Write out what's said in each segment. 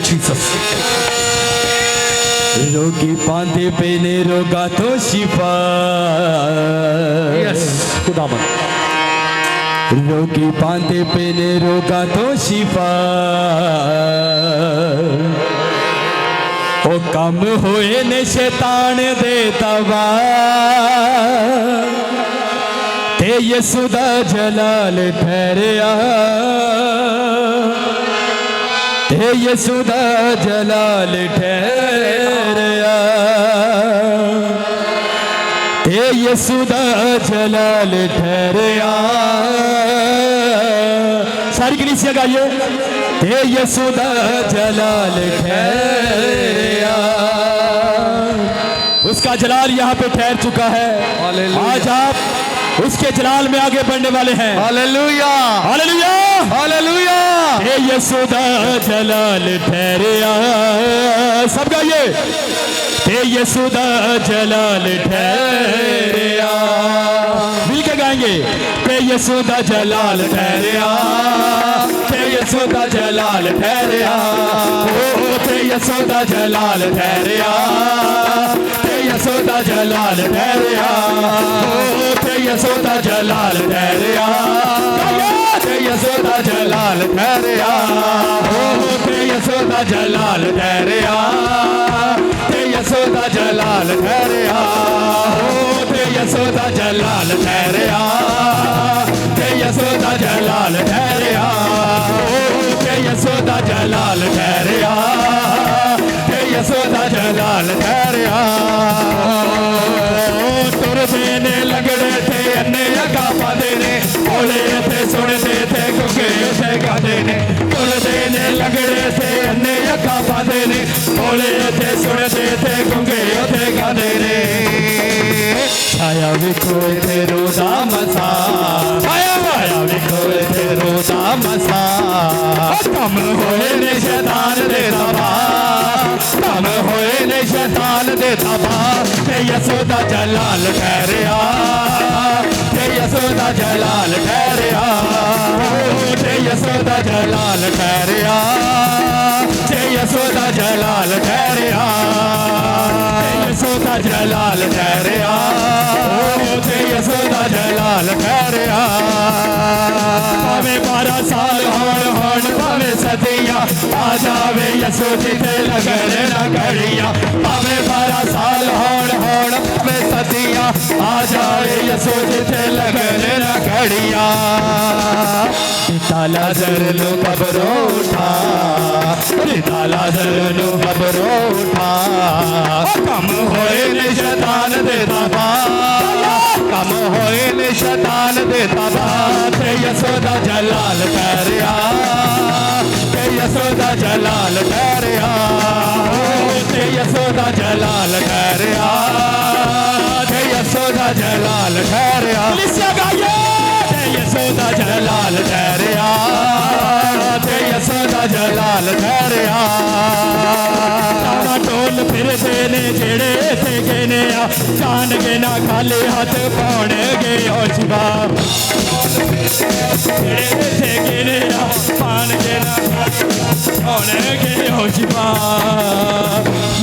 Jesus. रोगी बांधे पे ने रोगा तो शिफा। यस खुदावन। रोगी बांधे पे ने रोगा तो शिफा। ओ कम होए ने शैतान दे तवा ते यसू दा जलाल ठहरिया। ते यसू दा जलाल ठहरिया। ते यसू दा जलाल ठहरिया। सारी कलीसिया गाइए। ते यसू दा जलाल ठहरिया। उसका जलाल यहाँ पे ठहर चुका है। आज आप उसके जलाल में आगे बढ़ने वाले हैं। Hallelujah hallelujah hallelujah. हे यसू दा जलाल ठहरिया। सब गाइए। हे यसू दा जलाल ठहरिया। मिल के गाएंगे। हे यसू दा जलाल ठहरिया। हे यसू दा जलाल ठहरिया। हे यसू दा जलाल ठहरिया। हे यसू दा जलाल ठहरिया। हे यसू दा जलाल ठहरिया। हे यसू दा जलाल ठहरिया। हे यसू दा जलाल ठहरिया। हे यसू दा जलाल ठहरिया। हे यसू दा जलाल ठहरिया। हे यसू दा जलाल ठहरिया। हे यसू दा जलाल ठहरिया। हे यसू दा जलाल ठहरिया। तुरदे ने लगड़े थे अन्ने अगा पादे ने। बोले थे सुनते थे गुंगे थे गादे ने। तुरदे ने लगड़े थे अन्ने अगा पादे ने। बोले थे सुनते थे गुंगे थे गादे ने। छाया विखो थे रोदा मसा। छाया छाया विखो थे रोदा मसा। कम होए ने शैतान दे तबा। कम होए ने शैतान दे तबा। ते यसू दा जलाल ठहरिया। ते यसू दा जलाल ठहरिया। ते यसू दा जलाल ठहरिया। ते यसू दा जलाल ठहरिया। ते यसू दा जलाल ठहरिया। ते यसू दा जलाल ठहरिया। भावे 12 साल होण भावे सदियां आ जावे यसू जिथे लगन ना घड़िया। भावे 12 साल होण भावे सदियां आ जावे यसू जिथे लगन ना घड़िया। पिता लाजर नु कब्रों उठा। पिता लाजर नु कब्रों उठा। कम होए ने शैतान दे तबा। कम होए ने शैतान दे तबा। ते यसू दा जलाल ठहरिया। ते यसू दा जलाल ठहरिया। ते यसू दा जलाल ठहरिया। ते यसू दा जलाल ठहरिया। कलीसिया गाइए। ते यसू दा जलाल ठहरिया। ते यसू दा जलाल ठहरिया। ढोल फिरदे ने जेड़े थे गेने आ। जान के ना खाली हाथ पाउणगे ओ शिवा। जेड़े थे गेने आ पान के ना पाउणगे ओ शिवा।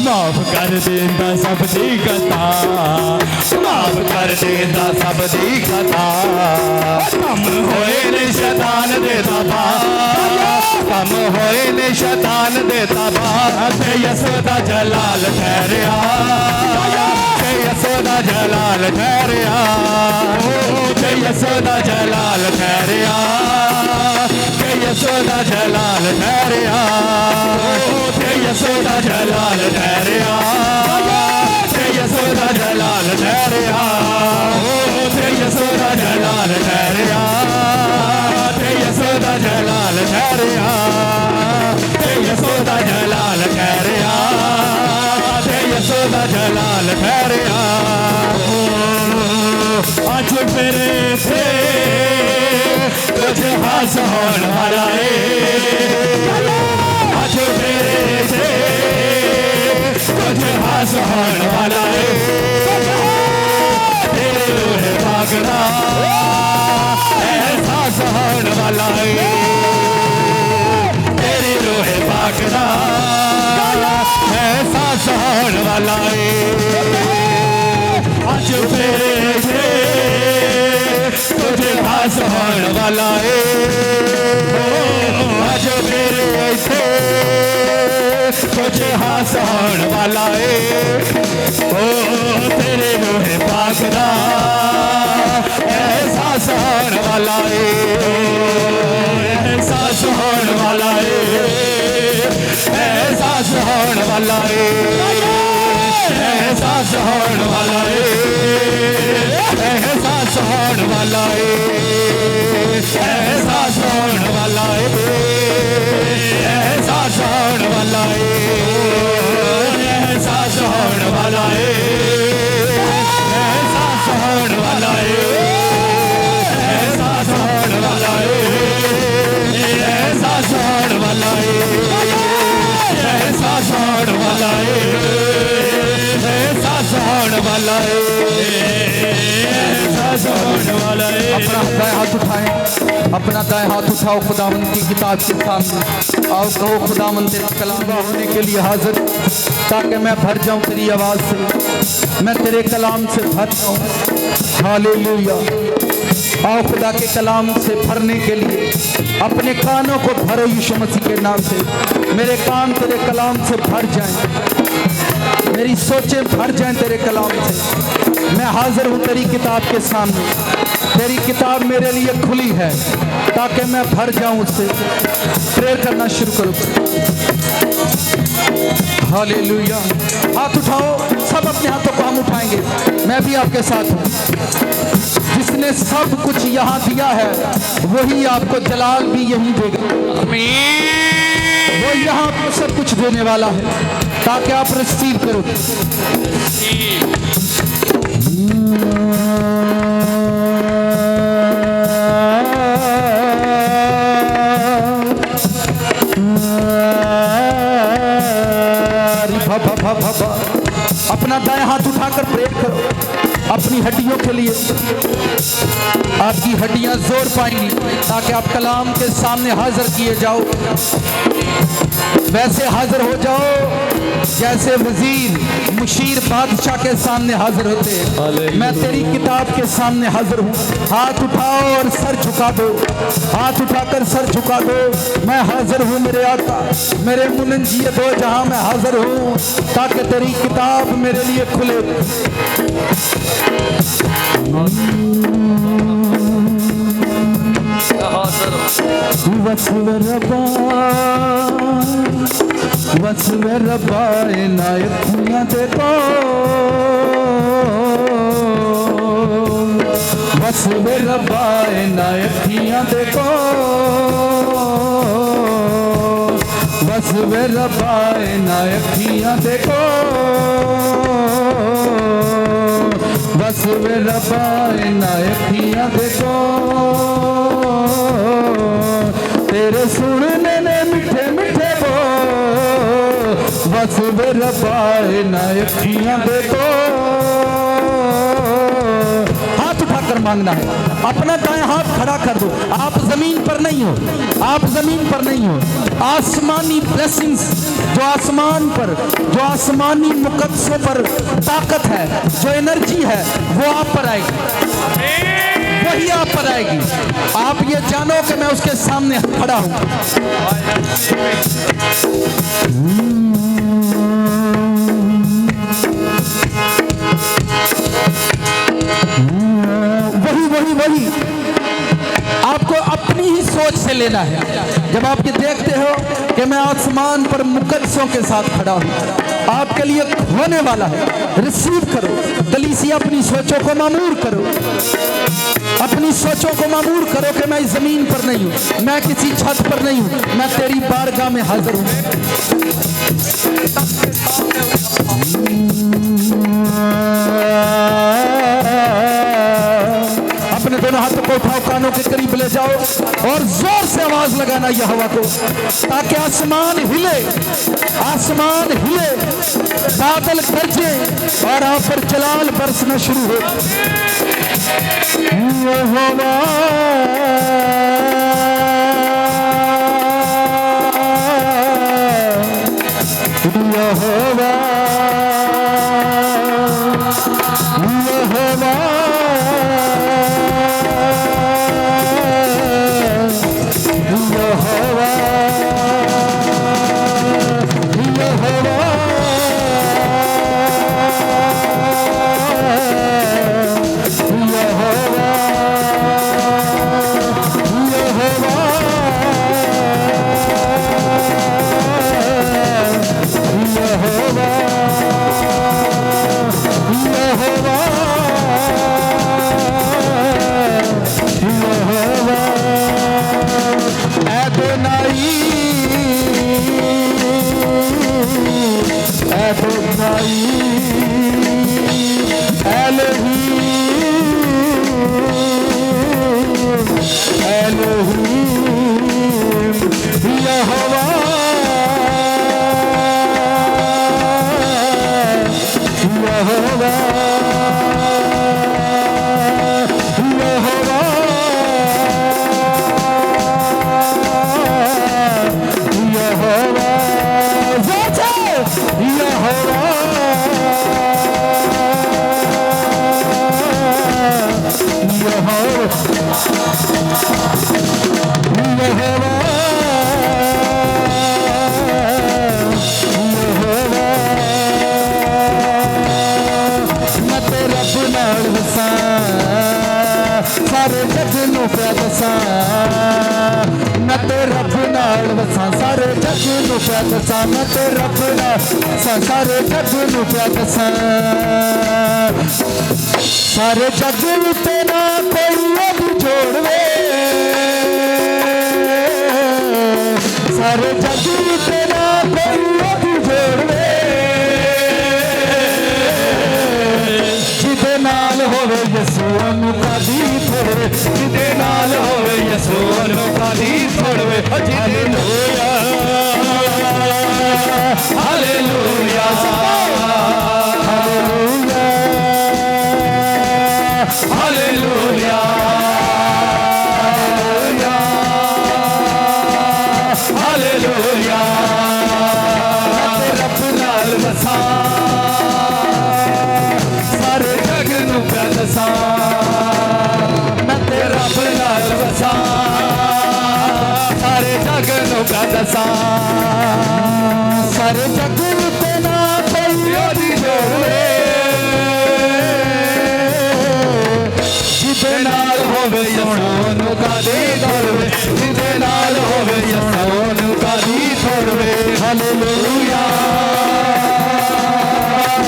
माफ कर देंदा सब दी खता। माफ कर देंदा सब दी खता। कम होए ने शैतान दे तबा। कम होए ने शैतान दे तबा। ते यसू दा जलाल ठहरिया। ते यसू दा जलाल ठहरिया। ते यसू दा जलाल ठहरिया। ते यसू दा जलाल ठहरिया। ते यसू दा जलाल ठहरिया। ते यसू दा जलाल ठहरिया। ते यसू दा जलाल ठहरिया। ते यसू दा जलाल ठहरिया। ते यसू दा जलाल ठहरिया। ते यसू दा जलाल ठहरिया। आज फिरे थे कुछ हास होने वाला है। आज फिरे थे कुछ हास होने वाला है। तेरे लोहे भागना एहसास होने वाला है। तेरे लोहे भागना एहसास होने वाला है। आज मेरे थे तुझे एहसास होने वाला है। आज मेरे थे तुझे एहसास होने वाला है। ओ तेरे रूह पाक दा एहसास होने वाला है। एहसास होने वाला है। एहसास होने वाला है। एहसास होने वाला है। एहसास होने वाला है। एहसास होने वाला है। एहसास होने वाला है। एहसास होने वाला है। एहसास होने वाला है। एहसास होने वाला है। एहसास होने वाला है। एहसास होने वाला है। एहसास होने वाला है। एहसास होने वाला है। अपना दाएं हाथ उठाएं, अपना दाएं हाथ उठाओ खुदावन की किताब के सामने। आओ कहो खुदावन तेरे कलाम होने के लिए हाजिर, ताकि मैं भर जाऊं तेरी आवाज़ से, मैं तेरे कलाम से भर जाऊं। हालेलुया। आओ खुदा के कलाम से भरने के लिए अपने कानों को भरो यीशु मसीह के नाम से। मेरे कान तेरे कलाम से भर जाएं, मेरी सोचें भर जाएं तेरे कलाम से। मैं हाजिर हूँ तेरी किताब के सामने। तेरी किताब मेरे लिए खुली है ताकि मैं भर जाऊं उससे। प्रेयर करना शुरू करो। हालेलुया। हाथ उठाओ, सब अपने हाथों को हम उठाएंगे। मैं भी आपके साथ हूँ। जिसने सब कुछ यहाँ दिया है वही आपको जलाल भी यही देगा। वो यहाँ आपको सब कुछ देने वाला है ताकि आप रिसीव करो। अपना दाएं हाथ उठाकर प्रेयर करो अपनी हड्डियों के लिए। आपकी हड्डियां जोर पाएंगी ताकि आप कलाम के सामने हाजिर किए जाओ। वैसे हाजिर हो जाओ जैसे वजीर मुशीर बादशाह के सामने हाजिर होते हैं। मैं तेरी किताब के सामने हाजिर हूँ। हाथ उठाओ और सर झुका दो। हाथ उठाकर सर झुका दो। मैं हाजिर हूँ मेरे आका, मेरे मुनंजिए दो जहाँ मैं हाजिर हूँ ताकि तेरी किताब मेरे लिए खुले। वसवे रब्बा इनायतियां देखो, वसवे रब्बा इनायतियां देखो, वसवे रब्बा इनायतियां देखो, वसवे रब्बा इनायतियां देखो। तेरे सुनने ने मीठे मीठे बोल, वसवे रब्बा इनायतियां देखो। हाथ उठाकर मांगना है। अपना दाएं हाथ खड़ा कर दो। आप जमीन पर नहीं हो, आप जमीन पर नहीं हो। आसमानी ब्लेसिंग्स जो आसमान पर, जो आसमानी मुकद्दसों पर ताकत है, जो एनर्जी है, वो आप पर आएगी, वही आप पर आएगी। आप ये जानो कि मैं उसके सामने खड़ा हूं। वही वही वही आपको अपनी ही सोच से लेना है। जब आप ये देखते हो कि मैं आसमान पर मुकद्दसों के साथ खड़ा हूं, आपके लिए होने वाला है, रिसीव करो। कलीसिया अपनी सोचों को मामूर करो, अपनी सोचों को मामूर करो कि मैं इस जमीन पर नहीं हूं, मैं किसी छत पर नहीं हूं, मैं तेरी बारगाह में हाजिर हूं। अपने दोनों हाथों को उठाओ, कानों के करीब ले जाओ और जोर से आवाज लगाना यह हवा को, ताकि आसमान हिले, आसमान हिले, बादल गरजे और आप पर जलाल बरसना शुरू हो। यहोवा यहोवा एलोहीम यहोवा यहोवा सारे जग नूं पिया दसां मैं ते रब नाल वसां सारे जग नूं पिया दसां मैं ते रब नाल वसां सारे जग नूं पिया दसां सारे जग उत्ते ना कोई अब जोड़वे सारे जग उत्ते ना कोई अब जोड़वे जिदे नाल होवे यसू ओनू कदी थोड़वे जिदे नाल होवे यसू ओनू कदी थोड़वे हालेलुया हालेलुया हालेलुया हालेलुया रब नाल वसां सारे जग नूं पिया दसां मैं ते रब नाल वसां सारे जग नूं पिया दसां सारे जग उत्ते ना कोई ओदी जोड़वे जिदे नाल होवे यसोनू कदी थोड़वे जिदे नाल होवे यसोनू कदी थोड़वे हालेलुया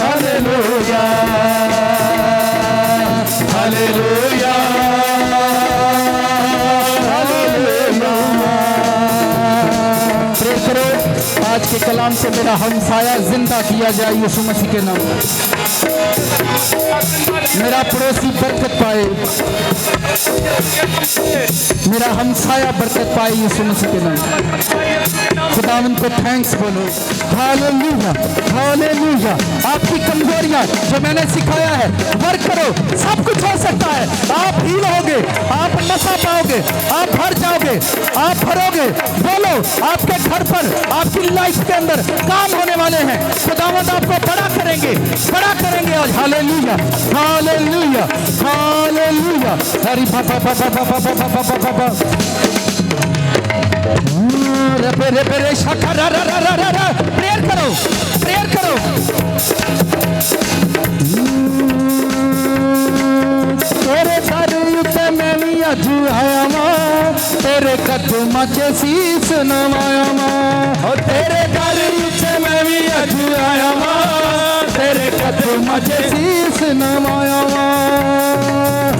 हालेलुया हालेलुया प्रे करो आज के कलाम से मेरा हमसाया जिंदा किया जाए यीशु मसीह के नाम मेरा पड़ोसी बरकत पाए मेरा हमसाया बरकत पाए यीशु मसीह के नाम खुदावन को थैंक्स बोलो हालेलुया हालेलुया आपकी कमजोरियां जो मैंने सिखाया है वर्क करो सब कुछ हो सकता है आप हील होगे आप नशा पाओगे आप भर जाओगे आप भरोगे बोलो आपके घर पर आपकी लाइफ के अंदर काम होने वाले हैं खुदावंद आपको बड़ा करेंगे आज हालेलुया हालेलुया हालेलुया हरि बाबा बाबा बाबा बाबा बाबा बाबा रे रे रे शका रा रा रा रा रा प्रेयर करो तेरे दर उत्ते मैं भी अज आया वां तेरे कदमां च सीस नवाया वां तेरे दर उत्ते मैं भी अज आया वां तेरे कदमां च सीस नवाया वां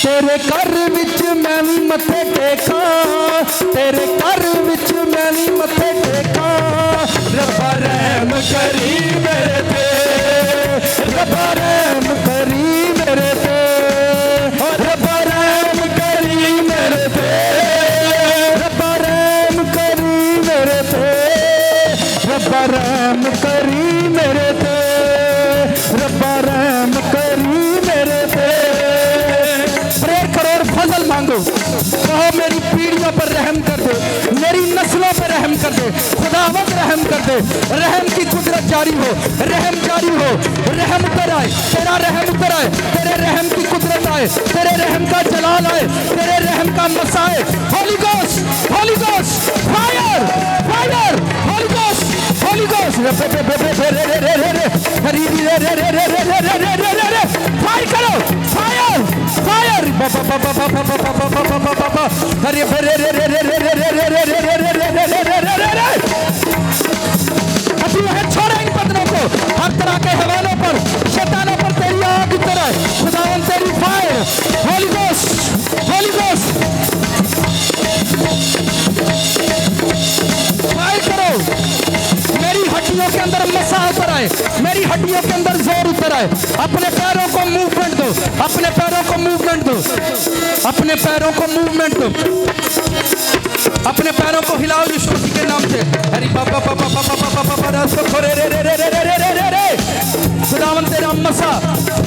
तेरे घर विच मैं भी मत्थे टेकां तेरे घर विच मैं भी मत्थे टेकां रब्बा रहम करी मेरे ते रब्बा रहम करी मेरे ते रब्बा रहम करी मेरे ते रब्बा रहम करी मेरे ते रब्बा रहम करी मेरे ते रब्बा रहम करी मेरे ते प्रेयर करो और फजल मांगो कहो मेरी पीढ़ियों पर रहम कर दे मेरी नस्लों पर रहम कर दे खुदावंद रहम कर दे रहम की कुदरत जारी हो रहम उतर आए तेरा रहम उतर आए तेरे रहम की कुदरत आए तेरे रहम का जलाल आए तेरे रहम का मसा आए Holi ghost fire fire holy ghost fire करो फायर फायर छोड़ो इन बंदरों को हर तरह के हवालों पर शैतानों पर तेरी आग उतर आए खुदावंद तेरी फायर होली गोस्ट फायर करो मेरी हड्डियों के अंदर मसा उतर आए मेरी हड्डियों के अंदर जोर उतर आए अपने पैरों को मूवमेंट दो अपने पैरों को को मूवमेंट दो, अपने पैरों को मूवमेंट दो, अपने पैरों को हिलाओ यीशु मसीह के नाम से। अरे बाबा बाबा बाबा बाबा बाबा रसो रे रे रे रे रे रे रे रे रे। खुदावन तेरा मसा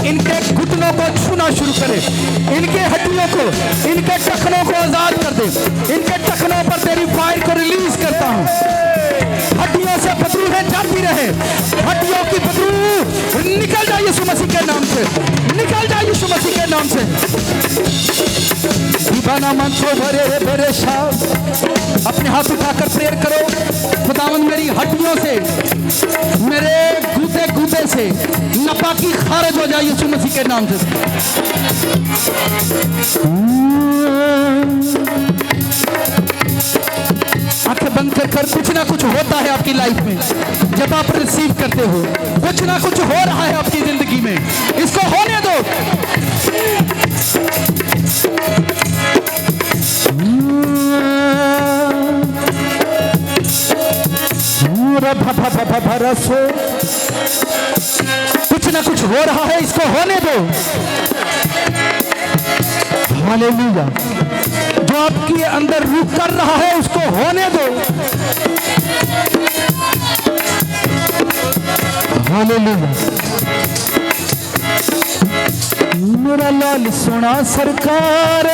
इनके घुटनों को छूना शुरू करे, इनके हड्डियों को, इनके टखनों को आजाद कर दे। इनके टखनों पर तेरी फायर को रिलीज करता हूँ। हड्डियों से बदबू जाती रहे, हड्डियों की बदबू निकल जाए यीशु मसीह के नाम से, निकल जाए यीशु मसीह के नाम से। दीवाना मन को भरे भरे शाह, अपने हाथ उठाकर प्रेयर करो। खुदावन मेरी हड्डियों से, मेरे गूदे गूदे से नापाकी खारिज हो जाए यीशु मसीह के नाम से। आंखें बंद कर कुछ ना कुछ होता है आपकी लाइफ में। जब आप रिसीव करते हो, कुछ ना कुछ हो रहा है आपकी जिंदगी में, इसको होने दो। कुछ ना कुछ हो रहा है, इसको होने दो। हालेलुया। जो आपके अंदर रूह कर रहा है उसको होने दो। हालेलुया। मेरा लाल सोना सरकार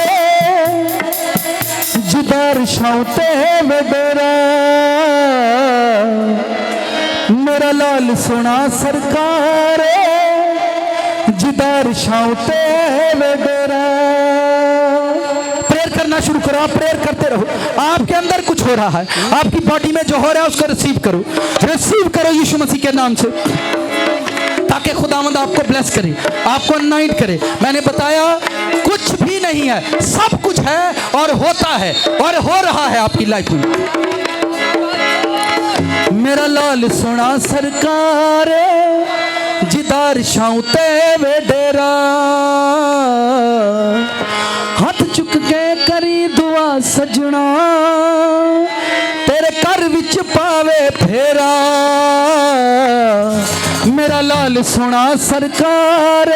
जुदार शाउते में डेरा, मेरा लाल सोना सरकार जुदार शाउते में डेरा। करना शुरू करो, आप प्रेयर करते रहो। आपके अंदर कुछ हो रहा है, आपकी बॉडी में जो हो रहा है उसको रिसीव करो, रिसीव करो यीशु मसीह के नाम से, ताकि खुदावंद आपको ब्लेस करे, आपको अनाइंट करे। मैंने बताया कुछ भी नहीं है, सब कुछ है और होता है और हो रहा है आपकी लाइफ में। मेरा लाल सोना सरकार जिदार शाउते वे डेरा, हाथ चुक के करी दुआ सजना, तेरे घर विच पावे फेरा। मेरा लाल सोना सरकार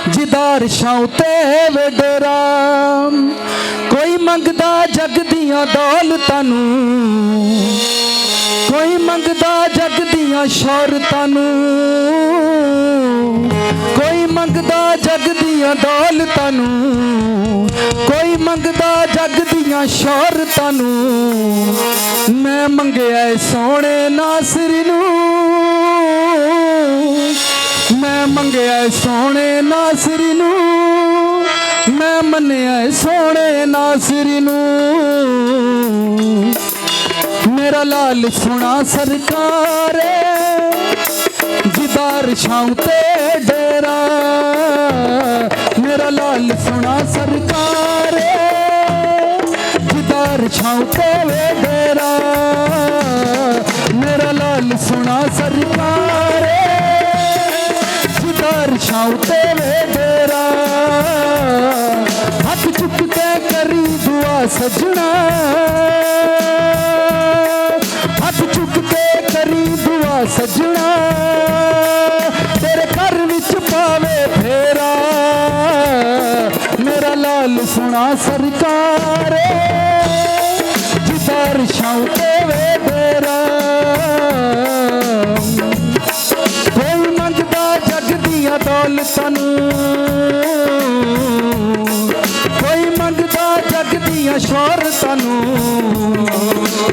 जिदार शाउते वे डेरा। कोई मंगदा जग दियां दौलतां नूं, कोई मंगदा जग दियां शौहरतां नूं, कोई मंगदा जग दियां दौलतां नूं, कोई मंगदा जग दियां शौहरतां नूं। मैं मंगिया सोने नासरी नूं, मैं मंगिया सोने नासरी नूं, मैं मन्निया सोने नासरी नूं। मेरा लाल सोना सरकार जिदार शाउते डेरा, मेरा लाल सोना सरकार जिदार शाउते डेरा। मेरा लाल सोना सरकार जिदार शाउते डेरा। हाथ चुक के करी दुआ सजना, हाथ चुक के करी दुआ सजना, तेरे घर विच पावे फेरा। मेरा लाल सोना सरकार जिदार शाउते वे डेरा। कोई मंगदा जग दियां दौलतां नूं, कोई मंगदा जग दियां शौहरतां नूं,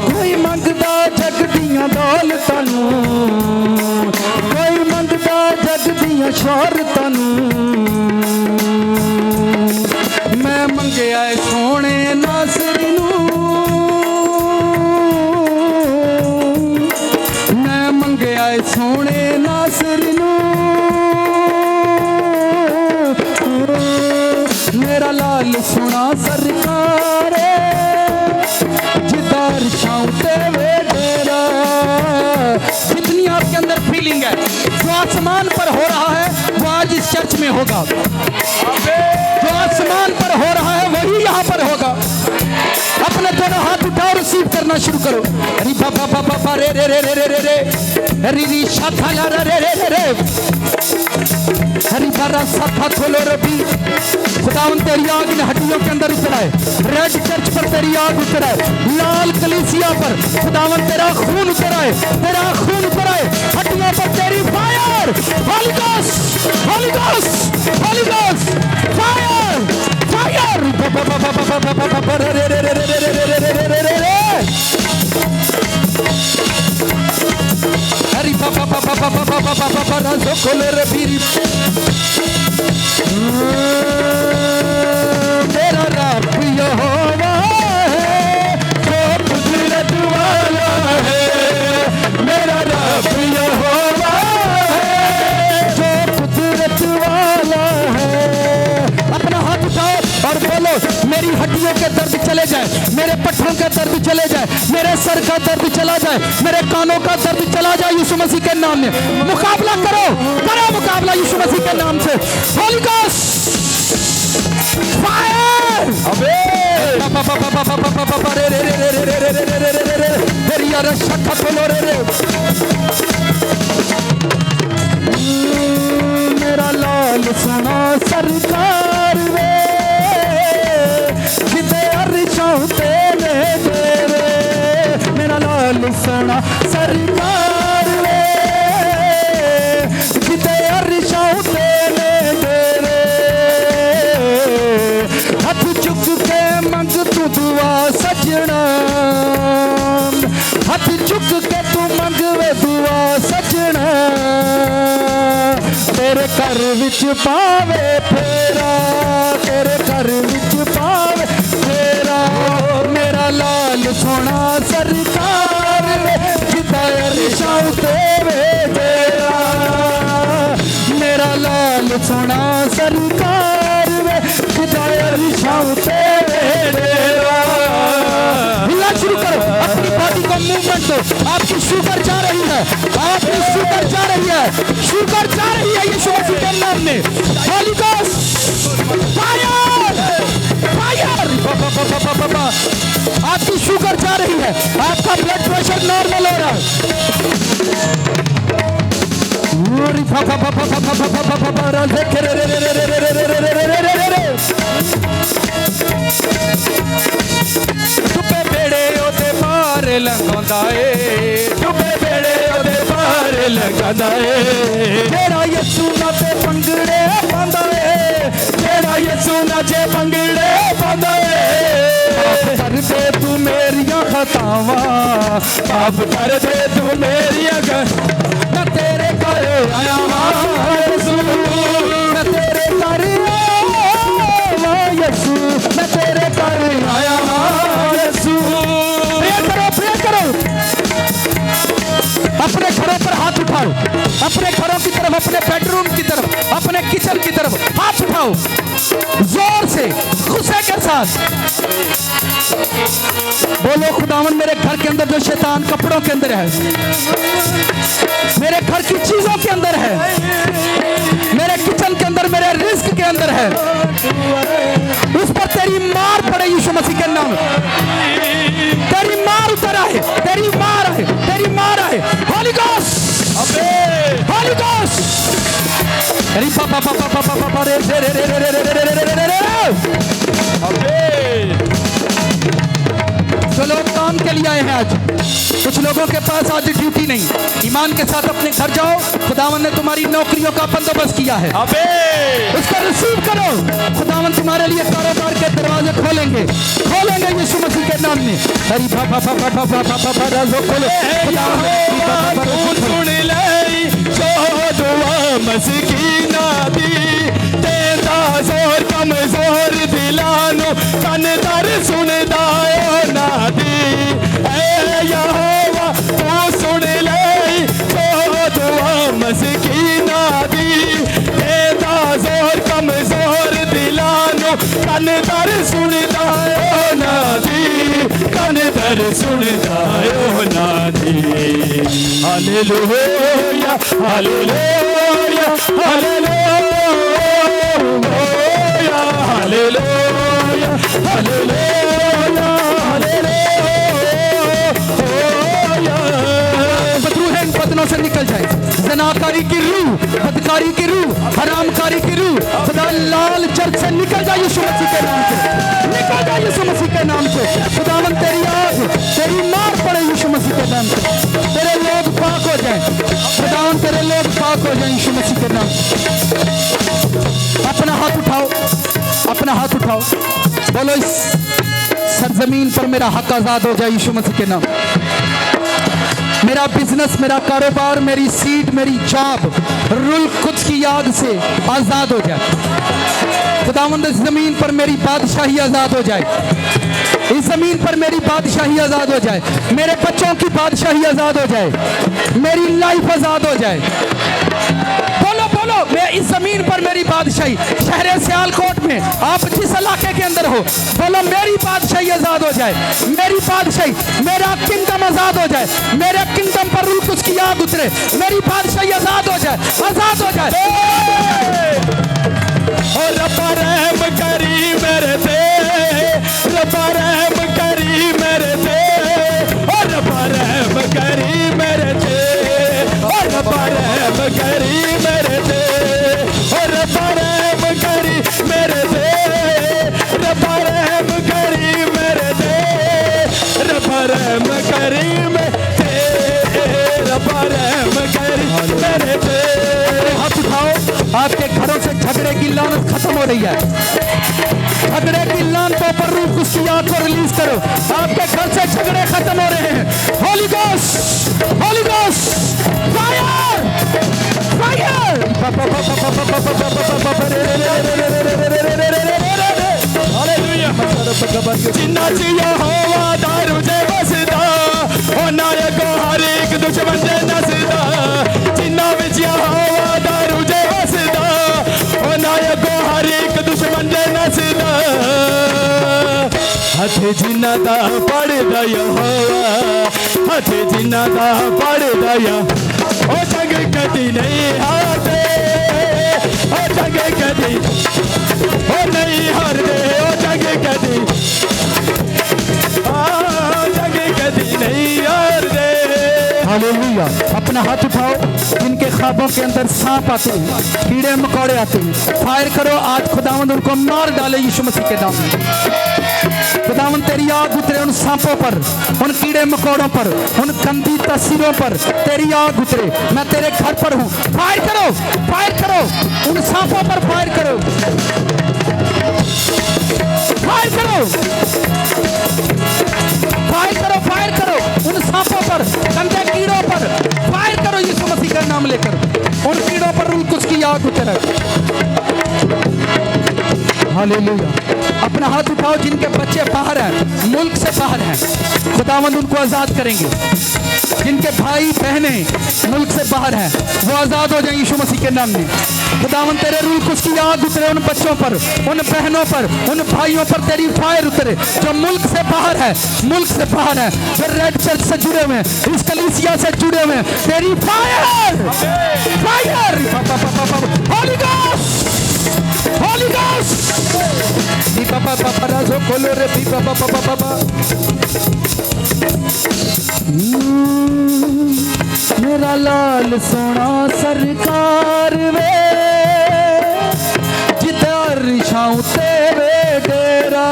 कोई मंगदा जग दियां दौलतां नूं, कोई मंगदा जग दियां शौहरतां नूं। मैं मंगिया सोने नासरी नूं, मैं मंगिया सोने नासरी नूं। मेरा लाल सोना सरकार जिदार शाउते वे डेरा। जितनी आपके अंदर फीलिंग है, जो आसमान पर हो रहा है वो आज इस चर्च में होगा, जो आसमान पर हो रहा है वही यहाँ पर होगा। अपने दोनों हाथ उठाओ, रिसीव करना शुरू करो। अरे बाबा बाबा बा रे रे रे रे रे रे रे री री शाथा ला रे रे रे रे। हरी भरा साथा खोलो रबी, खुदावन तेरी आग इन हड्डियों के अंदर उतर आए, रेड चर्च पर तेरी आग उतर आए, लाल कलीसिया पर खुदावन तेरा खून उतर आए, तेरा खून उतर आए, हड्डियों पर तेरी fire, holy ghost, holy ghost, holy ghost, fire, fire, हरी पापा पापा पापा पापा पापा राजो खोले रे पीरी, मेरा रब यहोवा है जो कुदरत वाला है, मेरा रब यहोवा है जो कुदरत वाला है। अपना हाथ उठाओ और बोलो, मेरी हड्डियों के दर्द चले जाए, मेरे पट्टों के दर्द चले जाए, मेरे सर का दर्द चला जाए, मेरे कानों का दर्द चला जाए यीशु मसीह के नाम में। मुकाबला करो, करो मुकाबला यीशु मसीह के नाम से। होली गोस्ट फायर, अबे रे रे रे रे रे रे रे रे रे रे रे रे तेरी यार शक्का बोलो रे रे। मेरा लाल सुना सरकार वे किते अर्शां तेरे तेरे, मेरा लाल सुना सरकार वे किते अर्शां तेरे तेरे, हाथ चुक के मंग तू दुआ सजना, हाथ चुक के तू मंग वे दुआ सजना, तेरे घर विच पावे फेरा, तेरे घर विच पावे फेरा, मेरा लाल सोना सरकार हिदायत शाह तेरे तेरा, मेरा लाल सोना सरकार हिदायत शाह तेरे तेरा। हिलना शुरू करो, अपनी बॉडी को मूवमेंट दो, आपकी शुगर जा रही है, आपकी शुगर जा रही है, शुगर जा रही है यीशु मसीह के नाम में। होली गोस्ट फायर, फायर, आपकी शुगर जा रही है, आपका ब्लड प्रेशर नॉर्मल हो रहा है। डुबे बेड़े ओदे पार लंघांदा ए, डुबे बेड़े ओदे पार लंघांदा ए, तेरा यीशु नाचे पंगड़े पांदा ए, तेरा यीशु नाचे पंगड़े पांदा ए। माफ कर दे तू मेरियां खतावां, माफ कर दे तू मेरियां मैं तेरे घर आया हां यीशु, मैं तेरे घर आया यीशु, मैं तेरे घर आया हां यीशु। प्रे करो, अपने घरों पर हाथ उठाओ, अपने घरों की तरफ, अपने बेडरूम की तरफ, अपने किचन की तरफ हाथ उठाओ जोर से, गुस्से के साथ बोलो, खुदावन मेरे घर के अंदर जो शैतान कपड़ों के अंदर है, मेरे घर की चीजों के अंदर है, मेरे किचन के अंदर, मेरे रिस्क के अंदर है, उस पर तेरी मार पड़े यीशु मसीह के नाम, तेरी मार उतर आए, तेरी मार आए, तेरी मार आए। होली गोस्ट, होली गोस्ट, अरे पापा पापा पापा पापा रे रे रे रे रे रे रे रे रे रे। जो लोग काम के लिए आए हैं आज, कुछ लोगों के पास आज ड्यूटी नहीं, ईमान के साथ अपने घर जाओ, खुदावन ने तुम्हारी नौकरियों का बंदोबस्त किया है, उसको रिसीव करो। खुदावन तुम्हारे लिए कारोबार के दरवाजे खोलेंगे, खोलेंगे यीशु मसीह के नाम में। हरी बाबा बाबा बाबा बाबा राजो खोले, सुन ले जो दुआ मस्कीना दी, तेरा जोर कमजोर दिलानो कन दर सुनदा ना दी, ऐ यहोवा तू सुन ले जो दुआ मस्कीना दी, तेरा जोर कमजोर दिलानो कन दर सुनदा ना दी, कन दर सुनदा ना दी। Hallelujah hallelujah hallelujah hallelujah hallelujah hallelujah. बदरूह इन बदनों से निकल जाए, ज़नाकारी की रूह, बदकारी की रूह, हरामकारी की रूह खुदा लाल चर्च से निकल जा यीशु मसीह के नाम से, निकल जा यीशु मसीह के नाम से। खुदावन तेरी आग तेरी मार पड़े यीशु मसीह के नाम से, तेरे लोग पाक हो जाए खुदावन, तेरे लोग पाक हो जाए यीशु मसीह के नाम से। अपना हाथ उठाओ, अपना हाथ उठाओ, बोलो इस सरजमीन पर मेरा हक आजाद हो जाए यीशु मसीह के नाम। मेरा बिजनेस, मेरा कारोबार, मेरी सीट, मेरी जॉब रुल कुछ की याद से आजाद हो जाए खुदावंद। इस जमीन पर मेरी बादशाही आजाद हो जाए, इस जमीन पर मेरी बादशाही आजाद हो जाए, मेरे बच्चों की बादशाही आजाद हो जाए, मेरी लाइफ आजाद हो जाए। बोलो बोलो, मैं इस जमीन पर मेरी बादशाही, शहर सियालकोट में आप जिस इलाके के अंदर हो, बोलो मेरी बादशाही आजाद हो जाए, मेरी बादशाही, मेरा किंगडम आजाद हो जाए, मेरे किंगडम पर रूह कुछ की आग उतरे, मेरी बादशाही आजाद हो जाए, आजाद हो जाए। और रब्बा रहम करी मेरे पे, रब्बा रहम करी मेरे पे, और रब्बा रहम करी मेरे पे, और रब्बा रहम करी मेरे पे, और रब्बा रहम करी मेरे पे, रब्बा रहम करी मेरे पे, रब्बा रहम करी मेरे पे, रब्बा रहम करी मेरे पे। हाथ उठाओ, आपके घरों से झगड़े की लानत खत्म हो रही है, झगड़े की लानतों पर रूह की आग को रिलीज करो। आपके घर से झगड़े खत्म हो रहे हैं। Holy ghost, holy ghost, fire, fire. जिन्ना जिया हवा दारू जे बसदा, ओ नायक हर एक दुश्मन जे नसदा, जिन्ना विच हवा दारू जे बसदा, ओ नायक हर एक दुश्मन जे नसदा। हथ जिन्ना दा पड़दा हवा, हथ जिन्ना दा पड़दा, ओ जंग कदी नहीं हारदे, ओ जंग कदी ओ नहीं हारदे, ओ जंग कदी, जंग कदी नहीं हारदे। हालेलुया। अपना हाथ उठाओ, जिनके ख्वाबों के अंदर सांप आते हैं, कीड़े मकोड़े आते हैं, फायर करो आज। खुदावंद उनको मार डाले यीशु मसीह के नाम में। खुदावंद तेरी आग उतरे उन सांपों पर, उन कीड़े मकोड़ों पर, उन गंदी तस्वीरों पर तेरी आग उतरे। मैं तेरे घर पर हूँ, फायर करो, फायर करो, उन सांपों पर फायर करो, फायर करो, फायर करो, फायर करो, उन सांपों पर, गंदे कीड़ों पर फायर करो यीशु मसीह का नाम लेकर। उन कीड़ों पर रूह कुछ की आग उतरे। हालेलुया। अपना हाथ उठाओ, जिनके बच्चे बाहर हैं, मुल्क से बाहर हैं, खुदावंद उनको आजाद करेंगे। जिनके भाई बहने मुल्क से बाहर हैं, वो आजाद हो जाए यीशु मसीह के नाम में। खुदावंद तेरे रूह कुछ की आग उतरे उन बच्चों पर, उन बहनों पर, उन भाइयों पर तेरी फायर उतरे जो मुल्क से बाहर है, मुल्क से बाहर है, जो रेड चर्च से जुड़े हुए हैं, इस कलीसिया से जुड़े हुए हैं, तेरी fire, fire, holy ghost, holy ghost. बाबा बाबा राजो खोलो रे बाबा बाबा बाबा। मेरा लाल सोना सरकार वे, जिधर छाऊं तेरे डेरा।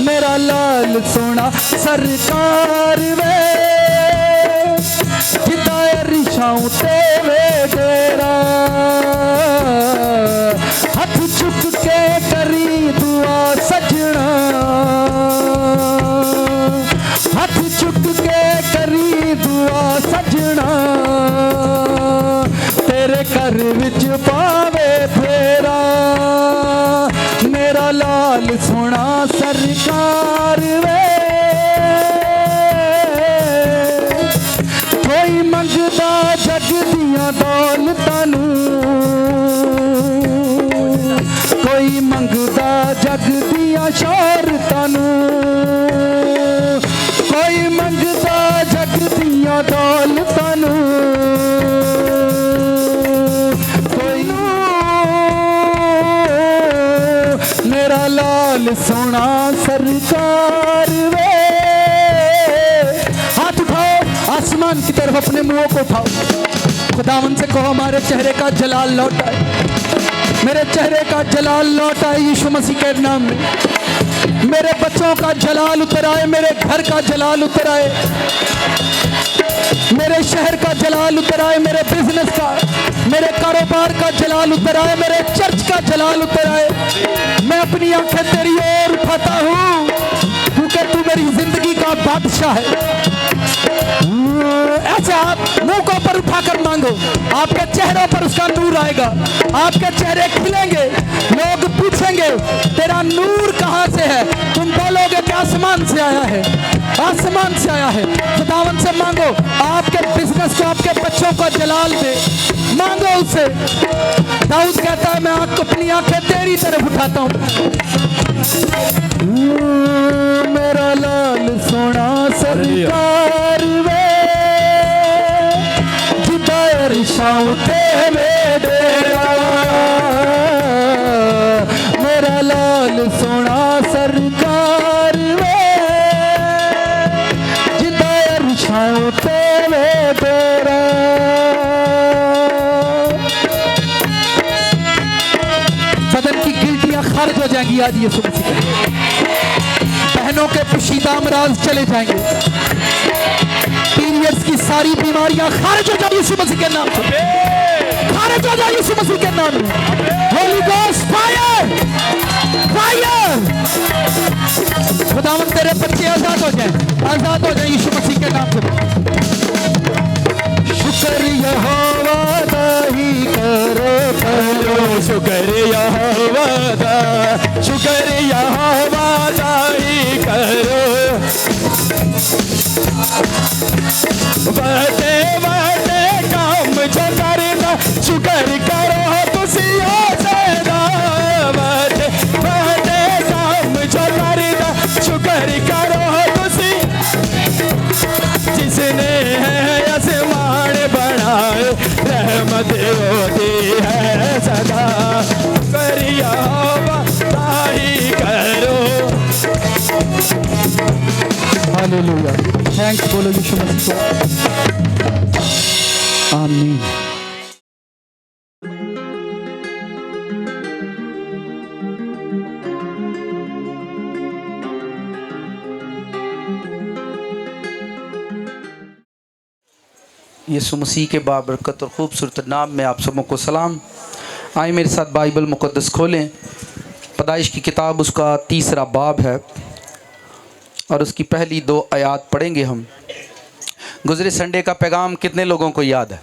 मेरा लाल सोना सरकार वे, जिधर छाऊं तेरे डेरा। हाथ चुक के करी दुआ सजना, हाथ चुक के करी दुआ सजना। तेरे घर विच पावे फेरा, मेरा लाल सोना सरकार वे। कोई मंगदा जग दियां दौलतां नूं, कोई मंगदा जग दियां शोहरतां नूं, कोई मंगदा जग दियां दौलतां नूं, कोई मेरा लाल सोना सरकार वे। हाथ उठाओ आसमान की तरफ, अपने मुंहों को उठाओ। खुदावन से कहो हमारे चेहरे का जलाल लौट आए, मेरे चेहरे का जलाल लौट आए यीशु मसीह के नाम में। मेरे बच्चों का जलाल उतर आए, मेरे घर का जलाल उतर आए, मेरे शहर का जलाल उतर आए, मेरे बिजनेस का, मेरे कारोबार का जलाल उतर आए, मेरे चर्च का जलाल उतर आए। मैं अपनी आंखें तेरी ओर उठाता हूँ क्योंकि तू मेरी जिंदगी का बादशाह है। ऐसे आप मुंह को ऊपर उठाकर मांगो, आपके चेहरों पर उसका नूर आएगा, आपके चेहरे खिलेंगे। लोग पूछेंगे तेरा नूर कहाँ से है, तुम बोलोगे कि आसमान से आया है, आसमान से आया है। खुदावन से मांगो आपके बिजनेस को, आपके बच्चों को जलाल दे, मांगो उससे। दाऊद कहता है मैं अपनी आंखें तेरी तरफ उठाता हूँ। मेरा लाल सोना सरकार वे जिदार शाउते में डेरा, मेरा लाल सोना सरकार वे जिदार शाउते में डेरा। बदन की गिल्टियां खारिज हो जाएंगी आज यीशु मसीह के। बहनों के पोशीदा अमराज चले जाएंगे, पीरियड्स की सारी बीमारियां खारिज हो जाए यीशु मसीह के नाम से, खारिज हो जाए यीशु मसीह के नाम में। Holi ghost fire, fire. खुदावन तेरे बच्चे आजाद हो जाएं, आजाद हो जाएं यीशु मसीह के नाम से। शुक्र यहोवा दा ही करो करो, शुक्र यहोवा दा, शुक्र यहोवा दा ही करो। बड़े बड़े काम जो करदा शुक्र करो तुसी ओ सदा। बड़े बड़े काम जो करदा शुक्र करो तुसी, जिसने है आसमान बनाए रहमत होती है सदा। करिया ताही करो। हालेलुया, थैंक्स बोलो यीशु मसीह को। आमीन। यीशु मसीह के बाबरकत और ख़ूबसूरत नाम में आप सबों को सलाम। आए मेरे साथ बाइबल मुक़द्दस खोलें। पैदाइश की किताब उसका 3रा बाब है और उसकी पहली 2 आयात पढ़ेंगे हम। गुज़रे संडे का पैगाम कितने लोगों को याद है?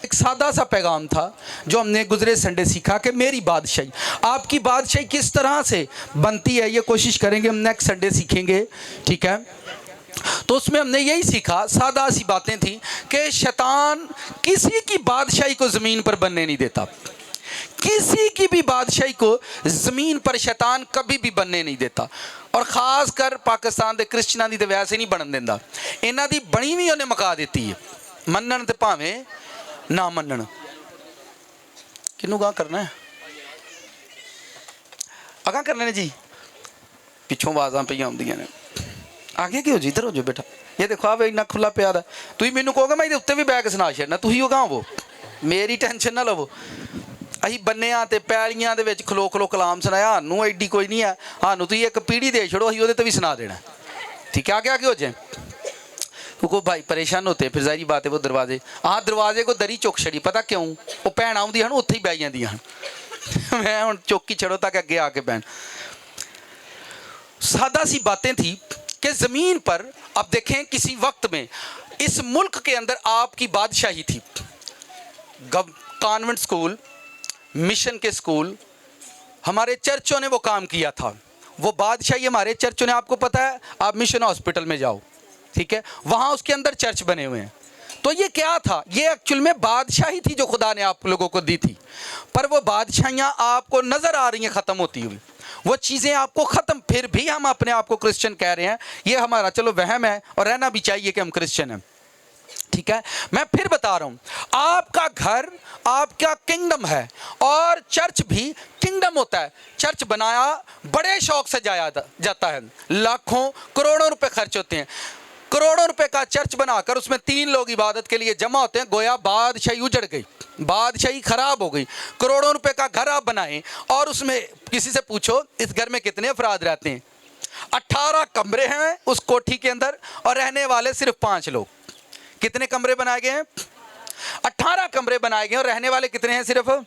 एक सादा सा पैगाम था जो हमने गुज़रे संडे सीखा कि मेरी बादशाही, आपकी बादशाही किस तरह से बनती है, ये कोशिश करेंगे हम नेक्स्ट संडे सीखेंगे, ठीक है। तो उसमें हमने यही सीखा, सादा सी बातें थी कि शैतान किसी की बादशाही को ज़मीन पर बनने नहीं देता। किसी की भी बादशाही को ज़मीन पर शैतान कभी भी बनने नहीं देता। और ख़ास कर पाकिस्तान के क्रिश्चियनां दी ते वैसे नहीं बनन देंदा, इन्हां दी बनी भी उन्हें मका देती है, मनन ते भावें ना मनन। किनू गां करना है? अगां करने ने जी, पिछों आवाज़ां पईयां आउंदियां ने। आगे क्यों जी, इधर हो जो बेटा। ये देखो आप इन्ना खुला पिया दा, तुसीं मैनूं कहोगे मैं इहदे उत्ते भी बैग सुना छड़ना, तुसीं ओह गां वो, मेरी टेंशन ना लवो। असीं बन्नियां ते पैलियां दे विच खलो खलो कलाम सुनाया, सानूं एड्डी कोई नहीं है, सानूं तुसीं एक पीढ़ी दे छड़ो, असीं ओहदे ते भी सुना देना, ठीक है। आगे आगे हो जाए क्योंकि भाई परेशान होते फिर ज़ाहिर बात है वो दरवाजे, हाँ दरवाजे को दरी चुक छड़ी, पता क्यों? वो भैन आउंदी हैं उत्थे ही बह जांदियां हैं। मैं हुण चौकी छड़ो तक अगे आके बहन। सादा सी बातें थी कि ज़मीन पर अब देखें किसी वक्त में इस मुल्क के अंदर आपकी बादशाही थी। कॉन्वेंट स्कूल, मिशन के स्कूल, हमारे चर्चों ने वो काम किया था, वो बादशाही हमारे चर्चों ने, आपको पता है आप मिशन हॉस्पिटल में जाओ, ठीक है, वहाँ उसके अंदर चर्च बने हुए हैं। तो ये क्या था? ये एक्चुअल में बादशाही थी जो खुदा ने आप लोगों को दी थी, पर वो बादशाहियाँ आपको नज़र आ रही हैं ख़त्म होती हुई, वो चीज़ें आपको ख़त्म। फिर भी हम अपने आप को क्रिश्चियन कह रहे हैं, ये हमारा चलो वहम है और रहना भी चाहिए कि हम क्रिश्चियन हैं, ठीक है। मैं फिर बता रहा हूँ, आपका घर आपका किंगडम है और चर्च भी किंगडम होता है। चर्च बनाया बड़े शौक से जाया जाता है, लाखों करोड़ों रुपए खर्च होते हैं। करोड़ों रुपए का चर्च बनाकर उसमें 3 लोग इबादत के लिए जमा होते हैं, गोया बादशाही उजड़ गई, बादशाही खराब हो गई। करोड़ों रुपए का घर आप बनाएं और उसमें किसी से पूछो इस घर में कितने अफराद रहते हैं, 18 कमरे हैं उस कोठी के अंदर और रहने वाले सिर्फ 5 लोग। कितने कमरे बनाए गए हैं? 18 कमरे बनाए गए और रहने वाले कितने हैं? सिर्फ।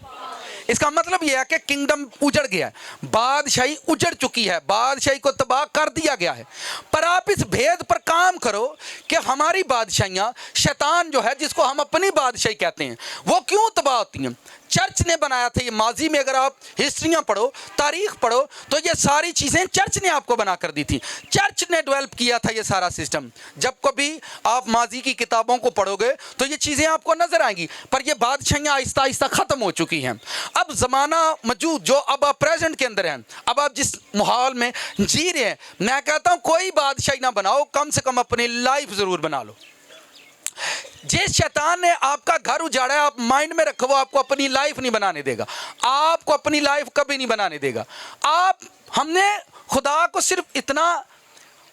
इसका मतलब यह है कि किंगडम उजड़ गया है, बादशाही उजड़ चुकी है, बादशाही को तबाह कर दिया गया है। पर आप इस भेद पर काम करो कि हमारी बादशाहियाँ, शैतान जो है जिसको हम अपनी बादशाही कहते हैं, वो क्यों तबाह होती हैं? चर्च ने बनाया था ये। माजी में अगर आप हिस्ट्रियाँ पढ़ो, तारीख पढ़ो, तो ये सारी चीज़ें चर्च ने आपको बना कर दी थी। चर्च ने डेवलप किया था ये सारा सिस्टम। जब कभी आप माजी की किताबों को पढ़ोगे तो ये चीज़ें आपको नजर आएंगी। पर ये बादशाहियाँ आहिस्ता आहिस्ता ख़त्म हो चुकी हैं। अब ज़माना मौजूद जो अब आप प्रेजेंट के अंदर हैं, अब आप जिस माहौल में जी रहे हैं, मैं कहता हूँ कोई बादशाही ना बनाओ, कम से कम अपनी लाइफ ज़रूर बना लो। जिस शैतान ने आपका घर उजाड़ा है, आप माइंड में रखो, वो आपको अपनी लाइफ नहीं बनाने देगा, आपको अपनी लाइफ कभी नहीं बनाने देगा। हमने खुदा को सिर्फ इतना,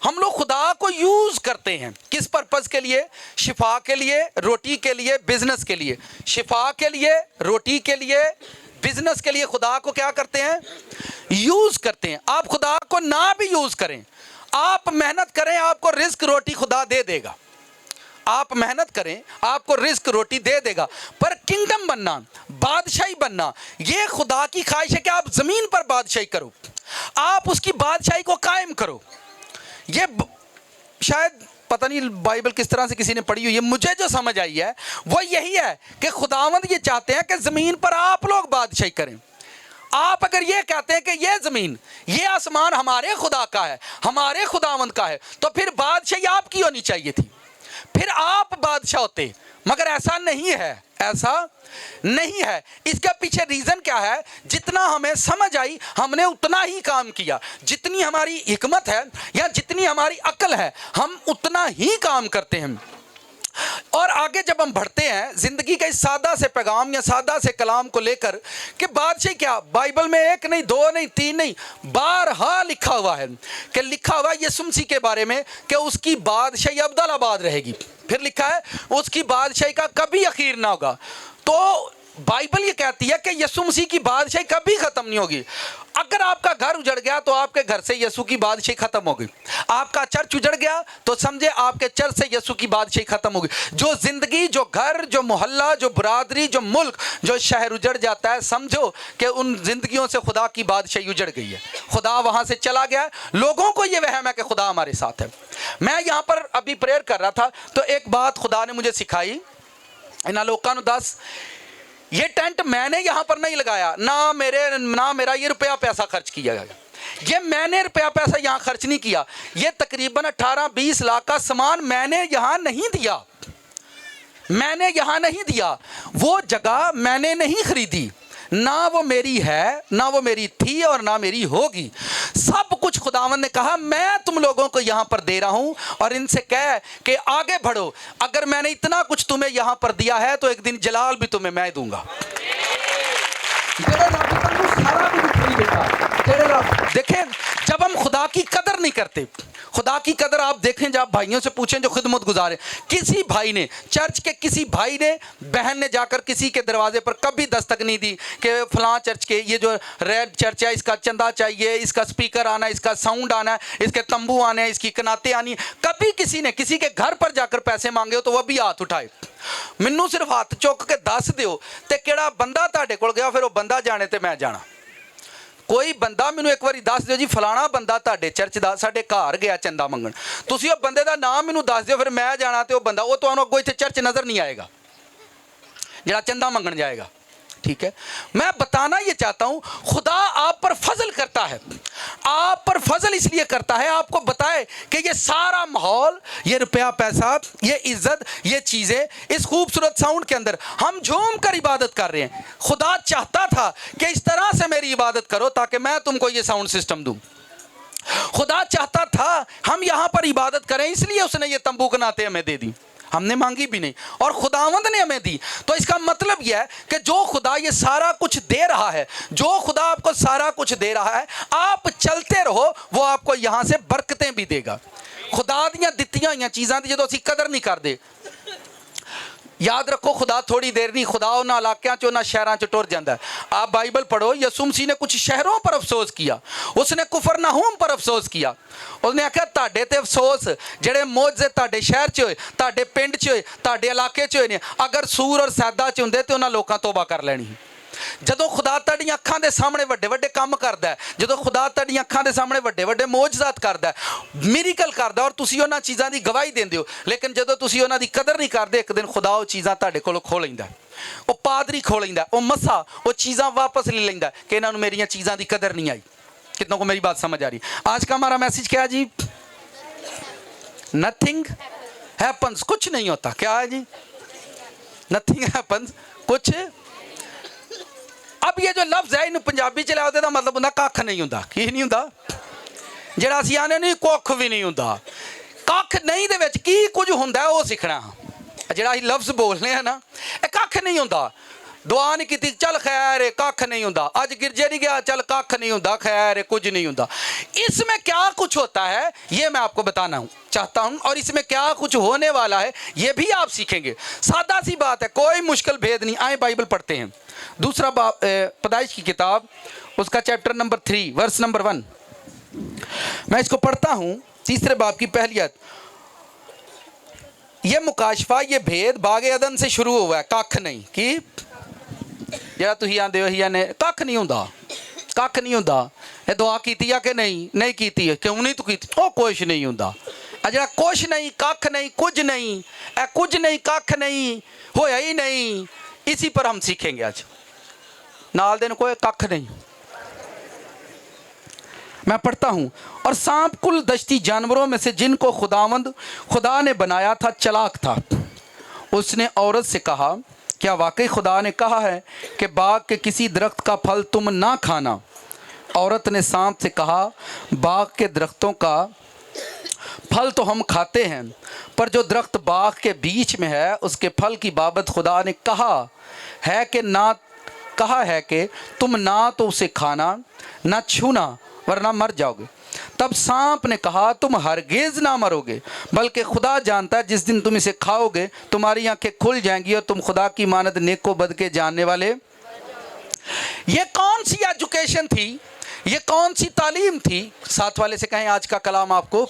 हम लोग खुदा को यूज़ करते हैं किस पर्पज़ के लिए? शिफा के लिए, रोटी के लिए, बिजनेस के लिए। शिफा के लिए, रोटी के लिए, बिजनेस के लिए खुदा को क्या करते हैं? यूज़ करते हैं। आप खुदा को ना भी यूज़ करें, आप मेहनत करें, आपको रिस्क रोटी खुदा दे देगा। आप मेहनत करें, आपको रिस्क रोटी दे देगा। पर किंगडम बनना, बादशाही बनना, ये खुदा की ख्वाहिश है कि आप ज़मीन पर बादशाही करो, आप उसकी बादशाही को कायम करो। ये शायद पता नहीं बाइबल किस तरह से किसी ने पढ़ी हुई है, मुझे जो समझ आई है वो यही है कि खुदावंद ये चाहते हैं कि ज़मीन पर आप लोग बादशाही करें। आप अगर ये कहते हैं कि ये ज़मीन, ये आसमान हमारे खुदा का है, हमारे खुदावंद का है, तो फिर बादशाही आपकी होनी चाहिए थी, फिर आप बादशाह होते। मगर ऐसा नहीं है, ऐसा नहीं है। इसके पीछे रीज़न क्या है? जितना हमें समझ आई हमने उतना ही काम किया, जितनी हमारी हिकमत है या जितनी हमारी अक्ल है हम उतना ही काम करते हैं। और आगे जब हम बढ़ते हैं ज़िंदगी के इस सादा से पैगाम या सादा से कलाम को लेकर कि बादशाही क्या, बाइबल में 1 नहीं 2 नहीं 3 नहीं 12 लिखा हुआ है कि लिखा हुआ है यीशु मसीह के बारे में कि उसकी बादशाही अब्दुल-आबाद रहेगी। फिर लिखा है उसकी बादशाही का कभी अखीर ना होगा। तो बाइबल ये कहती है कि यीशु मसीह की बादशाही कभी ख़त्म नहीं होगी। अगर आपका घर उजड़ गया तो आपके घर से यीशु की बादशाही ख़त्म हो गई। आपका चर्च उजड़ गया तो समझे आपके चर्च से यीशु की बादशाही ख़त्म हो गई। जो ज़िंदगी, जो घर, जो मोहल्ला, जो बरादरी, जो मुल्क, जो शहर उजड़ जाता है, समझो कि उन ज़िंदगियों से खुदा की बादशाही उजड़ गई है, खुदा वहाँ से चला गया। लोगों को ये वहम है कि खुदा हमारे साथ है। मैं यहाँ पर अभी प्रेयर कर रहा था तो एक बात खुदा ने मुझे सिखाई, इन्होंने लोगों ने 10 ये टेंट मैंने यहाँ पर नहीं लगाया, ना मेरा ये रुपया पैसा खर्च किया गया, ये मैंने रुपया पैसा यहाँ खर्च नहीं किया। ये तकरीबन 18-20 लाख का सामान मैंने यहाँ नहीं दिया, मैंने यहाँ नहीं दिया। वो जगह मैंने नहीं खरीदी, ना वो मेरी है, ना वो मेरी थी और ना मेरी होगी। सब कुछ खुदावंद ने कहा मैं तुम लोगों को यहाँ पर दे रहा हूँ और इनसे कह कि आगे बढ़ो। अगर मैंने इतना कुछ तुम्हें यहाँ पर दिया है तो एक दिन जलाल भी तुम्हें मैं दूंगा। देखें, जब हम खुदा की कदर नहीं करते, खुदा की कदर आप देखें, जब भाइयों से पूछें जो खिदमत गुजारे, किसी भाई ने, चर्च के किसी भाई ने, बहन ने जाकर किसी के दरवाजे पर कभी दस्तक नहीं दी कि फलां चर्च के ये जो रेड चर्च है इसका चंदा चाहिए, इसका स्पीकर आना है, इसका साउंड आना है, इसके तंबू आने हैं, इसकी कनाते आनी है। कभी किसी ने किसी के घर पर जाकर पैसे मांगे हो तो वह भी हाथ उठाए। मैनू सिर्फ हाथ चुक के दस दिओ ते किहड़ा बंदा तुहाडे कोल गया, फिर वो बंदा जाने ते मैं जाना। कोई बंदा मैनू एक बारी दस दिओ जी फलाना बंदा तुहाडे चर्च दा साडे घर गया चंदा मंगण, तुसीं उस बंदे दा नाम मैनू दस दिओ, फिर मैं जाना ते वो बंदा, वो तुहानूं अगों इत्थे चर्च नज़र नहीं आएगा जिहड़ा चंदा मंगण जाएगा। ठीक है, मैं बताना ये चाहता हूं खुदा आप पर फजल करता है, आप पर फजल इसलिए करता है आपको बताए कि ये सारा माहौल, ये रुपया पैसा, ये इज्जत, ये चीज़ें इस खूबसूरत साउंड के अंदर हम झूम कर इबादत कर रहे हैं। खुदा चाहता था कि इस तरह से मेरी इबादत करो ताकि मैं तुमको ये साउंड सिस्टम दूं। खुदा चाहता था हम यहाँ पर इबादत करें, इसलिए उसने ये तंबू कनाते हमें दे दी, हमने मांगी भी नहीं और खुदावंद ने हमें दी। तो इसका मतलब यह है कि जो खुदा ये सारा कुछ दे रहा है, जो खुदा आपको सारा कुछ दे रहा है, आप चलते रहो, वो आपको यहाँ से बरकतें भी देगा। खुदा दियां दित्तियां होईयां चीज़ां दी जदों असीं कदर नहीं करते, याद रखो खुदा थोड़ी देर नहीं, खुदा उन्होंने इलाकों चो उन्होंने शहरों च टुर जाता है। आप बाइबल पढ़ो, यसू मसीह ने कुछ शहरों पर अफसोस किया, उसने कुफरनाहूम पर अफसोस किया। उसने आख्या ताडे ते अफसोस जेड़े मोजे ताडे शहर च होए, ताडे पिंड च होए, ताडे इलाके च होए ने, अगर सूर और सैदा च हुंदे ते उन्हां लोकां तौबा कर लैनी। जदों खुदा तुहाडीਆਂ अखां दे सामने वड्डे वड्डे काम करदा है, जदों खुदा तुहाडीਆਂ अखां दे सामने वड्डे वड्डे मोजज़ात करदा है, मिरेकल करदा और तुसीं उन्हां चीज़ां दी गवाही देंदे हो, लेकिन जदों तुसीं उन्हां दी कदर नहीं करदे, एक दिन खुदा वो चीज़ां तुहाडे कोलों खो लैंदा है, वो पादरी खो लैंदा है, वो मसा वो चीज़ां वापस ले लैंदा कि इन्हां नूं मेरियां चीज़ां दी कदर नहीं आई। कितनों को मेरी बात समझ आ रही? आज का हमारा मैसेज क्या है जी? नथिंग हैपन्स, कुछ नहीं होता। क्या है जी? नथिंग हैपन्स, कुछ। अब ये जो लफ्ज़ है इन पंजाबी च लिया तो मतलब होंदा कख नहीं होंदा। की नहीं होंदा? जिहड़ा असीं आने नहीं कुख भी नहीं होंदा, कख नहीं दे विच की कुछ होंदा है वो सीखना। जिहड़ा असीं लफ्ज़ बोलने हैं ना, ये कख नहीं होंदा। दुआ नहीं की चल खैर है, कख नहीं होंदा। अज गिरजे नहीं गया, चल कख नहीं होंदा, खैर है, कुछ नहीं होंदा। इसमें क्या कुछ होता है ये मैं आपको बताना चाहता हूँ, और इसमें क्या कुछ होने वाला है ये भी आप सीखेंगे। सादा सी बात है, कोई मुश्किल भेद नहीं। आए बाइबल पढ़ते हैं, दूसरा बाब पैदाइश की किताब, उसका चैप्टर नंबर 3 वर्स नंबर 1। मैं इसको पढ़ता हूँ, तीसरे बाब की पहली आयत। ये मुकाशफा, ये भेद बागे अदन से शुरू हुआ है। कख नहीं की जरा तुसीं आंदे हो ही ने कख नहीं होंदा, कख नहीं होंदा। ये दुआ कीती है कि नहीं? नहीं कीती है। क्यों नहीं तू कीती? ओ कुछ नहीं होंदा। जरा कुछ नहीं, कख नहीं, कुछ नहीं, ए कुछ नहीं, कख नहीं, होया ही नहीं। इसी पर हम सीखेंगे आज। नाल दिन कोई कख नहीं। मैं पढ़ता हूं, और सांप कुल दश्ती जानवरों में से जिनको खुदावंद खुदा ने बनाया था चलाक था। उसने औरत से कहा, क्या वाकई खुदा ने कहा है कि बाग के किसी दरख्त का फल तुम ना खाना? औरत ने सांप से कहा, बाग के दरख्तों का फल तो हम खाते हैं, पर जो दरख्त बाग के बीच में है उसके फल की बाबत खुदा ने कहा है कि तुम ना तो उसे खाना ना छूना वरना मर जाओगे। तब सांप ने कहा, तुम हरगिज़ ना मरोगे, बल्कि खुदा जानता है जिस दिन तुम इसे खाओगे तुम्हारी आंखें खुल जाएंगी और तुम खुदा की मानद नेको बद के जानने वाले। ये कौन सी एजुकेशन थी? ये कौन सी तालीम थी? साथ वाले से कहें आज का कलाम आपको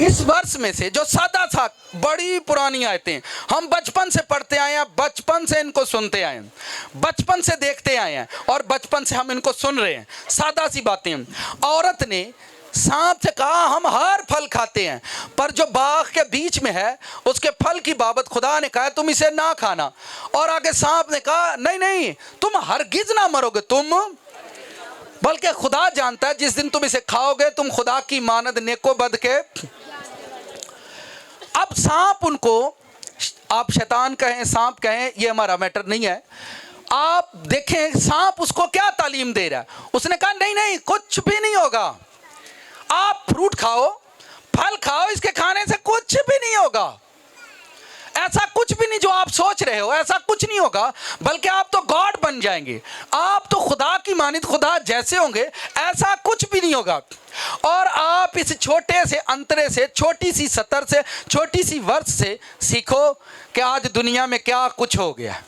इस वर्ष में से जो सादा था, बड़ी पुरानी आयतें हम बचपन से पढ़ते आए हैं, बचपन से इनको सुनते आए हैं, बचपन से देखते आए हैं और बचपन से हम इनको सुन रहे हैं। सादा सी बातें। औरत ने सांप से कहा, हम हर फल खाते हैं, पर जो बाग के बीच में है उसके फल की बाबत खुदा ने कहा तुम इसे ना खाना। और आगे सांप ने कहा, नहीं नहीं, तुम हरगिज़ ना मरोगे, तुम बल्कि खुदा जानता है जिस दिन तुम इसे खाओगे तुम खुदा की मानद नेको बद के। अब सांप उनको, आप शैतान कहें सांप कहें, ये हमारा मैटर नहीं है। आप देखें सांप उसको क्या तालीम दे रहा है। उसने कहा नहीं नहीं, कुछ भी नहीं होगा, आप फ्रूट खाओ, फल खाओ, इसके खाने से कुछ भी नहीं होगा। ऐसा कुछ भी नहीं जो आप सोच रहे हो, ऐसा कुछ नहीं होगा, बल्कि आप तो गॉड बन जाएंगे, आप तो खुदा की मानित खुदा जैसे होंगे, ऐसा कुछ भी नहीं होगा। और आप इस छोटे से अंतरे से, छोटी सी सतर से, छोटी सी वर्ष से सीखो कि आज दुनिया में क्या कुछ हो गया।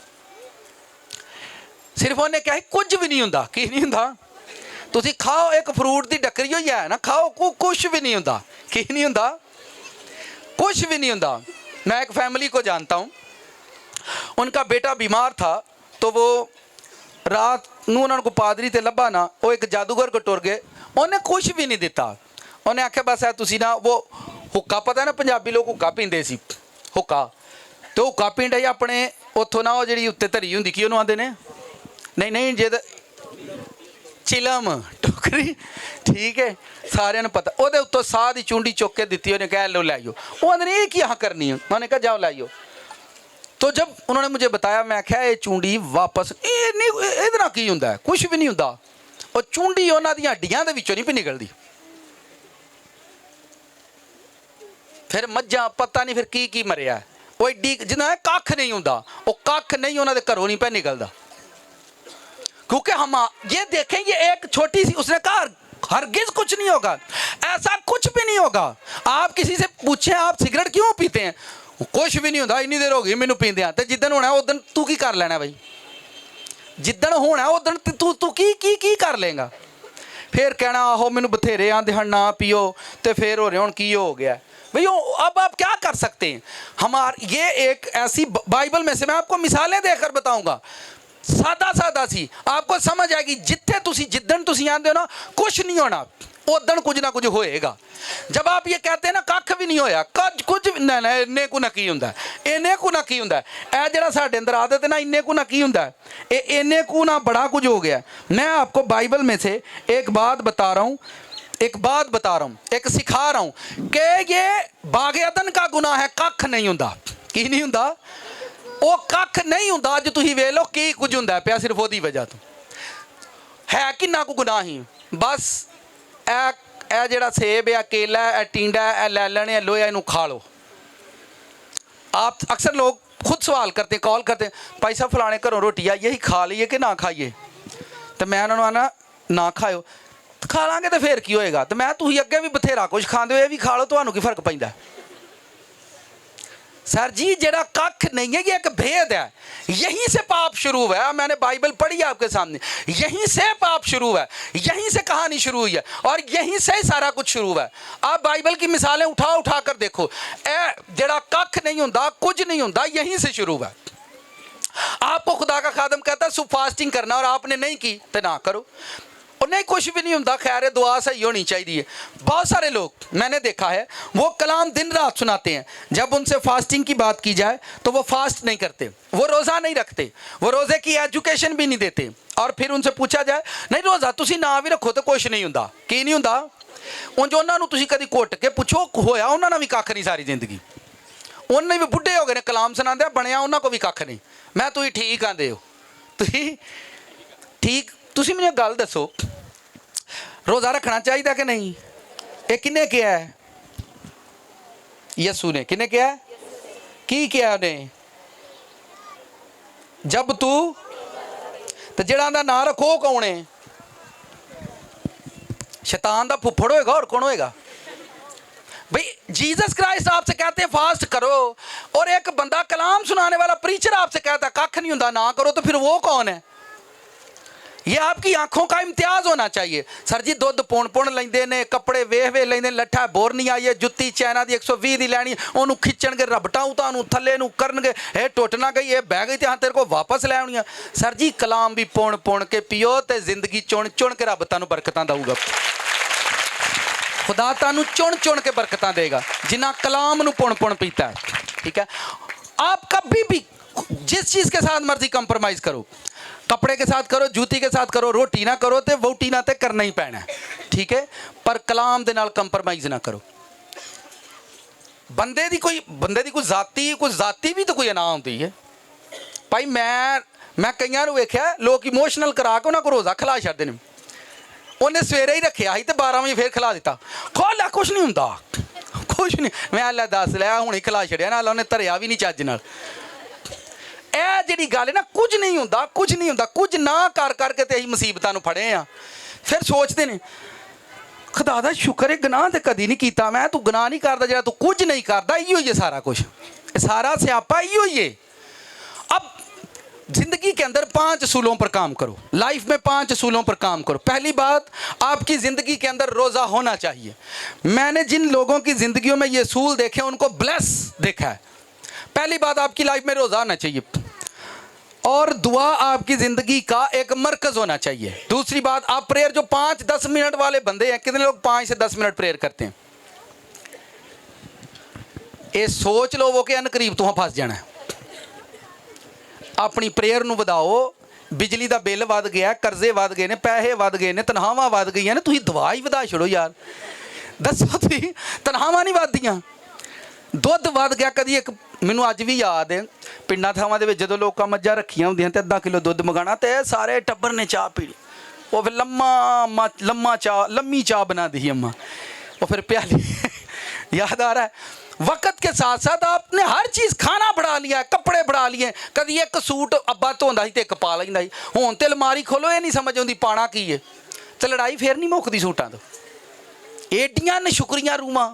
सिर्फ उन्हें क्या है, कुछ भी नहीं होंदा। की नहीं होंदा? तुसी खाओ, एक फ्रूट की डकरी हुई है ना, खाओ, कुछ भी नहीं होंदा। की नहीं होंदा? कुछ भी नहीं होंदा। मैं एक फैमिली को जानता हूँ, उनका बेटा बीमार था, तो वो रात नूं उन्होंने पादरी ते लभा ना, वो एक जादूगर को टुर गए, उन्हें कुछ भी नहीं दिता। उन्हें आख्या बस है तुसी ना, वो हुक्का, पता है ना पंजाबी लोग हुक्का पींदे सी, हुक्का, तो हुक्का पींदा ही अपने उतों ना वो जी उत्ते धरी होंगी, की उन्होंने आते ने, नहीं नहीं जे चिलम टोकरी, ठीक है, सारे पता, वो उत्तों साह की चूंडी चुक के दी, उन्हें कह लो लाइयो। वो आते ये की यहाँ करनी है, उन्होंने कहा जाओ लाइयो। तो जब उन्होंने मुझे बताया, मैं आख्या ये चूंडी वापस, ये नहीं इधर की होंदा है, कुछ भी नहीं होंदा। और चूंडी उन्होंने हड्डियां दे विचों नहीं भी निकलती। फिर मज्जां पता नहीं फिर की मरिया, वो एडी जिन्ना कख नहीं होंदा, वो कख नहीं उन्होंने घरों नहीं पे निकलता। क्योंकि हम ये देखें, ये एक छोटी सी, उसने कहा हरगिज़ कुछ नहीं होगा। ऐसा कुछ भी नहीं होगा। आप किसी से पूछें आप सिगरेट क्यों पीते हैं, कुछ भी नहीं होता, इन्नी देर हो गई मैनू पींदे। तो जिद्दन होना उदन तू की कर लेना भाई, जिद्दन होना उदन तू की कर लेगा। फिर कहना आहो मैनू बथेरे आंदे हन ना पियो, तो फिर हो रहे हुण की हो गया भाई। अब आप क्या कर सकते हैं। ये एक ऐसी बाइबल में से मैं आपको मिसालें देकर बताऊंगा, सादा सी, आपको समझ आएगी। जिथे तुसी जिद्दन तुसी आंदे हो ना कुछ नहीं होना, उदन कुछ ना कुछ होएगा। जब आप ये कहते हैं ना कख भी नहीं होया, कुछ ना इन्ने को ना की हुंदा, इन्ने को ना की हुंदा, ए जिहड़ा साडे अंदर आदत है ना इन्ने को ना की हुंदा, इन्ने को ना बड़ा कुछ हो गया। मैं आपको बाइबल में से एक बात बता रहा हूँ, एक सिखा रहा हूँ कि ये बागे अदन का गुनाह है, कख नहीं हुंदा। की नहीं हुंदा, वो कख नहीं हुंदा। अज तुसीं वेख लो की कुछ हुंदा पिया सिर्फ ओदी वजह तो है किन्ना को गुनाह ही। बस ए जिहड़ा सेब है, केला है, टींडा है, लै लैने लोया, इनू खा लो। आप अक्सर लोग खुद सवाल करते हैं, कॉल करते हैं, भाई साहब फलाने घरों रोटी आई, यही खा लीए कि ना खाइए। तो मैं उन्होंने आना ना खाओ, खा लांगे तो फिर की होएगा। तो मैं तुसीं अगे भी बथेरा कुछ खाते हो, ये भी खा लो, तुहानू की फर्क पैंदा। सर जी जेड़ा कख नहीं है, ये एक भेद है, यहीं से पाप शुरू हुआ है। मैंने बाइबल पढ़ी है आपके सामने, यहीं से पाप शुरू हुआ है, यहीं से कहानी शुरू हुई है और यहीं से सारा कुछ शुरू हुआ है। आप बाइबल की मिसालें उठा कर देखो, ए जेड़ा कख नहीं हुंदा, कुछ नहीं हुंदा, यहीं से शुरू हुआ है। आपको खुदा का खादम कहता है सुबह फास्टिंग करना और आपने नहीं की तो ना करो, और नहीं कुछ भी नहीं होता, खैर है, दुआ सही होनी चाहिए। बहुत सारे लोग मैंने देखा है वो कलाम दिन रात सुनाते हैं, जब उनसे फास्टिंग की बात की जाए तो वो फास्ट नहीं करते, वो रोज़ा नहीं रखते, वो रोज़े की एजुकेशन भी नहीं देते। और फिर उनसे पूछा जाए नहीं रोज़ा तुसी ना भी रखो तो कुछ नहीं होता, की नहीं होता। उंज उन्होंने तुसी कभी घुट के पुछो, होया उन्होंने भी कख नहीं सारी जिंदगी, उन्हें भी बुढ़े हो गए ने कलाम सुनाते, बनया उन्होंने को भी कख नहीं। मैं तुसीं ठीक आंदे हो, तुसीं ठीक, तुसीं मैनूं एक गल दसो, रोज़ा रखना चाहिए कि नहीं। ये किन्ने किया है, यसू ने। किन्ने किया है, की किया उन्हें, जब तू तो जेड़ा दा ना रखो कौन है, शैतान दा फुफड़ होएगा और कौन होएगा भाई। जीसस क्राइस्ट आपसे कहते हैं फास्ट करो, और एक बंदा कलाम सुनाने वाला प्रीचर आपसे कहता कख नहीं हुंदा ना करो, तो फिर वो कौन है। ये आपकी आंखों का इम्तियाज होना चाहिए। सर जी दुध पुण लेंदे ने, कपड़े वेह लेंदे, लट्ठा बोर नहीं आई है, जुत्ती चाइना दी 120 दी लैनी, उन्होंने खिंचणगे, रबटा उतानू थले नू करनगे, ये टुट ना गई, ये बह गई तो हाँ तेरे को वापस लै आउणियां। सर जी कलाम भी पुण के पियो तो जिंदगी चुन के रब तुहानू बरकतां देऊगा। खुदा तुहानू चुन के बरकतां देगा जिन्ना कलाम नू पुण पीता है। ठीक है, आप कभी भी जिस चीज़ के साथ मर्जी कंप्रोमाइज़ करो, कपड़े के साथ करो, जूती के साथ करो, रोटी ना करो तो वोटी ना तो करना ही पैना है। ठीक है, पर कलाम दे नाल कंप्रोमाइज़ ना करो। बंदे दी कोई जाती भी तो कोई ना होती है भाई। मैं कईयां नूं वेख्या लोग इमोशनल करा के उन्हां को रोज़ा खिला छड्डदे ने। उन्हें सवेरे ही रखिया ही तो 12 बजे फिर खिला दिता, खा लै कुछ नहीं हुंदा, कुछ नहीं। मैं लै दस लिया हुणे खिला छड़िया, नाल उन्हें धरिया भी नहीं चज नाल। ਇਹ ਜਿਹੜੀ ਗੱਲ ਹੈ ਨਾ, ਕੁਝ ਨਹੀਂ ਹੁੰਦਾ, ਕੁਝ ਨਾ ਕਰ ਕਰਕੇ ਤੇ ਅਸੀਂ ਮੁਸੀਬਤਾਂ ਨੂੰ ਫੜੇ ਆ। ਫਿਰ ਸੋਚਦੇ ਨੇ ਖੁਦਾ ਦਾ ਸ਼ੁਕਰ ਹੈ ਗੁਨਾਹ ਤੇ ਕਦੀ ਨਹੀਂ ਕੀਤਾ ਮੈਂ, ਤੂੰ ਗੁਨਾਹ ਨਹੀਂ ਕਰਦਾ, ਜਿਹੜਾ ਤੂੰ ਕੁਝ ਨਹੀਂ ਕਰਦਾ, ਇਹੋ ਹੀ ਹੈ ਸਾਰਾ ਕੁਝ, ਇਹ ਸਾਰਾ ਸਿਆਪਾ ਇਹੋ ही है। अब जिंदगी के अंदर 5 असूलों पर काम करो, लाइफ में 5 असूलों पर काम करो। पहली बात, आपकी ज़िंदगी के अंदर रोज़ा होना चाहिए। मैंने जिन लोगों की ज़िंदगियों में ये असूल देखे उनको ब्लेस देखा है। पहली बात, आपकी लाइफ में रोज़ा होना चाहिए और दुआ आपकी ज़िंदगी का एक मरकज़ होना चाहिए। दूसरी बात, आप प्रेयर जो 5-10 मिनट वाले बंदे हैं, कितने लोग 5 से 10 मिनट प्रेयर करते हैं। ये सोच लो वो कि अनकरीब तुहां फस जाना है। अपनी प्रेयर नूं वधाओ। बिजली का बिल वध गया, कर्जे वध गए ने, पैसे वध गए ने, तनखावां वध गई ने, तुसीं दवा ही वधा छड़ो यार। दसो तुसीं तनखावां नहीं वधदियां, दुध वध गया। कभी एक मैनू अज भी याद है, पिंडां थावां दे विच जदों लोकां मੱਝਾਂ रखियां होंदियां ते अद्धा किलो दुध मंगाना ते सारे टब्बर ने चाह पीनी। वो फिर लम्मी चाह बनाती ही अम्मा, वो फिर प्याली याद आ रहा है। वक्त के साथ साथ आपने हर चीज़, खाना बढ़ा लिया, कपड़े बढ़ा लिए। कभी एक सूट अब्बा धोंदा ही ते एक पा लैंदा ही, हुण ते अलमारी खोलो ये नहीं समझ आउंदी पाना की है। तो लड़ाई फिर नहीं मुकदी सूटां तो। एडियां ने शुक्रिया रूमां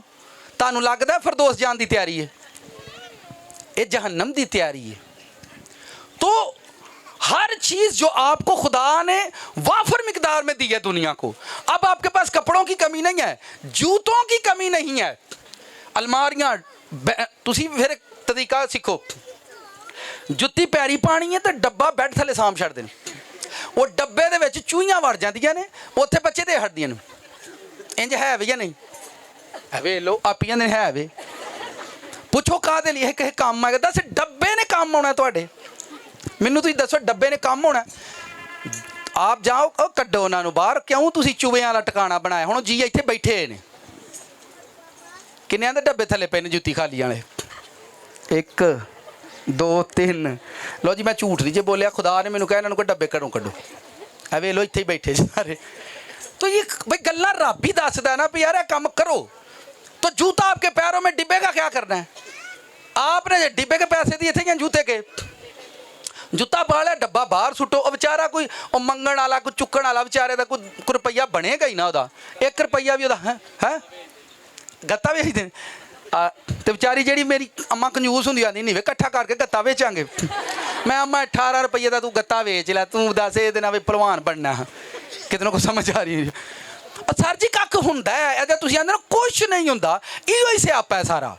ਤੁਹਾਨੂੰ ਲੱਗਦਾ ਫਿਰਦੌਸ ਜਾਣ ਦੀ ਤਿਆਰੀ ਹੈ ये जहन्नम की तैयारी है। तो हर चीज़ जो आपको खुदा ने वाफर मिकदार में दी है दुनिया को, अब आपके पास कपड़ों की कमी नहीं है, जूतों की कमी नहीं है, अलमारियां तुसी फिर एक तरीका सीखो, जुत्ती पैरी पानी है तो डब्बा बैड थले साम छड़ देने, वो डब्बे दे विच चूहियां वड़ जांदियां ने, उत्थे बच्चे दे हटदियां ने, इंज है वे या नहीं है वे लो आपियां ने है वे पुछो काहदे लिए किसी काम आएगा, दस डब्बे ने काम आना तुहाडे, मैनू तुसीं दसो डब्बे ने काम होना, आप जाओ कड्डो उन्होंने बाहर, क्यों तुसीं चूहियां वाला टकाना बनाया, हुण जी इत्थे बैठे ने किन्नियां दे डब्बे थले पे ने जुत्ती खाली वाले, 1 2 3 लो जी मैं झूठ नहीं जे बोलिया, खुदा ने मैनू कहा इन्हां नूं कोई डब्बे घरों कड्डो, है वे लो इत्थे ही बैठे सारे। तो ये भाई गल्लां रब ही दसदा ना भी यार ये काम करो, तो जूता आपके पैरों में डिब्बे का क्या करना है, आपने डिब्बे के पैसे दिए थे या जूते के, जूता पालिया डब्बा बाहर सुटो, और बेचारा कोई मंगण वाला कोई चुकण वाला बेचारे का कोई रुपया बनेगा ही ना, वह 1 रुपया भी वह है गत्ता बेच दें, तो बेचारी जी मेरी अम्मा कंजूस होंगी आती नहीं वे इकट्ठा करके गत्ता बेचांगे, मैं अम्मा 18 रुपये का तू गत्ता बेच लै, तू दस ये दिन भलवान बनना, कितने को समझ आ रही है। सर जी कख हुंदा है तुम आंदे ना कुछ नहीं हुंदा, इहो ही स्यापा है सारा,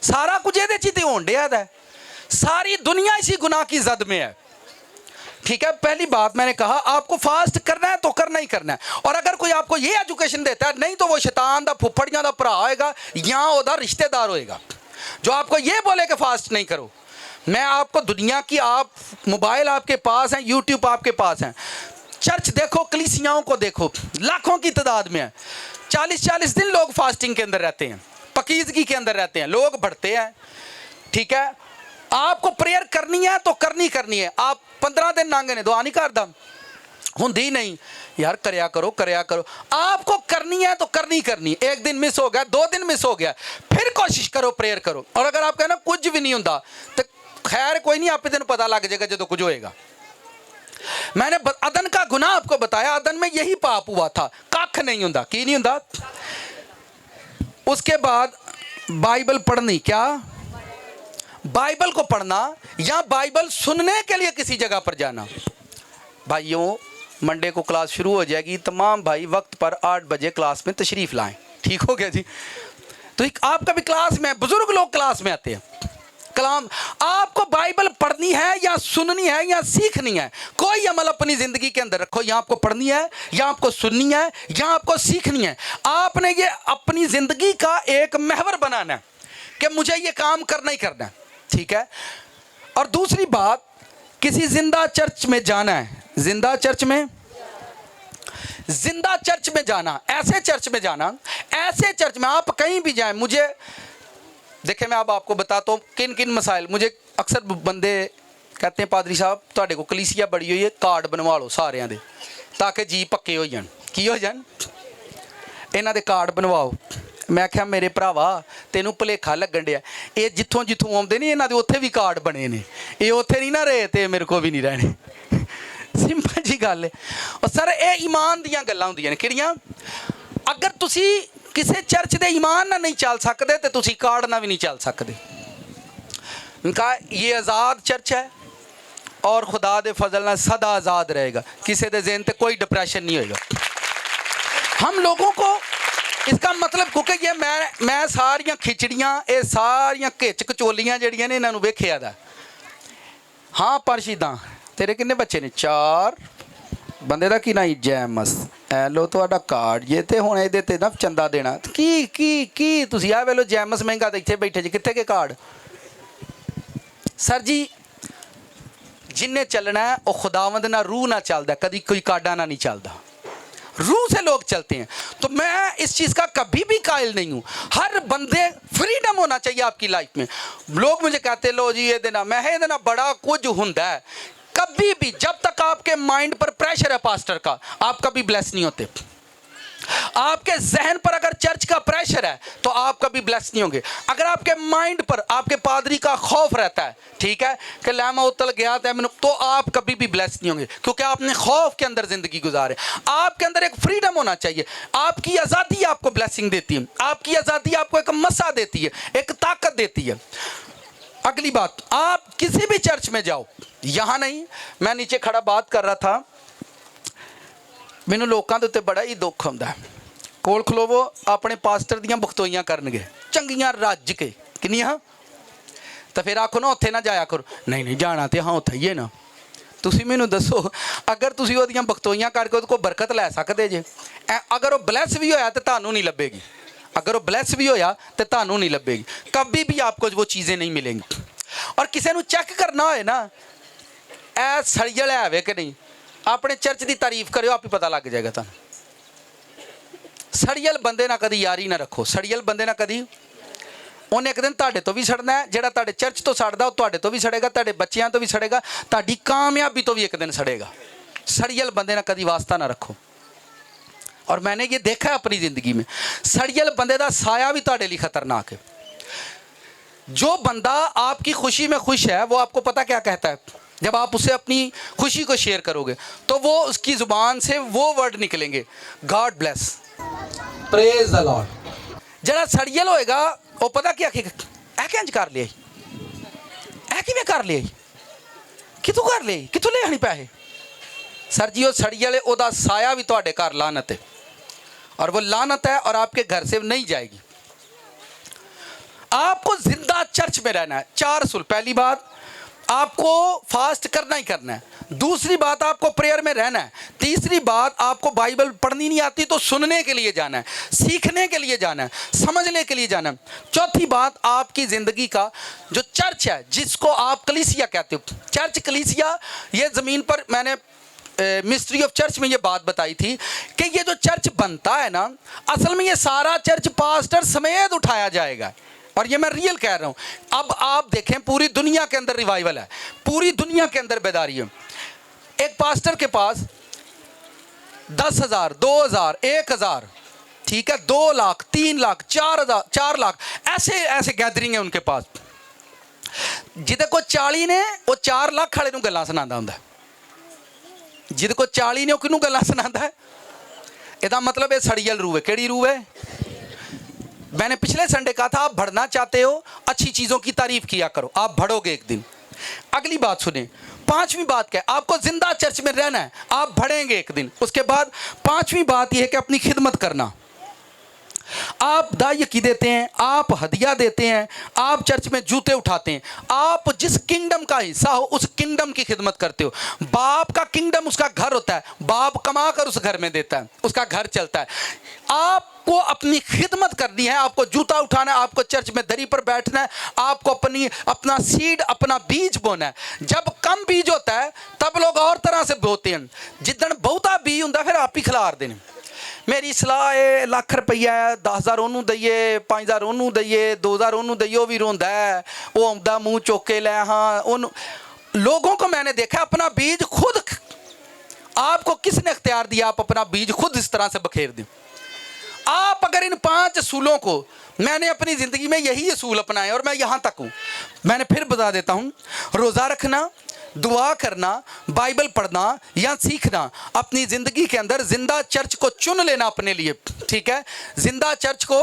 सारा कुछ ये तो होण डिया है, सारी दुनिया इसी गुनाह की जद में है। ठीक है, पहली बात मैंने कहा आपको फास्ट करना है तो करना ही करना है, और अगर कोई आपको ये एजुकेशन देता है नहीं तो वो शैतान दा फुफड़ियां दा भरा होएगा या ओदा रिश्तेदार होएगा जो आपको ये बोले कि फास्ट नहीं करो। मैं आपको दुनिया की, आप मोबाइल आपके पास हैं, यूट्यूब आपके पास हैं, चर्च देखो, कलीसियाओं को देखो, लाखों की तादाद में है, 40-40 दिन लोग फास्टिंग के अंदर रहते हैं, पकीजगी के अंदर रहते हैं, लोग बढ़ते हैं। ठीक है, आपको प्रेयर करनी है तो करनी है, आप 15 दिन नांगे ने दुआ नहीं करदा हुंदी नहीं यार, करया करो, आपको करनी है तो करनी, 1 दिन मिस हो गया, 2 दिन मिस हो गया, फिर कोशिश करो, प्रेयर करो, और अगर आप कहना कुछ भी नहीं होता तो खैर कोई नहीं, आप तेन पता लग जाएगा जो कुछ होएगा। मैंने अदन का गुनाह आपको बताया, अदन में यही पाप हुआ था, कख नहीं होता, की नहीं होता। उसके बाद बाइबल पढ़नी, क्या बाइबल को पढ़ना या बाइबल सुनने के लिए किसी जगह पर जाना। भाइयों मंडे को क्लास शुरू हो जाएगी, तमाम भाई वक्त पर 8 बजे क्लास में तशरीफ़ लाएं, ठीक हो गया जी। तो आपका भी क्लास में, बुजुर्ग लोग क्लास में आते हैं, कलाम आपको बाइबल पढ़नी है या सुननी है या सीखनी है, कोई अमल अपनी ज़िंदगी के अंदर रखो, या आपको पढ़नी है या आपको सुननी है या आपको सीखनी है, आपने ये अपनी ज़िंदगी का एक महवर बनाना है कि मुझे ये काम करना ही करना है। ठीक है, और दूसरी बात, किसी जिंदा चर्च में जाना है, जिंदा चर्च में जाना, ऐसे चर्च में आप कहीं भी जाएं, मुझे देखें मैं अब आपको बताता हूँ किन किन मसाइल, मुझे अक्सर बंदे कहते हैं पादरी साहब तुहाडे को कलीसिया बड़ी हुई है, कार्ड बनवा लो सारिਆਂ ਦੇ ताकि जी पक्के हो जान, की हो जान, इन्हां दे कार्ड बनवाओ। मैं क्या मेरे भरावा तेनू भुलेखा लगन डिया, ये जिथों आउंदे ने इन्हां दे उत्थे भी कार्ड बने ने, ये उत्थे नहीं ना रहे ते मेरे को भी नहीं रहने, सिंपल जी गल है। और सर ये ईमान दियां गल्लां हुंदियां ने किहड़ियां, अगर तुसी किसी चर्च के ईमान ना नहीं चल सकते तो तुसी कार्ड ना भी नहीं चल सकते। उनका ये आज़ाद चर्च है और खुदा दे फजल ना सदा आज़ाद रहेगा, किसी के ज़हन ते कोई डिप्रेशन नहीं होगा। हम लोगों को इसका मतलब क्योंकि ये मैं सारियां खिचड़ियाँ, ये सारियां घिच कचोलियाँ जड़ियाँ ने इन्होंने वेखिया दा। हाँ परशीदा तेरे किन्ने बच्चे ने? 4 बंदे का की ना जैमस, ए लो तुहाडा कार्ड जे ते हुण इहदे ते ना चंदा देना की तुसीं आ वेलो जैमस महंगा तो इत्थे बैठे जी, कित्थे के कार्ड। सर जी जिन्हें चलना है वो खुदावंद ना रूह ना चलता, कभी कोई कार्डा ना नहीं चलता, रूह से लोग चलते हैं। तो मैं इस चीज़ का कभी भी कायल नहीं हूँ, हर बंदे फ्रीडम होना चाहिए आपकी लाइफ में। लोग मुझे कहते लो जी ये देना, मैं ये देना बड़ा कुछ होता है, कभी भी जब तक आपके माइंड पर प्रेशर है पास्टर का, आप कभी ब्लेस नहीं होते। आपके जहन पर अगर चर्च का प्रेशर है तो आप कभी ब्लेस नहीं होंगे। अगर आपके माइंड पर आपके पादरी का खौफ रहता है, ठीक है, कि लैमा उतल गया तो आप कभी भी ब्लेस नहीं होंगे, क्योंकि आपने खौफ के अंदर जिंदगी गुजारे। आपके अंदर एक फ्रीडम होना चाहिए। आपकी आज़ादी आपको ब्लेसिंग देती है, आपकी आज़ादी आपको एक मसा देती है, एक ताकत देती है। अगली बात, आप किसी भी चर्च में जाओ, यहाँ नहीं, मैं नीचे खड़ा बात कर रहा था, मैनू लोगों के उत्ते बड़ा ही दुख होंदा है। कोल खलोवो अपने पास्टर दियां बखतोइयां करनगे चंगियां रज के किनियां, तो फिर आखो ना उत्थे ना जाया करो। नहीं नहीं जाना तो हाँ उत्थे ही है ना। तुसी मैनू दसो, अगर तुसी ओदियां बखतोइयां करके उहदे कोल बरकत लै सकदे जे, अगर वो ब्लैस भी होया तो तुहानू नहीं लभेगी, अगर वो ब्लैस भी होया तो तुहानू नहीं लभेगी, कभी भी आपको वो चीज़ें नहीं मिलेंगी। और किसी नू चेक करना होए ना ए सड़ियल है कि नहीं, अपने चर्च की तारीफ करो, आप ही पता लग जाएगा तुहानू। सड़ियल बंदे ना कदी यारी ना रखो, सड़ियल बंदे ना कदी, उन्हें एक दिन तुहाडे तो भी सड़ना है, जिहड़ा तुहाडे चर्च तो सड़दा वो तुहाडे तो भी सड़ेगा, तुहाडे बच्चियां तो भी सड़ेगा, तुहाडी कामयाबी तो भी एक दिन सड़ेगा। सड़ियल बंदे ना कदी वास्ता ना रखो। और मैंने ये देखा है अपनी ज़िंदगी में, सड़ियल बंदे का साया भी तुहाडे लिए खतरनाक है। जो बंदा आपकी खुशी में खुश है वो आपको पता क्या कहता है, जब आप उसे अपनी खुशी को शेयर करोगे तो वो उसकी ज़ुबान से वो वर्ड निकलेंगे, God bless, praise the Lord. जरा सड़ियल होएगा वो पता क्या इंज कर लिया, किवें कर लिया, कितों कर लिया, कितों ले आनी पैसे। सर जी वो सड़ियल है, ओदा साया भी तुहाडे घर लानत है, और वो लानत है और आपके घर से नहीं जाएगी। आपको जिंदा चर्च में रहना है। 4 असूल, पहली बात आपको फास्ट करना ही करना है, दूसरी बात आपको प्रेयर में रहना है, तीसरी बात आपको बाइबल पढ़नी नहीं आती तो सुनने के लिए जाना है, सीखने के लिए जाना है, समझने के लिए जाना है। चौथी बात, आपकी ज़िंदगी का जो चर्च है जिसको आप कलीसिया कहते हो, चर्च कलीसिया, ये ज़मीन पर मैंने मिस्ट्री ऑफ चर्च में ये बात बताई थी कि ये जो चर्च बनता है ना, असल में ये सारा चर्च पास्टर समेत उठाया जाएगा, और ये मैं रियल कह रहा हूँ। अब आप देखें पूरी दुनिया के अंदर रिवाइवल है, पूरी दुनिया के अंदर बेदारी है। एक पास्टर के पास 10,000, 2,000, 1,000, ठीक है, 2 लाख, 3 लाख, 4,000, 4 लाख, ऐसे ऐसे गैदरिंग है उनके पास। जिदे को 40 ने वो 4 लाख वाले नूं गल्लां सुणांदा हुंदा है, जिदे को 40 ने वो किनू गल्लां सुणांदा है। इसदा मतलब ये सड़ियल रूह है। केड़ी रूह है? मैंने पिछले संडे कहा था, आप बढ़ना चाहते हो अच्छी चीज़ों की तारीफ किया करो, आप बढ़ोगे एक दिन। अगली बात सुने, 5वीं बात क्या है, आपको जिंदा चर्च में रहना है, आप बढ़ेंगे एक दिन। उसके बाद 5वीं बात यह है कि अपनी खिदमत करना। आप दायकी देते हैं, आप हदिया देते हैं, आप चर्च में जूते उठाते हैं, आप जिस किंगडम का हिस्सा हो उस किंगडम की खिदमत करते हो। बाप का किंगडम उसका घर होता है, बाप कमा कर उस घर में देता है, उसका घर चलता है। आपको अपनी खिदमत करनी है, आपको जूता उठाना है, आपको चर्च में दरी पर बैठना है, आपको अपना सीड, अपना बीज बोना है। जब कम बीज होता है तब लोग और तरह से बोते हैं, जिदन बहुता बीज होंगे फिर आप ही खिलार देने। मेरी सलाह है, लाख रुपया 10,000 ओनू दईए, 5,000 ओनू दईए, 2,000 ओनू दईए, वो भी रोंदा है, वो आंदा मुँह चुक के लै। हाँ, उन लोगों को मैंने देखा अपना बीज खुद, आपको किसने अख्तियार दिया आप अपना बीज खुद इस तरह से बखेर दें। आप अगर इन 5 असूलों को, मैंने अपनी ज़िंदगी में यही असूल अपनाए और मैं यहाँ तक हूँ, मैंने फिर बता देता हूँ, रोज़ा रखना, दुआ करना, बाइबल पढ़ना या सीखना, अपनी ज़िंदगी के अंदर जिंदा चर्च को चुन लेना अपने लिए, ठीक है। जिंदा चर्च को,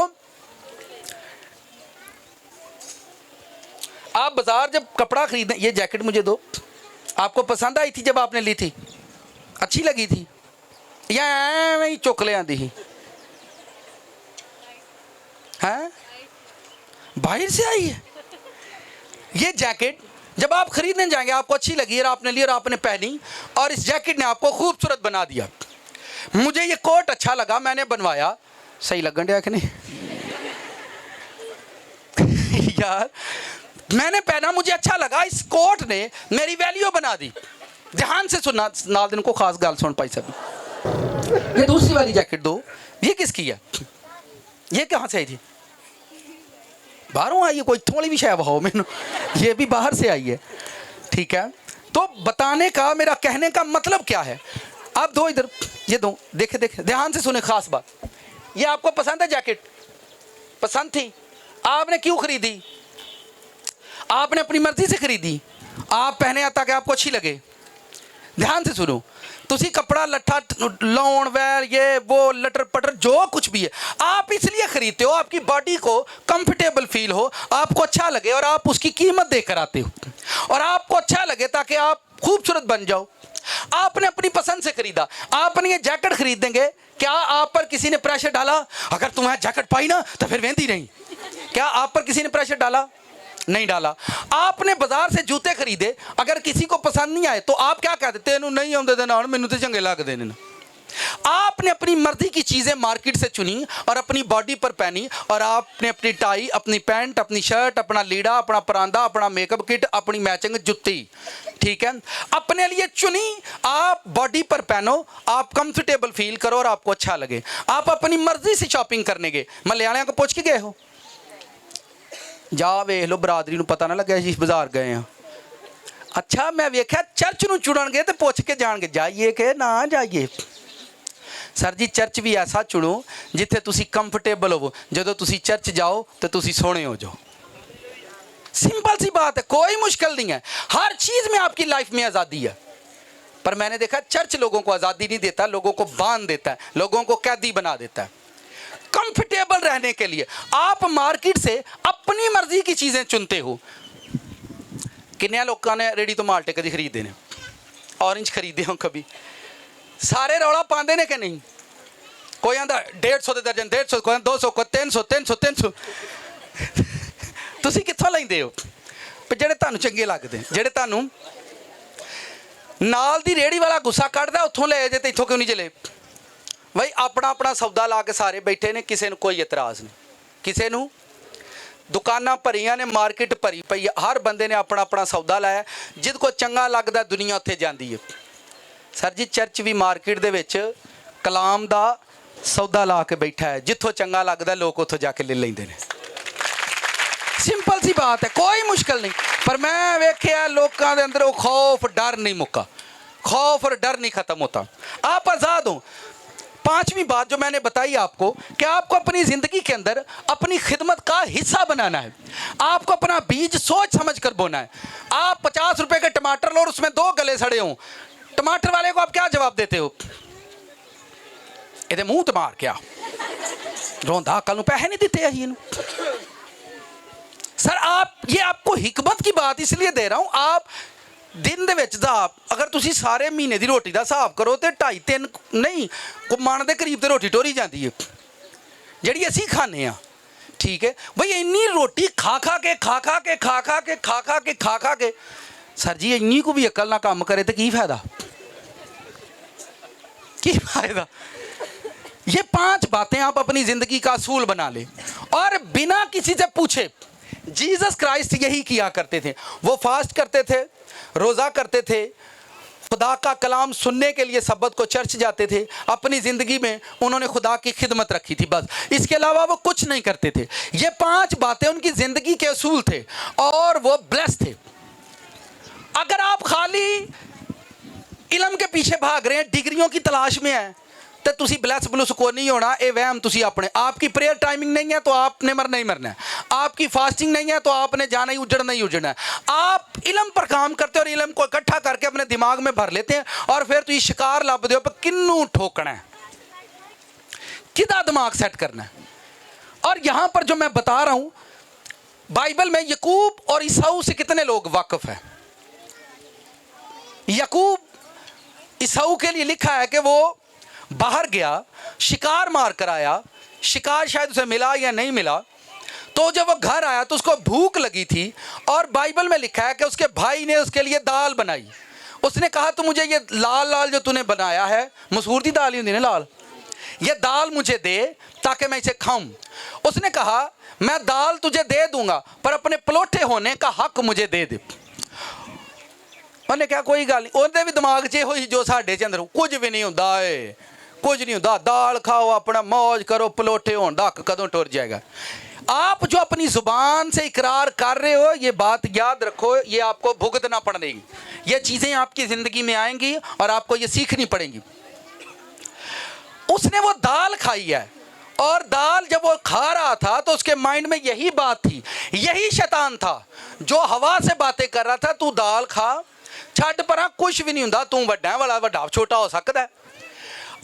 आप बाजार जब कपड़ा खरीदें, ये जैकेट मुझे दो, आपको पसंद आई थी जब आपने ली थी, अच्छी लगी थी या मैं ही चुक ले आंदी ही है, बाहर से आई है ये जैकेट। जब आप खरीदने जाएंगे आपको अच्छी लगी और आपने ली और आपने पहनी और इस जैकेट ने आपको खूबसूरत बना दिया। मुझे ये कोट अच्छा लगा, मैंने बनवाया, सही लगन दिया कि नहीं यार, मैंने पहना, मुझे अच्छा लगा, इस कोट ने मेरी वैल्यू बना दी। ध्यान से सुनना, नाल दिन को खास गाल सुन पाई सब। ये दूसरी वाली जैकेट दो, ये किसकी है, ये कहाँ से आई थी? बाहरों आई है, कोई थोड़ी भी शायद हो, मैंने ये भी बाहर से आई है, ठीक है। तो बताने का, मेरा कहने का मतलब क्या है, आप दो इधर, ये दो, देखे देखे ध्यान से सुने, खास बात, ये आपको पसंद है जैकेट? पसंद थी, आपने क्यों खरीदी? आपने अपनी मर्जी से खरीदी, आप पहने ताकि आपको अच्छी लगे। ध्यान से सुनो, तुसी कपड़ा लट्ठा लौन वैर ये वो लटर पटर जो कुछ भी है आप इसलिए खरीदते हो आपकी बॉडी को कंफर्टेबल फील हो, आपको अच्छा लगे, और आप उसकी कीमत देकर आते हो और आपको अच्छा लगे ताकि आप खूबसूरत बन जाओ। आपने अपनी पसंद से खरीदा। आपने ये जैकेट खरीद देंगे, क्या आप पर किसी ने प्रेशर डाला अगर तुम्हें जैकेट पाई ना तो फिर वेंदी नहीं? क्या आप पर किसी ने प्रेशर डाला? नहीं डाला। आपने बाजार से जूते खरीदे, अगर किसी को पसंद नहीं आए तो आप क्या कहते? तेनू नहीं आउंदे ते नाल मैनू ते चंगे लगदे ने। आपने अपनी मर्जी की चीजें मार्केट से चुनी और अपनी बॉडी पर पहनी, और आपने अपनी टाई, अपनी पैंट, अपनी शर्ट, अपना लीड़ा, अपना परांदा, अपना मेकअप किट, अपनी मैचिंग जुत्ती, ठीक है, अपने लिए चुनी। आप बॉडी पर पहनो, आप कंफर्टेबल फील करो और आपको अच्छा लगे। आप अपनी मर्जी से शॉपिंग करने गए, मलयालियों को पूछ के गए हो? जा वेख लो, बरादरी नूं पता ना लगे जी बाजार गए हैं। अच्छा मैं वेख्या चर्च नूं चुनन गए तो पुछ के जाणगे जाइए कि ना जाइए। सर जी चर्च भी ऐसा चुनो जिथे तुसी कंफर्टेबल हो, जदों तुसी चर्च जाओ तो तुसी सोने हो जाओ। सिंपल सी बात है, कोई मुश्किल नहीं है। हर चीज में आपकी लाइफ में आज़ादी है, पर मैंने देखा चर्च लोगों को आज़ादी नहीं देता, लोगों को बांध देता है, लोगों को कैदी बना देता है। कंफर्टेबल रहने के लिए आप मार्केट से अपनी मर्जी की चीजें चुनते हो। किन्ने लोगों ने रेडी तो माल्टे कभी खरीदे ने? ऑरेंज खरीदे हो कभी? सारे रौला पाते ने कि नहीं? कोई आंदा 150 के दर्जन, 150 कोई 200 को 300 300 300 तुसी कित्थों लैंदे हो? ਜਿਹੜੇ ਤੁਹਾਨੂੰ ਚੰਗੇ ਲੱਗਦੇ, ਜਿਹੜੇ ਤੁਹਾਨੂੰ ਨਾਲ ਦੀ ਰੇੜੀ ਵਾਲਾ ਗੁੱਸਾ ਕੱਢਦਾ ਉੱਥੋਂ ਲੈ ਜੇ ਤੇ ਇੱਥੋਂ ਕਿਉਂ ਨਹੀਂ ਚਲੇ? भाई अपना अपना सौदा ला के सारे बैठे ने, किसी को कोई इतराज़ नहीं, किसी को दुकाना भरिया ने, मार्केट भरी पई, हर बंदे ने अपना अपना सौदा लाया, जिद को चंगा लगता दुनिया उत्थे जाती है। सर जी चर्च भी मार्केट दे विच कलाम दा सौदा ला के बैठा है, जिथों चंगा लगता लोग उत्थों जाके ले लेंदे ने। सिंपल सी बात है, कोई मुश्किल नहीं। पर मैं वेख्या लोगों के अंदर वो खौफ डर नहीं मुक्का, खौफ और डर नहीं खत्म होता। आप आज़ाद हो। पांचवी बात जो मैंने बताई आपको कि आपको अपनी जिंदगी के अंदर अपनी खिदमत का हिस्सा बनाना है। आपको अपना बीज सोच समझ कर बोना है। आप 50 रुपए के टमाटर लो और उसमें 2 गले सड़े हों, टमाटर वाले को आप क्या जवाब देते हो? ये मुंह तो मार क्या रोंदा कल पैसे नहीं देते ही। सर आप, ये आपको हिकमत की बात इसलिए दे रहा हूं। आप दिन दे विच अगर तुसी सारे महीने की रोटी का हिसाब करो तो 2.5-3 नहीं को मन के करीब तो रोटी टोरी जाती है जिहड़ी असीं खाने आ। ठीक है भाई, इन्नी रोटी खा खा के खा खा के खा खा के खा खा के खा खा के सर जी इन्नी को भी अकल ना काम करे तो की फायदा? की फायदा? ये 5 बातें आप अपनी ज़िंदगी का असूल बना ले और बिना किसी से पूछे। जीसस क्राइस्ट यही किया करते थे। वो फास्ट करते थे, रोज़ा करते थे, खुदा का कलाम सुनने के लिए सब्बत को चर्च जाते थे। अपनी ज़िंदगी में उन्होंने खुदा की खिदमत रखी थी, बस इसके अलावा वो कुछ नहीं करते थे। ये 5 बातें उनकी ज़िंदगी के असूल थे और वो ब्लेस्ड थे। अगर आप खाली इल्म के पीछे भाग रहे हैं, डिग्रियों की तलाश में हैं, तो तुसी ब्लैस ब्लूस को नहीं होना। ये वहम तुसी अपने, आपकी प्रेयर टाइमिंग नहीं है तो आपने मरना ही मरना है, आपकी फास्टिंग नहीं है तो आपने जाना ही उजड़ना ही उजड़ना है। आप इल्म पर काम करते हो और इल्म को इकट्ठा करके अपने दिमाग में भर लेते हैं और फिर तुसी शिकार लभदे हो पर किन्नू ठोकना है, किदा दिमाग सेट करना है। और यहाँ पर जो मैं बता रहा हूँ, बाइबल में याकूब और ईसाऊ से कितने लोग वाकिफ है? याकूब ईसाऊ के लिए लिखा है कि वो बाहर गया, शिकार मार कर आया, शिकार शायद उसे मिला या नहीं मिला, तो जब वो घर आया तो उसको भूख लगी थी और बाइबल में लिखा है कि उसके भाई ने उसके लिए दाल बनाई। उसने कहा तो मुझे ये लाल लाल जो तूने बनाया है, मसूर की दाल ही होती है लाल, ये दाल मुझे दे ताकि मैं इसे खाऊं। उसने कहा मैं दाल तुझे दे दूंगा पर अपने पलोठे होने का हक मुझे दे दे। उन्हें क्या कोई गल नहीं, उन्हें भी दिमाग च हो जो साढ़े च अंदर कुछ भी नहीं होता है, कुछ नहीं होता। दाल खाओ, अपना मौज करो, पलोठे होने का हक कदों टुर जाएगा। आप जो अपनी जुबान से इकरार कर रहे हो, ये बात याद रखो, ये आपको भुगतना पड़ेगी। ये चीज़ें आपकी ज़िंदगी में आएंगी और आपको ये सीखनी पड़ेंगी। उसने वो दाल खाई है और दाल जब वो खा रहा था तो उसके माइंड में यही बात थी, यही शैतान था जो हवा से बातें कर रहा था, तू दाल खा, छड़ परा कुछ भी नहीं हुंदा, तू वड्डा है, वाला वड्डा छोटा हो सकता है।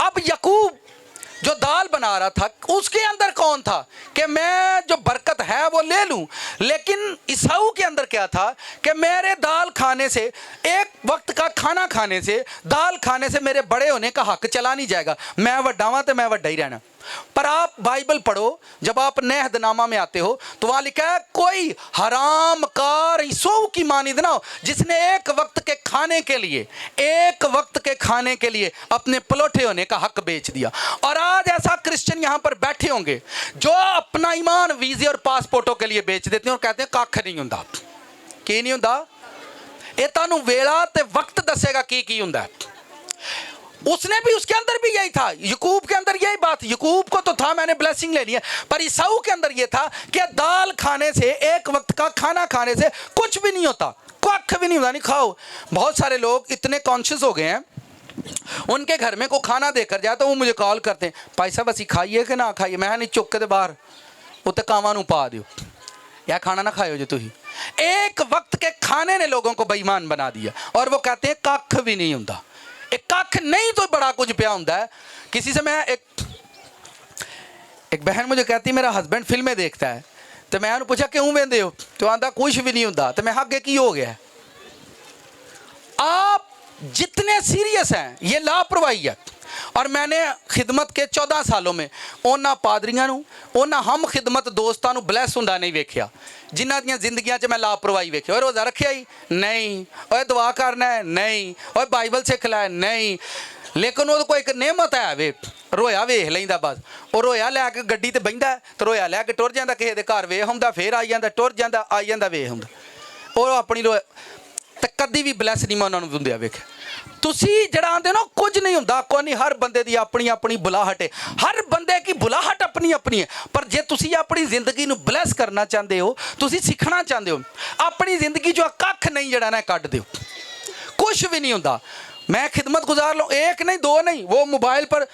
अब याकूब जो दाल बना रहा था उसके अंदर कौन था कि मैं जो बरकत है वो ले लूं, लेकिन ईसाऊ के अंदर क्या था कि मेरे दाल खाने से, एक वक्त का खाना खाने से, दाल खाने से मेरे बड़े होने का हक चला नहीं जाएगा, मैं वड्डा वां तो मैं वड्डा ही रहना। पर आप बाइबल पढ़ो, जब आप नए अहदनामा में आते हो तो वहां लिखा है कोई हराम कार ईसाऊ की मानिद ना हो जिसने एक वक्त के खाने के लिए, एक वक्त के खाने के लिए अपने पलोठे होने का हक बेच दिया। और आज ऐसा क्रिश्चियन यहां पर बैठे होंगे जो अपना ईमान वीजे और पासपोर्टों के लिए बेच देते हैं और कहते हैं कख नहीं हुंदा। की नहीं हुंदा? ये तानू वेला ते वक्त दसेगा की हुंदा है। उसने भी, उसके अंदर भी यही था, याकूब के अंदर यही बात, याकूब को तो था मैंने ब्लेसिंग लेनी है, पर ईसाऊ के अंदर यह था कि दाल खाने से, एक वक्त का खाना खाने से कुछ भी नहीं होता, कख भी नहीं होता, नहीं खाओ। बहुत सारे लोग इतने कॉन्शियस हो गए हैं, उनके घर में को खाना देकर जाए तो वो मुझे कॉल करते हैं, भाई साहब असी खाइए कि ना खाइए। मैं नहीं, चुक के बाहर उत्ते कावां नूं पा दियो या खाना ना खाओ जो तुम। एक वक्त के खाने ने लोगों को बेईमान बना दिया और वो कहते हैं कख भी नहीं होता। एक कख नहीं तो बड़ा कुछ पिया होता है। किसी से मैं, एक बहन मुझे कहती मेरा हस्बैंड फिल्में देखता है, तो मैं उन्हें पूछा क्यों वेंदे हो, तो आंदा कुछ भी नहीं होता। तो मैं आगे की हो गया, आप जितने सीरियस हैं ये लापरवाही है। और मैंने खिदमत के 14 सालों में उन्होंने पादरियां नूं, उन्होंने हम खिदमत दोस्तां नूं ब्लैस हुंदा नहीं वेख्या जिन्हां दियां जिंदगियां 'च मैं लापरवाही वेखी। और रोज़ा रखिया ही नहीं, और दुआ करना है नहीं, और बाइबल सिख लै नहीं, लेकिन वो कोई एक नेमत है वे, रोया वेख लैंदा बस। और रोया लैके गड्डी ते बहिंदा तो रोया लैके टुर जांदा, किसी दे घर वेख आउंदा, फिर आई जांदा, टुर जांदा, आई जांदा, वेख आउंदा। और अपनी रोया ते कदी भी ब्लैस नहीं मैं उन्होंने दिंदे वेख्या। तुसी जड़ा आंदे ना कुछ नहीं हुंदा, कोई नहीं, हर बंदे दी अपनी अपनी बुलाहट है, हर बंदे की बुलाहट अपनी अपनी है। पर जे तुसी अपनी जिंदगी नूं ब्लैस करना चाहते हो, तुसी सीखना चाहते हो, अपनी जिंदगी जो कख नहीं जड़ा ना कट दो, कुछ भी नहीं हुंदा। मैं खिदमत गुजार लो, एक नहीं दो नहीं, वो मोबाइल पर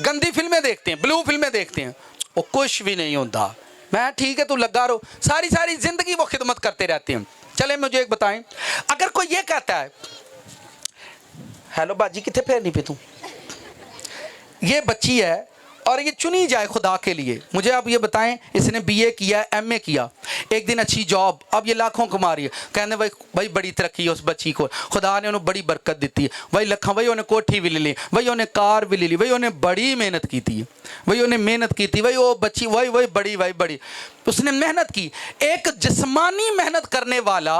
गंदी फिल्में देखते हैं, ब्लू फिल्में देखते हैं, वो कुछ भी नहीं होता। मैं ठीक है तू लगा रहो, सारी सारी जिंदगी वो खिदमत करते रहते हैं। चले मुझे एक बताएं, अगर कोई ये कहता है हेलो बाजी कितने फेरनी पे तू, ये बच्ची है और ये चुनी जाए खुदा के लिए, मुझे आप ये बताएं इसने बीए किया, एमए किया, एक दिन अच्छी जॉब, अब ये लाखों कमा रही है, कहने भाई बड़ी तरक्की है उस बच्ची को, खुदा ने उन्हें बड़ी बरकत दी है, भाई लखा, भाई उन्हें कोठी भी ले ली, भाई उन्हें कार भी ले ली, भाई उन्हें बड़ी मेहनत की थी, भाई उन्हें मेहनत की थी, भाई वो बच्ची वही बड़ी, भाई बड़ी उसने मेहनत की। एक जिस्मानी मेहनत करने वाला,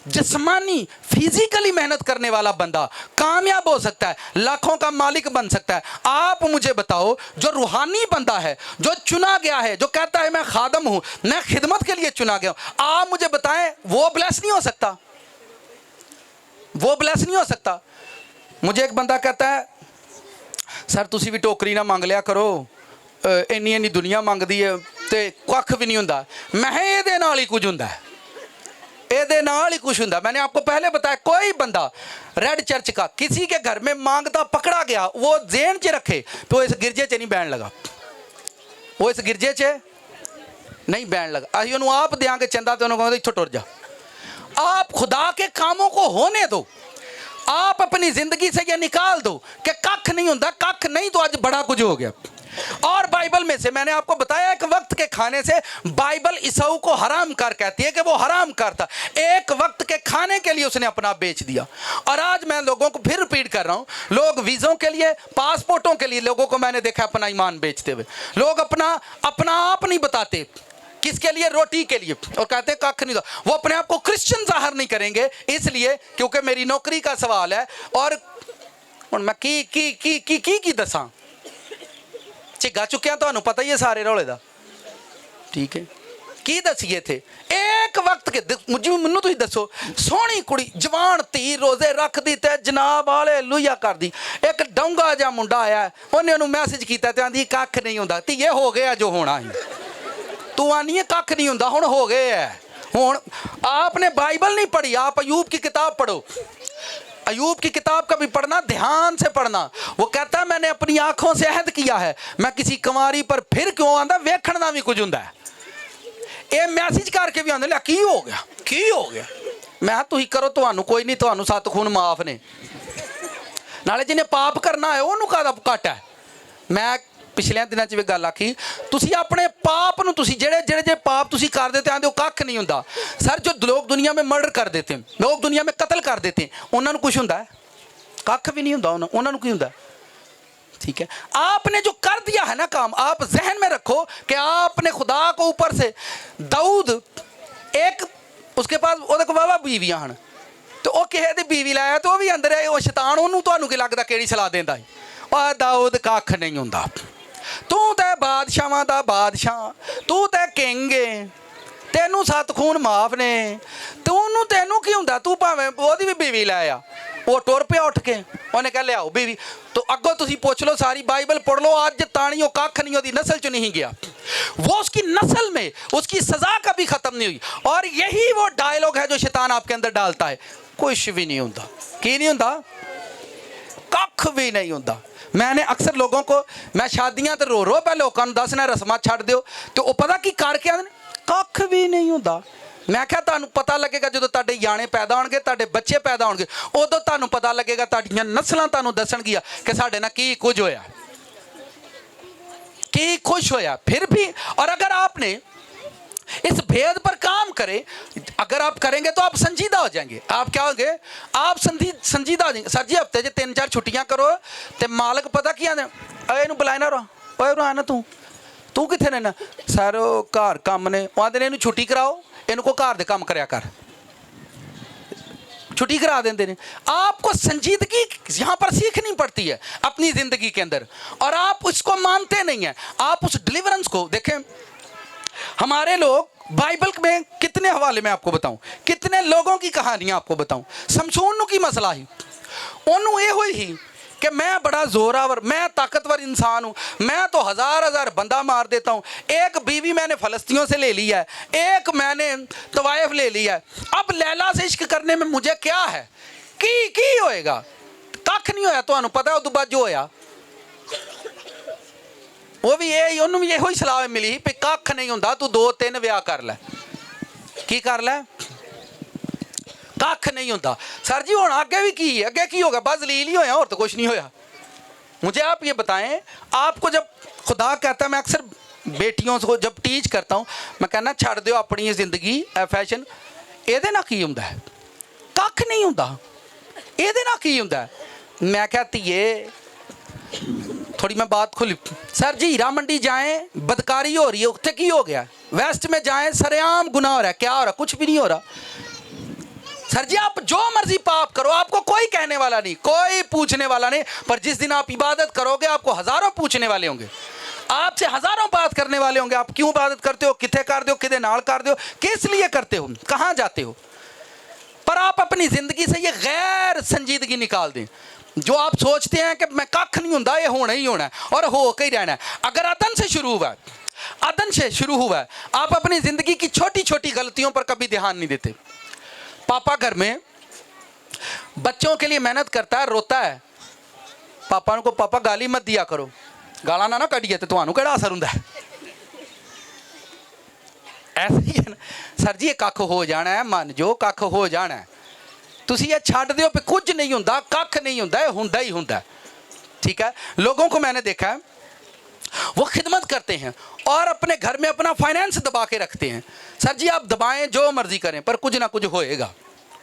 जिस्मानी फिजिकली मेहनत करने वाला बंदा कामयाब हो सकता है, लाखों का मालिक बन सकता है। आप मुझे बताओ जो रूहानी बंदा है, जो चुना गया है, जो कहता है मैं खादम हूं, मैं खिदमत के लिए चुना गया हूं, आप मुझे बताएं वो ब्लेस नहीं हो सकता? वो ब्लेस नहीं हो सकता? मुझे एक बंदा कहता है सर तुसी भी टोकरी ना मंग लिया करो, इन्नी इन्नी दुनिया मंगदी है तो कख भी नहीं हुंदा। मैं ये नाल ही कुछ हुंदा है, ये नाल ही कुछ हुंदा। मैंने आपको पहले बताया कोई बंदा रेड चर्च का किसी के घर में मांगता पकड़ा गया, वो जेन च रखे तो इस गिरजे च नहीं बैन लगा, वो इस गिरजे च नहीं बैन लगा। अभी उन्होंने आप देंगे चंदा तो उन्होंने इत्थों टुर जा। आप खुदा के कामों को होने दो, आप अपनी जिंदगी से ये निकाल दो कि कख नहीं होता, कख नहीं तो आज बड़ा कुछ हो गया। और बाइबल में से मैंने आपको बताया एक वक्त के खाने से बाइबल ईसाऊ को हराम कर कहती है कि वो हराम करता, एक वक्त के खाने के लिए उसने अपना बेच दिया। और आज मैं लोगों को फिर रिपीट कर रहा हूं, लोग वीज़ों के लिए, पासपोर्टों के लिए लोगों को मैंने देखा अपना ईमान बेचते हुए। लोग अपना आप नहीं बताते, किसके लिए? रोटी के लिए, और कहते हैं कख नहीं दो। वो अपने आप को क्रिश्चियन जाहिर नहीं करेंगे इसलिए क्योंकि मेरी नौकरी का सवाल है। और मैं की दसा झिग्गा चुक्या, तो पता ही है सारे रौले का, ठीक है की दसीए थे एक वक्त के। मैनू तुम दसो, सोहनी कुड़ी जवान धी रोजे रख दी ते जनाब वाले लुया कर दी। एक डोंगा जा मुंडा आया, उन्हें उन्होंने मैसेज किया तो आंदी कख नहीं होता, धीए हो गया जो होना ही, तू आनी है कख नहीं होता, हुण हो गए है। हुण आपने बाइबल नहीं पढ़ी, आप अयूब की किताब पढ़ो। अयूब की किताब का भी पढ़ना, ध्यान से पढ़ना। वो कहता है मैंने अपनी आंखों से अहद किया है, मैं किसी कुंवारी पर फिर क्यों आंदा, वेखना भी कुछ हुंदा है। ये मैसेज करके भी आंदे ले की हो गया, की हो गया। मैं तुही करो, ਤੁਹਾਨੂੰ कोई नहीं, ਤੁਹਾਨੂੰ 7 खून माफ ने, नाले जिन्हें पाप करना है ਉਹਨੂੰ ਕਾਹਦਾ ਘੱਟ है। मैं पिछले दिनों च भी गल आखी, तुसी अपने पाप नूं तुसी जेड़े जेड़े जे पाप तुसी कर देते आंदे हो कख नहीं हुंदा। सर जो लोग दुनिया में मर्डर कर देते हैं, लोग दुनिया में कत्ल कर देते हैं, उन्होंने कुछ हुंदा है? कख भी नहीं हुंदा, उन्होंने की हुंदा। ठीक है, आपने जो कर दिया है ना काम, आप जहन में रखो कि आपने खुदा को ऊपर से, दाऊद एक उसके पास ਉਹਦੇ ਕੋਲ ਵਾਵਾ बीवियां ਹਨ, तो वह किसी की बीवी लाया तो वह भी अंदर है, वो शैतान ਉਹਨੂੰ ਤੁਹਾਨੂੰ ਕੀ ਲੱਗਦਾ ਕਿਹੜੀ ਸਲਾਹ ਦਿੰਦਾ ਹੈ? आ दाऊद कख नहीं हुंदा, तू तो बादशाहां दा बादशाह, तू तो किंग है, तेनू 7 खून माफ ने, तेनू की हुंदा, तू भावें ओहदी भी बीवी लाया। वो टुर पिया उठ के, उन्हें कह लियाओ बीवी। तो अगों तुसीं पुछ लो, सारी बाइबल पढ़ लो, अज ताणी वो कख नहीं, ओहदी नस्ल च नहीं गया, वो उसकी नस्ल में उसकी सज़ा कभी ख़त्म नहीं हुई। और यही वो डायलॉग है जो शैतान आपके अंदर डालता है, कुछ भी नहीं हुंदा। की नहीं हुंदा? कख भी नहीं हुंदा। मैंने अक्सर लोगों को, मैं शादियां तो रो पे लोगों को दसना रस्मां छड्ड दिओ, तो वो पता की करके आंदे कख भी नहीं हुंदा। मैं क्या तुहानूं पता लगेगा जो तुहाडे याने पैदा होणगे, तुहाडे बच्चे पैदा होणगे, उदों तुहानूं पता लगेगा, तुहाडीआं नस्लां तुहानूं दसणगीआं कि साडे नाल की कुछ होया, की कुछ होया। फिर भी, और अगर आपने इस भेद पर काम करें, अगर आप करेंगे तो आप संजीदा हो जाएंगे। आप क्या होंगे? आप संजीदा हो जाएंगे। सर जी हफ्ते 3-4 छुट्टियां करो, तो मालक पता की आंदे, इनू बुलाए ना रो, ओए ना तू कित्थे रहना? सर घर काम ने, आंदे ने इनू छुट्टी कराओ, इनको घर दे काम करया कर, छुट्टी करा देंगे ने। आपको संजीदगी यहाँ पर सीखनी पड़ती है अपनी ज़िंदगी के अंदर, और आप उसको मानते नहीं हैं। आप उस डिलीवरेंस को देखें। हमारे लोग बाइबल में कितने हवाले मैं आपको बताऊं, कितने लोगों की कहानियां आपको बताऊं। शमशून की मसला ही ओनू ये हुई ही कि मैं बड़ा जोरावर, मैं ताकतवर इंसान हूँ, मैं तो हज़ार बंदा मार देता हूँ। एक बीवी मैंने फ़लस्तियों से ले लिया है, एक मैंने तवाइफ ले लिया है, अब लैला से इश्क करने में मुझे क्या है? की होएगा? कख नहीं होया। तो पता है उस बाद जो होया, वो भी ये उन्होंने भी यही सलाह मिली भी कख नहीं हुंदा, तू 2-3 विआह कर लै। की कर लै? कख नहीं हुंदा। सर जी हुण अगे भी की है, अगे की होगा? बस लील ही होया, और तो कुछ नहीं होया। मुझे आप ये बताएं, आपको जब खुदा कहता है, मैं अक्सर बेटियों को जब टीच करता हूँ, मैं कहना छड़ दो अपनी जिंदगी फैशन, ਇਹਦੇ ਨਾਲ ਕੀ ਹੁੰਦਾ है? कख नहीं हुंदा। ਇਹਦੇ ਨਾਲ ਕੀ ਹੁੰਦਾ है? मैं क्या ਧੀਏ थोड़ी मैं बात खुली। सर जी हीरा मंडी जाएं, बदकारी हो रही है, उत्थे की हो गया? वेस्ट में जाएं, सरेआम गुनाह हो रहा है। क्या हो रहा? कुछ भी नहीं हो रहा। सर जी आप जो मर्जी पाप करो, आपको कोई कहने वाला नहीं, कोई पूछने वाला नहीं, पर जिस दिन आप इबादत करोगे आपको हज़ारों पूछने वाले होंगे, आपसे हज़ारों बात करने वाले होंगे। आप क्यों इबादत करते हो, कितने कर दो, कितने नाल कर दो, किस लिए करते हो, कहाँ जाते हो? पर आप अपनी ज़िंदगी से ये गैर संजीदगी निकाल दें। जो आप सोचते हैं कि मैं कख नहीं हुंदा, ये होना ही होना है और हो के ही रहना है। अगर अदन से शुरू हुआ है, अदन से शुरू हुआ है, आप अपनी ज़िंदगी की छोटी छोटी गलतियों पर कभी ध्यान नहीं देते। पापा घर में बच्चों के लिए मेहनत करता है, रोता है, पापा को पापा गाली मत दिया करो, गाला ना कढ़िए तो तुहानू केड़ा असर हुंदा है? ऐसे ही है ना। सर जी ये कख हो जाना है, मन जो कख हो जाना है, तुसी ये छड्ड दिओ, कुछ नहीं हुंदा, कख नहीं हुंदा, हुंदा ही हुंदा। ठीक है, लोगों को मैंने देखा है वो खिदमत करते हैं और अपने घर में अपना फाइनेंस दबा के रखते हैं। सर जी आप दबाएं जो मर्जी करें, पर कुछ ना कुछ होएगा,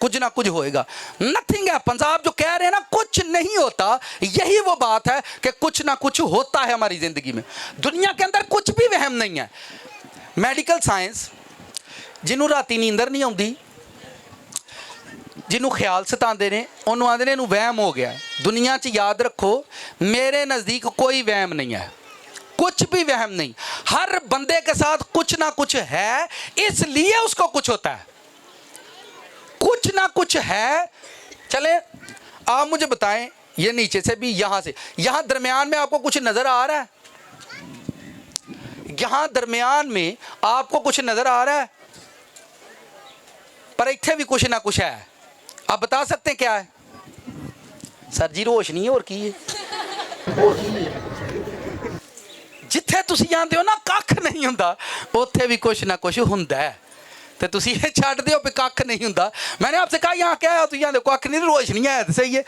कुछ ना कुछ होएगा। Nothing happens. आप जो कह रहे हैं ना कुछ नहीं होता, यही वो बात है कि कुछ ना कुछ होता है हमारी ज़िंदगी में। दुनिया के अंदर कुछ भी वहम नहीं है। मैडिकल साइंस, जिन्हों राती नींदर नहीं आती, जिन्हों ख्याल सताते ने, उन्होंने आते ने वहम हो गया। दुनिया च याद रखो, मेरे नज़दीक कोई वहम नहीं है, कुछ भी वहम नहीं। हर बंदे के साथ कुछ ना कुछ है, इसलिए उसको कुछ होता है, कुछ ना कुछ है। चले आप मुझे बताएं, ये नीचे से भी, यहाँ से यहाँ दरमियान में आपको कुछ नज़र आ रहा है? यहाँ दरमियान में आपको कुछ नज़र आ रहा है? पर इत्थे भी कुछ ना कुछ है। आप बता सकते हैं क्या है? सर जी रोशनी है और की है जिथे तुसी जानते हो ना कख नहीं हुंदा उत्थे भी कुछ ना कुछ हुंदा है तो तुसी ये छड्ड दियो भी कख नहीं हुंदा। मैंने आपसे कहा यहाँ क्या है तुम यहाँ देखो कख नहीं रोशनी है तो सही है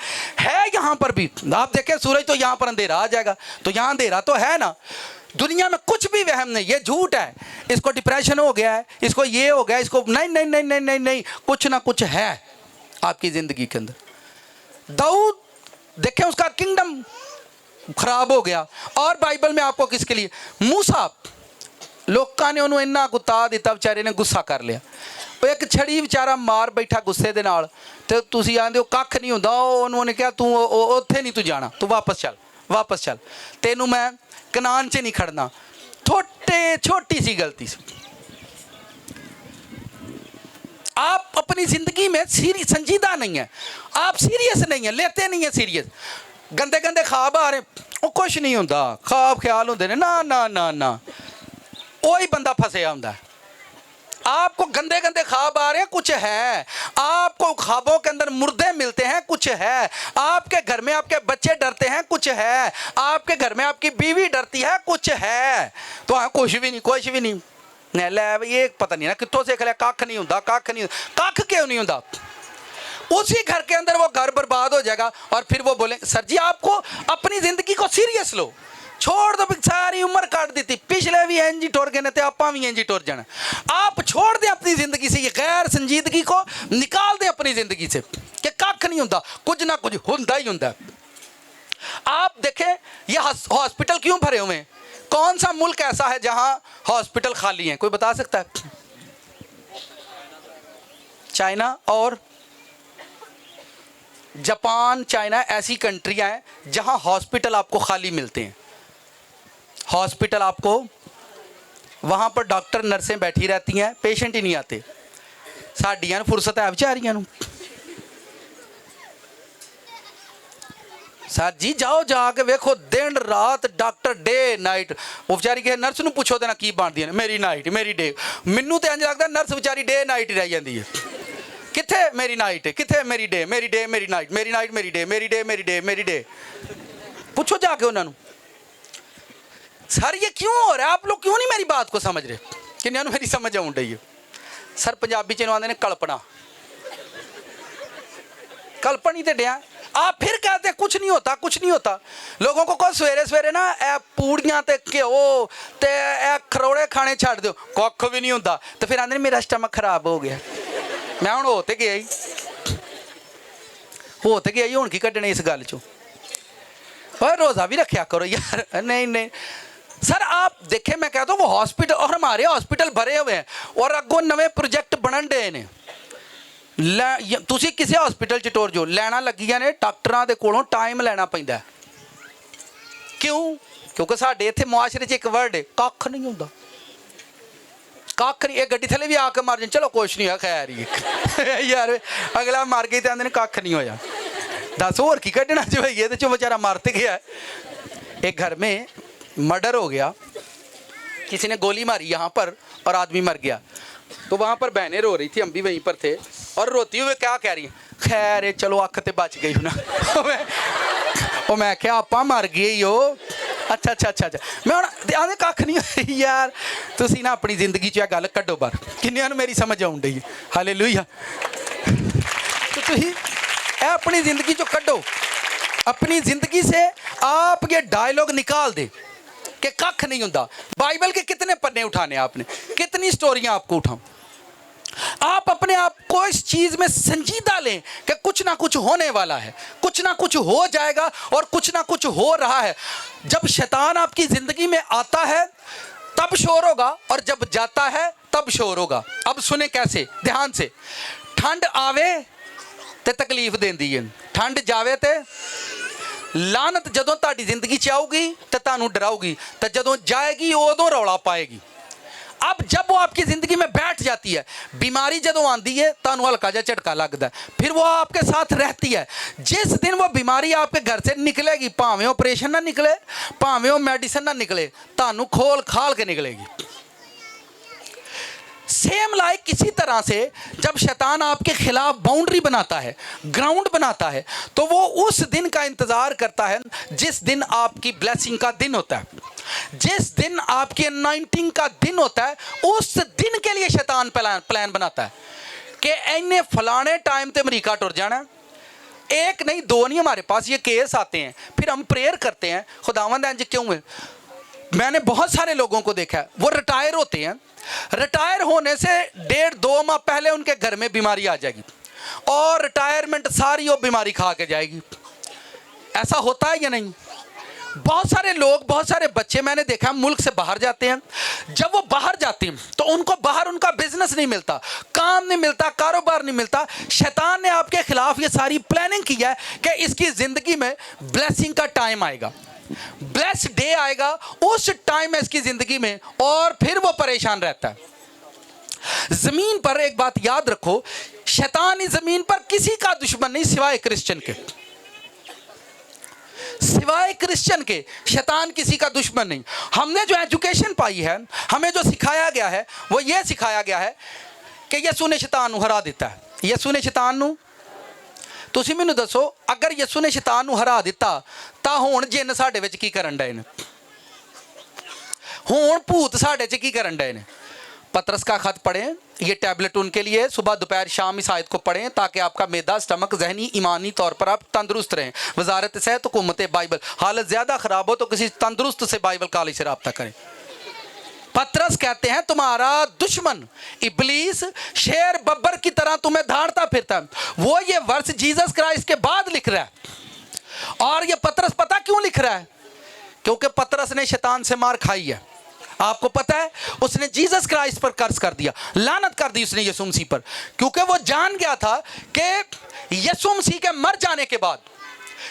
यहाँ पर भी आप देखें सूरज तो यहाँ पर अंधेरा आ जाएगा तो यहाँ अंधेरा तो है ना। दुनिया में कुछ भी वहम नहीं, ये झूठ है। इसको डिप्रेशन हो गया है, इसको ये हो गया, इसको नहीं नहीं नहीं नहीं नहीं नहीं, कुछ ना कुछ है आपकी ज़िंदगी के अंदर। दाऊद देखें उसका किंगडम खराब हो गया और बाइबल में आपको किसके लिए मूसा लोगों ने उन्होंने इन्ना गुता दिता बेचारे ने गुस्सा कर लिया। वो एक छड़ी बेचारा मार बैठा गुस्से दे नाल ते तुसी आंदे हो कख नहीं हुंदा। उन्होंने कहा तू उत्थे नहीं तू जाना, तू वापस चल तेनू मैं कनान च नहीं खड़ना। छोटी सी गलती से आप अपनी जिंदगी में संजीदा नहीं है, आप सीरियस नहीं है, लेते नहीं है सीरियस। गंदे गंदे ख्वाब आ रहे वो कुछ नहीं होंदा, ख्वाब ख्याल होंदे ने ना ना ना ना वही बंदा फंसे होंदा। आपको गंदे गंदे ख्वाब आ रहे हैं कुछ है, आपको ख्वाबों के अंदर मुर्दे मिलते हैं कुछ है, आपके घर में आपके बच्चे डरते हैं कुछ है, आपके घर में आपकी बीवी डरती है कुछ है। तो हाँ कुछ भी नहीं ले ये पता नहीं ना कितों से खलिया कख नहीं होंदा, कख क्यों नहीं होंदा। उसी घर के अंदर वो घर बर्बाद हो जाएगा और फिर वो बोले सर जी आपको अपनी जिंदगी को सीरियस लो, छोड़ दो, सारी उम्र काट दी थी, पिछले भी इंज टुर गए तो आप भी इंज टुर जाना। आप छोड़ दें अपनी जिंदगी से ये गैर संजीदगी को, निकाल दें अपनी जिंदगी से कि कख नहीं होंदा, कुछ ना कुछ होंदा ही होंदा। आप देखें ये हॉस्पिटल क्यों भरे हुए हैं? कौन सा मुल्क ऐसा है जहां हॉस्पिटल खाली हैं? कोई बता सकता है? चाइना और जापान, चाइना ऐसी कंट्रियां हैं जहां हॉस्पिटल आपको खाली मिलते हैं। हॉस्पिटल आपको वहां पर डॉक्टर नर्सें बैठी रहती हैं, पेशेंट ही नहीं आते। साडियां फुर्सत है बेचारियां नूं। सर जी जाओ जाके वेखो दिन रात डॉक्टर डे नाइट। वो बेचारी किसी नर्स नूं पुछो देना की बनदी है, मेरी नाइट मेरी डे। मैनू तो इंज लगदा नर्स बेचारी डे नाइट ही रह जाती है। किथे मेरी नाइट, किथे मेरी डे मेरी नाइट मेरी नाइट मेरी डे मेरी डे। पूछो जाके उन्होंने सर ये क्यों हो रहा है, आप लोग क्यों नहीं मेरी बात को समझ रहे? कि मेरी समझ आउं डई है। सर पंजाबी च आंदे ने कल्पना, कल्पना ही तो डया। आप फिर कहते हैं कुछ नहीं होता। लोगों को कहो सवेरे सवेरे ना ए पूड़ियां ते घ्यो ते ए खरोड़े खाने छड़ दो, कख भी नहीं होता। तो फिर आंदे मेरा स्टमक खराब हो गया। मैं हुण हो तो गया ही हुण की कड्ढने इस गल चो। और रोज़ा भी रखा करो यार। नहीं सर आप देखें मैं कहता हूँ वो हॉस्पिटल और हमारे हॉस्पिटल भरे हुए हैं और अगों नवे प्रोजेक्ट बनन डे ने। तुसी किसी हॉस्पिटल च टुर जाओ लैना लगियां ने डॉक्टरां दे कोलों टाइम लेना पैंदा। क्यों? क्योंकि साडे इत्थे मुआशरे च एक वर्ड है कख नहीं होंदा, कख नहीं। गड्डी थले भी आके मर जाए चलो कुछ नहीं है खैर ही यार अगला मर गई तो आंदे ने कख नहीं होया। दस होर की कड्ढना जो है ये तो बेचारा मर तो गया। एक घर में मर्डर हो गया, किसी ने गोली मारी यहाँ पर और आदमी मर गया। तो वहाँ पर बहनें रो रही थी, हम भी वहीं पर थे और रोती हुए क्या कह रही हैं, खैर चलो अख ते बच गई ना। मैं क्या आपा मर गए ही हो। अच्छा मैं आने कख नहीं यार। तुसी ना अपनी जिंदगी च गल कड्डो बाहर, किन्नियां नूं मेरी समझ आउण डई है। हालेलुया। तो तुसी अपनी जिंदगी चो कड्डो, अपनी जिंदगी से आप ये डायलॉग निकाल दे कि कख नहीं होंदा। बाइबल के कितने पन्ने उठाने आपने, कितनी स्टोरियां आपको उठाऊं। आप अपने आप को इस चीज में संजीदा लें कि कुछ ना कुछ होने वाला है, कुछ ना कुछ हो जाएगा और कुछ ना कुछ हो रहा है। जब शैतान आपकी जिंदगी में आता है तब शोर होगा और जब जाता है तब शोर होगा। अब सुने कैसे, ध्यान से। ठंड आवे ते तकलीफ देंदी है, ठंड जावे ते लानत जदों ताड़ी जिंदगी च आऊगी तो तुहानू डराऊगी, तो जदों जाएगी उदों रौला पाएगी। अब जब वो आपकी जिंदगी में बैठ जाती है, बीमारी जदों आती है तुहानू हल्का जा झटका लगता है, फिर वो आपके साथ रहती है। जिस दिन वो बीमारी आपके घर से निकलेगी, भावें ऑपरेशन ना निकले, भावें वो मेडिसिन ना निकले, तुहानू खोल खाल के निकलेगी। सेम लाइक इसी तरह से जब शैतान आपके खिलाफ बाउंड्री बनाता है, ग्राउंड बनाता है, तो वो उस दिन का इंतजार करता है जिस दिन आपकी ब्लेसिंग का दिन होता है, जिस दिन आपकी अनॉइंटिंग का दिन होता है, उस दिन के लिए शैतान प्लान बनाता है कि इन्हें फलाने टाइम पे अमेरिका टुर जाना। एक नहीं, दो नहीं, हमारे पास ये केस आते हैं, फिर हम प्रेयर करते हैं, खुदावंद इंज क्यों है। मैंने बहुत सारे लोगों को देखा है, वो रिटायर होते हैं, रिटायर होने से 1.5-2 माह पहले उनके घर में बीमारी आ जाएगी और रिटायरमेंट सारी वो बीमारी खा के जाएगी। ऐसा होता है या नहीं? बहुत सारे लोग, बहुत सारे बच्चे मैंने देखा मुल्क से बाहर जाते हैं। जब वो बाहर जाते हैं तो उनको बाहर उनका बिजनेस नहीं मिलता, काम नहीं मिलता, कारोबार नहीं मिलता। शैतान ने आपके खिलाफ ये सारी प्लानिंग की है कि इसकी जिंदगी में ब्लेसिंग का टाइम आएगा, ब्लेस डे आएगा, उस टाइम में इसकी जिंदगी में, और फिर वो परेशान रहता है। जमीन पर एक बात याद रखो, शैतान इस जमीन पर किसी का दुश्मन नहीं सिवाय क्रिश्चियन के, सिवाय क्रिश्चियन के शैतान किसी का दुश्मन नहीं। हमने जो एजुकेशन पाई है, हमें जो सिखाया गया है, वो ये सिखाया गया है कि यसू ने शैतान नूं हरा दिता है। यसू ने शैतान नूं, ਤੁਸੀਂ ਮੈਨੂੰ ਦੱਸੋ, अगर यसू ने शैतान नूं हरा दिता ਤਾਂ ਹੁਣ ਜਿੰਨ ਸਾਡੇ ਵਿੱਚ ਕੀ ਕਰਨ ਡਏ ਨੇ? ਹੁਣ ਭੂਤ ਸਾਡੇ 'ਚ ਕੀ ਕਰਨ ਡਏ ਨੇ? पतरस का खत पढ़ें, ये टैबलेट उनके लिए, सुबह दोपहर शाम इस आयत को पढ़ें ताकि आपका मैदा, स्टमक, जहनी, ईमानी तौर पर आप तंदुरुस्त रहें। वजारत सेहत हुकूमत बाइबल, हालत ज़्यादा ख़राब हो तो किसी तंदुरुस्त से बाइबल कॉलेज से रब्ता करें। पतरस कहते हैं तुम्हारा दुश्मन इब्लीस शेर बब्बर की तरह तुम्हें धाड़ता फिरता है। वो ये वर्ष जीसस क्राइस्ट के बाद लिख रहा है। और ये पतरस पता क्यों लिख रहा है? क्योंकि पतरस ने शैतान से मार खाई है। आपको पता है, उसने जीसस क्राइस्ट पर कर्ज कर दिया, लानत कर दी उसने यीशु मसीह पर, क्योंकि वो जान गया था कि यीशु मसीह के मर जाने के बाद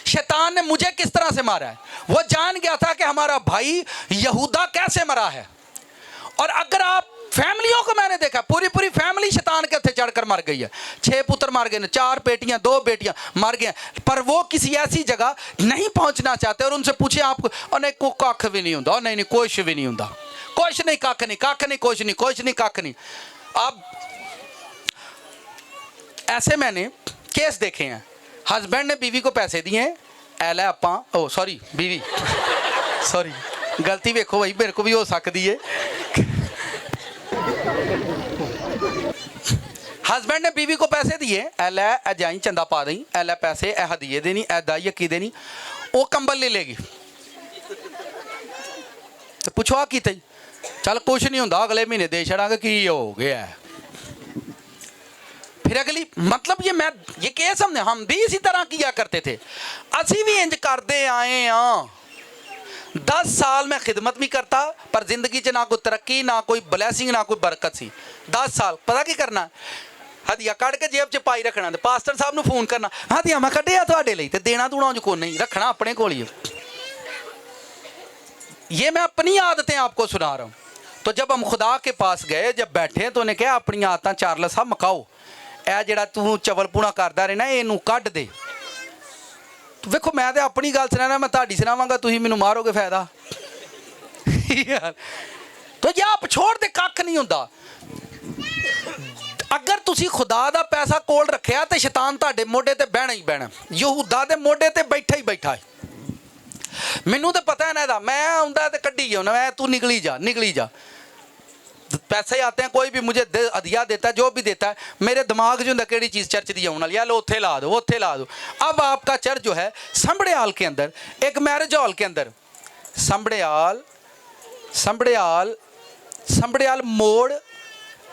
शैतान ने मुझे किस तरह से मारा है। वो जान गया था कि हमारा भाई यहूदा कैसे मरा है। और अगर आप फैमिलियों को, मैंने देखा पूरी पूरी फैमिली शैतान के हथे चढ़कर मर गई है। 6 पुत्र मर गए, 4 बेटियां, 2 बेटियां मर गए, पर वो किसी ऐसी जगह नहीं पहुंचना चाहते। और उनसे पूछे आपको, और नहीं को कख भी नहीं होता, और नहीं कुछ भी नहीं होता, कुछ नहीं, कख नहीं, कख नहीं, कुछ नहीं, कुछ नहीं, कख नहीं। अब ऐसे मैंने केस देखे हैं, हस्बैंड ने बीवी को पैसे दिए, एल आपा, ओ सॉरी बीवी, सॉरी गलती वेखो भाई, मेरे को भी हो सकती है। हस्बैंड ने बीवी को पैसे दिए, एल है जाई चंदा पा दी, एल है पैसे, ए हदीए देनी, ए दाई की देनी, वो कंबल ले लेगी। तो पूछो आ की थी, चल कुछ नहीं होता, अगले महीने दे छड़ांगे, की हो गया। फिर अगली, मतलब ये मैं ये केस हम भी इसी तरह किया करते थे, असी भी इंज करते आए हाँ। 10 साल में खिदमत भी करता, पर जिंदगी च ना कोई तरक्की, ना कोई ब्लैसिंग, ना कोई बरकत सी। 10 साल पता की करना, हदिया कढ़ के जेब च पाई रखना, पास्टर साहब नूं फोन करना, हदिया मैं कढ़िया तुहाडे लई, ते देना दूना जो कोई नहीं, रखना अपने कोल ही। ये मैं अपनी आदतें आपको सुना रहा हूँ। तो जब हम खुदा के पास गए, जब बैठे, तो उन्हें कहा अपनी आदतां चार्लस साहब मकाओ, ए जिहड़ा तू चवलपुणा करदा रहे ना, इनू कढ़ दे। तो वेखो मैं तो अपनी गल सुना, मैं तुहाडी सुनावांगा, तुसीं मैनूं मारोगे फायदा यार। तो ये आप छोड़ दे, कख नहीं हुंदा। अगर तुसी खुदा दा पैसा कोल रखिया तो शैतान तुहाडे मोढे ते बहना ही बहना, यहूदा दे मोढे ते बैठा ही बैठा है। मैनू तो पता है ना इहदा, मैं आउंदा ते कड्ढी जाऊंदा, मैं तू निकली जा, निकली जा। पैसे आते हैं, कोई भी मुझे हदिया देता है, जो भी देता है, मेरे दिमाग जो केड़ी चीज़ चर्च दी आने वाली है, लो उत्थे ला दो, उत्थे ला दो। अब आपका चर्च जो है संबड़ियाल के अंदर, एक मैरिज हॉल के अंदर,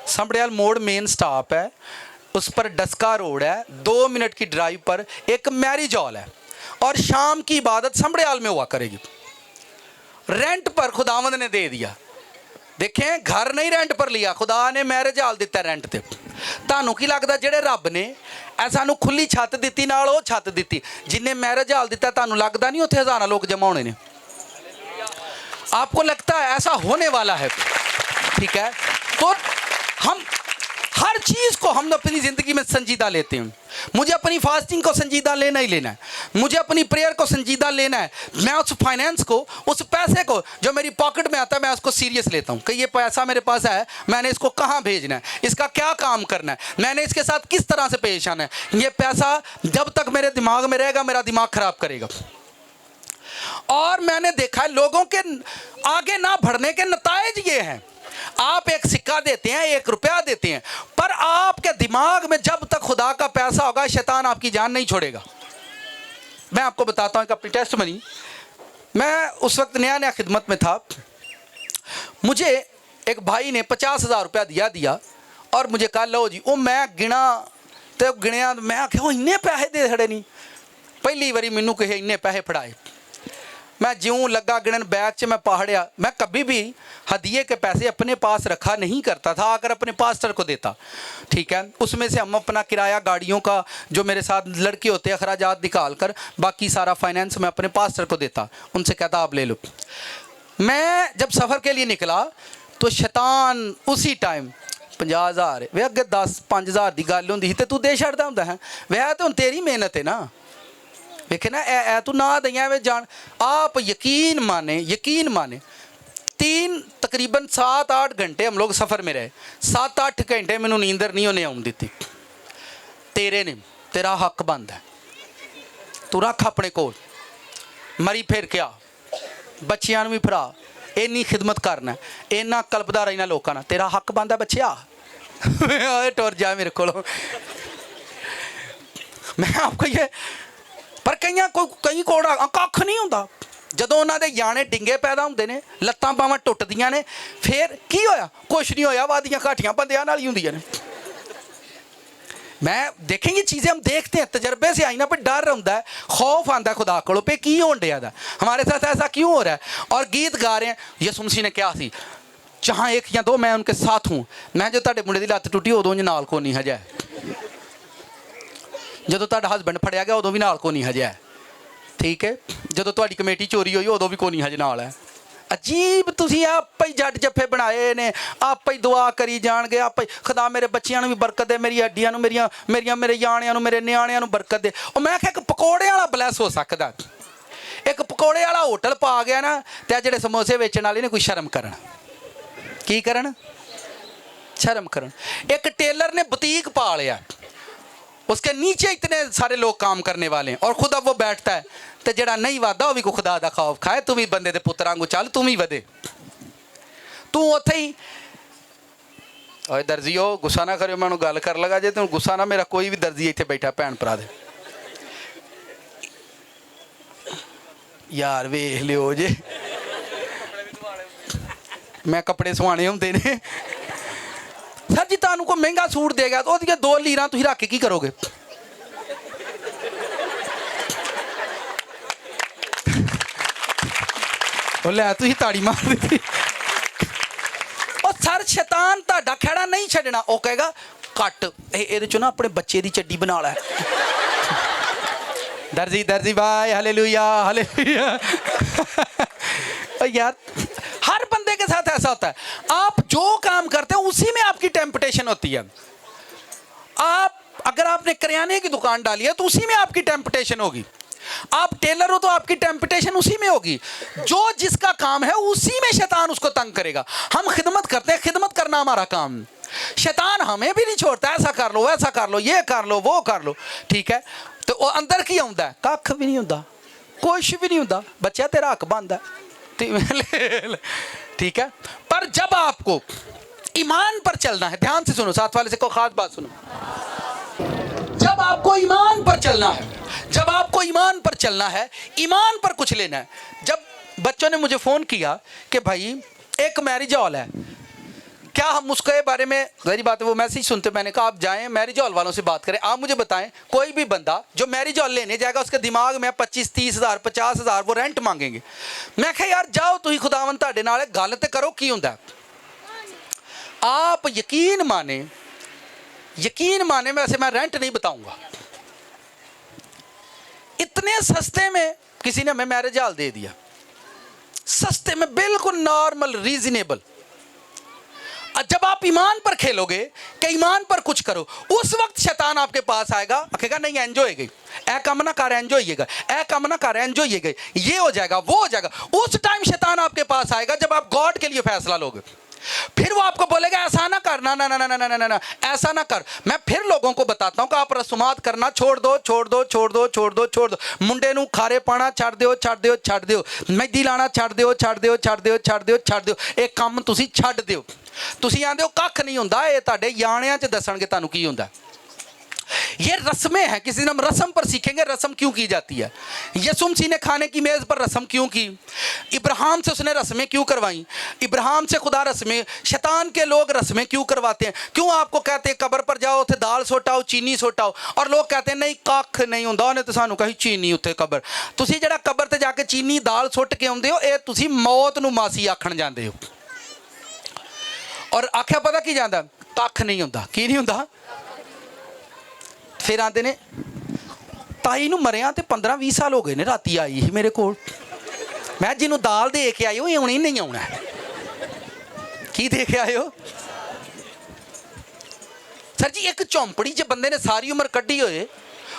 संबड़ियाल मोड़ मेन स्टॉप है, उस पर डस्का रोड है, 2 मिनट की ड्राइव पर एक मैरिज हॉल है, और शाम की इबादत संबड़ियाल में हुआ करेगी। रेंट पर खुदावंद ने दे दिया। देखें, घर नहीं रेंट पर लिया, खुदा ने मैरिज हॉल दिता रेंट ते। तुहानू की लगता जेड़े रब ने सानू खुली छत दी, नाल वो छत दी, जिन्हें मैरिज हॉल दिता, तुहानू लगता नहीं उत्थे हज़ारां लोग जमा होने ने? आपको लगता है ऐसा होने वाला है? ठीक है, तो हम हर चीज़ को हम अपनी ज़िंदगी में संजीदा लेते हैं। मुझे अपनी फास्टिंग को संजीदा लेना ही लेना है, मुझे अपनी प्रेयर को संजीदा लेना है। मैं उस फाइनेंस को, उस पैसे को जो मेरी पॉकेट में आता है, मैं उसको सीरियस लेता हूँ कि ये पैसा मेरे पास है, मैंने इसको कहाँ भेजना है, इसका क्या काम करना है, मैंने इसके साथ किस तरह से पेश आना है। ये पैसा जब तक मेरे दिमाग में रहेगा मेरा दिमाग खराब करेगा। और मैंने देखा है लोगों के आगे ना बढ़ने के नतायज ये हैं, आप एक सिक्का देते हैं, 1 रुपया देते हैं, पर आपके दिमाग में जब तक खुदा का पैसा होगा शैतान आपकी जान नहीं छोड़ेगा। मैं आपको बताता हूं एक अपनी टेस्टमनी। मैं उस वक्त नया नया खिदमत में था, मुझे एक भाई ने 50,000 रुपया दिया और मुझे कहा लो जी। वो मैं गिना तो गिनिया, मैं आख्या इन्ने पैसे दे छड़े नहीं, पहली बारी मैनू कहे इन्ने पैसे फड़ाए। मैं ज्यों लगा गिनन बैग च मैं पहाड़िया। मैं कभी भी हदिये के पैसे अपने पास रखा नहीं करता था, आकर अपने पास्टर को देता, ठीक है। उसमें से हम अपना किराया गाड़ियों का जो मेरे साथ लड़के होते हैं अखराजात निकाल कर, बाकी सारा फाइनेंस मैं अपने पास्टर को देता, उनसे कहता आप ले लो। मैं जब सफ़र के लिए निकला तो शैतान उसी टाइम 50,000 वे अगे 10-5,000 की गल होंदी तो तू दे छड़दा हुंदा है, वह तो तेरी मेहनत है ना, देखे ना ए तू ना दियाँ वे जान। आप यकीन माने तकरीबन 7-8 घंटे हम लोग सफ़र में रहे, 7-8 घंटे मैनू नींदर नहीं उन्हें आउण दित्ती। तेरे ने तेरा हक बनदा है, तू रख अपने कोल, मरी फिर क्या बच्चियां नूं भी फड़ा, इन्नी खिदमत करना, इन्ना कल्पदा रहना लोगों ना, तेरा हक बनदा बच्चिया। टुर जा मेरे को। मैं आपको ये पर कई कोड़ा कख नहीं होंदा। जदों उन्हां दे याने डिंगे पैदा होंदे ने, लत्तां बावां टुटदियां ने, फिर की होया? कुछ नहीं होया, वादियां घाटियां बंदियां नाल ही होंदियां ने। मैं देखें ये चीज़ें हम देखते हैं, तजर्बे से आई ना, पर डर होता है, खौफ आता है खुदा को पे की होने दिया था हमारे साथ, ऐसा क्यों हो रहा है। और गीत गा रहे हैं, यसु मसीह ने क्या सी, जहाँ 1 या 2 मैं उनके साथ हूँ। मैं जो तुहाडे मुंडे दी लत्त टुटी उदों ज नाल को नहीं हजे, जो तुहाडा हसबैंड फड़िया गया उदों भी नाल को नहीं हजे, ठीक है। जो तुहाडी कमेटी चोरी हुई उदों भी को नहीं हजे नाल है। अजीब तुसीं आप ही जट जफे बनाए ने, आप ही दुआ करी जाणगे, आप ही खुदा मेरे बच्चियां नूं भी बरकत दे, मेरी हड्डियां नूं, मेरे याणियां नूं, मेरे न्याणियां नूं बरकत दे। और मैं आख्या एक पकौड़े वाला ब्लैस हो सकदा, एक पकौड़े वाला होटल पा गया ना, ते जिहड़े समोसे वेचण वाले ने कोई शर्म करन, की करन, शर्म करन। एक टेलर ने बुटीक पा लिया, उसके नीचे इतने सारे लोग काम करने वाले हैं, और खुद अब वो बैठता है, तो जड़ा नहीं वादा भी को खुदा दा खौफ खाए, तू भी बंदे दे पुत्तर वांगू चल, तू भी वधे, तू उत्थे ही। ओए दर्जियो गुस्सा ना करियो, मैं गल कर लगा जे तू गुस्सा ना, मेरा कोई भी दर्जी इत्थे बैठा भैन भरा दे यार वेख लियो जे, मैं कपड़े सवाने होंदे ने। सर जी तुहानू कोई महंगा सूट देगा तो ओहदियां 2 लीरां तुसीं रख के की करोगे? लै तुसीं ताड़ी मार दी। और सर शैतान तुहाडा खैड़ा नहीं छड्डना, वो कहेगा घट इहदे चों ना अपने बच्चे दी चड्डी बना लै। दर्जी भाई हालेलुया हालेलुया। यार हर बंदे के साथ ऐसा होता है, आप जो काम करते हैं उसी में आपकी टेम्पटेशन होती है। आप अगर आपने करियाने की दुकान डाली है तो उसी में आपकी टेम्पटेशन होगी, आप टेलर हो तो आपकी टेम्पटेशन उसी में होगी। जो जिसका काम है उसी में शैतान उसको तंग करेगा। हम खिदमत करते हैं, खिदमत करना हमारा काम, शैतान हमें भी नहीं छोड़ता, ऐसा कर लो वैसा कर लो, ये कर लो वो कर लो, ठीक है। तो वो अंदर की आउंदा है, कख भी नहीं होंदा, कुछ भी नहीं होंदा, बच्चा तेरा हक बनदा है, ठीक है। पर जब आपको ईमान पर चलना है, ध्यान से सुनो, साथ वाले से कोई खास बात सुनो, जब आपको ईमान पर चलना है, जब आपको ईमान पर चलना है, ईमान पर कुछ लेना है। जब बच्चों ने मुझे फ़ोन किया कि भाई एक मैरिज हॉल है, क्या हम उसके बारे में, मेरी बात है वो मैसेज सुनते, मैंने कहा आप जाएं मैरिज हॉल वालों से बात करें, आप मुझे बताएं कोई भी बंदा जो मैरिज हॉल लेने जाएगा उसके दिमाग में 25-30 हज़ार 50 हज़ार वो रेंट मांगेंगे। मैं कहा यार जाओ तुम खुदावन तुहाडे नाल गल ते करो की हुंदा। आप यकीन माने वैसे मैं रेंट नहीं बताऊंगा, इतने सस्ते में किसी ने हमें मैरिज हॉल दे दिया, सस्ते में बिल्कुल नॉर्मल रीजनेबल। जब आप ईमान पर खेलोगे कि ईमान पर कुछ करो, उस वक्त शैतान आपके पास आएगा, कहेगा नहीं एंजॉय होएगी, ए कम ना कर एंजॉय होइएगा, ए कम ना कर एंजॉय होइएगा, ये हो जाएगा वो हो जाएगा। उस टाइम शैतान आपके पास आएगा जब आप गॉड के लिए फैसला लोगे। फिर वो आपको बोलेगा ऐसा ना कर, ना ना ना ना ना ना ना ना ऐसा ना कर। मैं फिर लोगों को बताता हूँ कि आप रस्मात करना छोड़ दो, छोड़ दो, छोड़ दो, छोड़ दो, छोड़ दो। मुंडे नू खारे पाना छड़ दिओ, छड़ दिओ, छड़ दिओ। मेहंदी लाना छड़ दिओ, छड़ दिओ, छड़ दिओ, छड़ दिओ, छड़ दिओ। एक काम तुसी छड़ दिओ। तुसी आंदे हो कख नहीं हुंदा, ये तुहाडे याणियां च दसणगे तुहानू की हुंदा। ये रस्में हैं, किसी दिन हम रस्म पर सीखेंगे रस्म क्यों की जाती है। यसुम मसीह ने खाने की मेज़ पर रस्म क्यों की, इब्राहिम से उसने रस्में क्यों करवाई, इब्राहिम से खुदा रस्में, शैतान के लोग रस्में क्यों करवाते हैं। क्यों आपको कहते हैं कब्र पर जाओ, उत्थे दाल सोटाओ, चीनी सोटाओ, और लोग कहते हैं नहीं कख नहीं हुंदा, उन्हें तो सानू कही चीनी उत्थे कब्र। तुसी जिहड़ा कब्र ते जाके चीनी दाल सुट के आउंदे हो, ये तुसी मौत नू मासी आखण जांदे हो। और आख्या पता की जांदा, कख नहीं हुंदा। की नहीं हुंदा? फिर आते ने ताई नू मरिया तो 15-20 साल हो गए ने, राती आई ही मेरे को, मैं जिन्हों दाल दे के आई हो ये आना नहीं आना। की दे के आए हो सर जी? एक झोंपड़ी च बंदे ने सारी उम्र कड्ढी होए,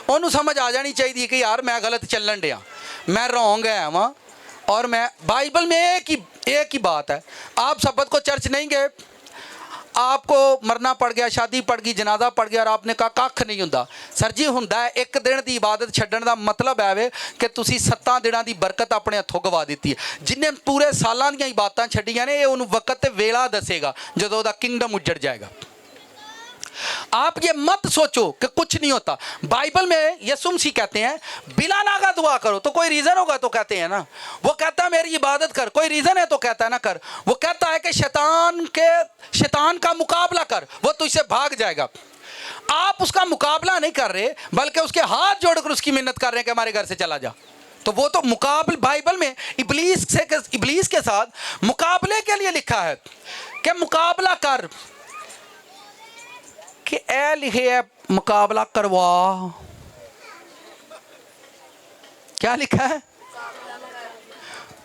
उन्होंने समझ आ जानी चाहिए कि यार मैं गलत चलन दिया, मैं रॉन्ग है वहाँ। और मैं बाइबल में एक ही बात है, आप सबत को चर्च नहीं गए, आपको मरना पड़ गया, शादी पड़ गई, जनाजा पड़ गया, और आपने कहा कख नहीं हुंदा। सर जी हुंदा है। एक दिन की इबादत छड्डण का मतलब है कि तुसी 7 दिनों की बरकत अपने हथों गवा दी है। जिन्हें पूरे सालां दी इबादतां छड्डियां ने, ये उन्होंने वक्त ते वेला दसेगा जदों दा किंगडम उजड़ जाएगा। आप ये मत सोचो कि कुछ नहीं होता। बाइबल में यसुम मसीह कहते हैं बिला नागा दुआ करो, तो कोई रीज़न होगा तो कहते हैं ना। वो कहता है मेरी इबादत कर, कोई रीज़न है तो कहता है ना कर। वो कहता है कि शैतान का मुकाबला कर, वो तुझसे भाग जाएगा। आप उसका मुकाबला नहीं कर रहे, बल्कि उसके हाथ जोड़कर उसकी मिन्नत कर रहे हैं कि हमारे घर से चला जा। तो वो तो मुकाबले, बाइबल में इब्लीस के साथ मुकाबले के लिए लिखा है कि मुकाबला कर, कि ए लिखे है मुकाबला करवा। क्या लिखा है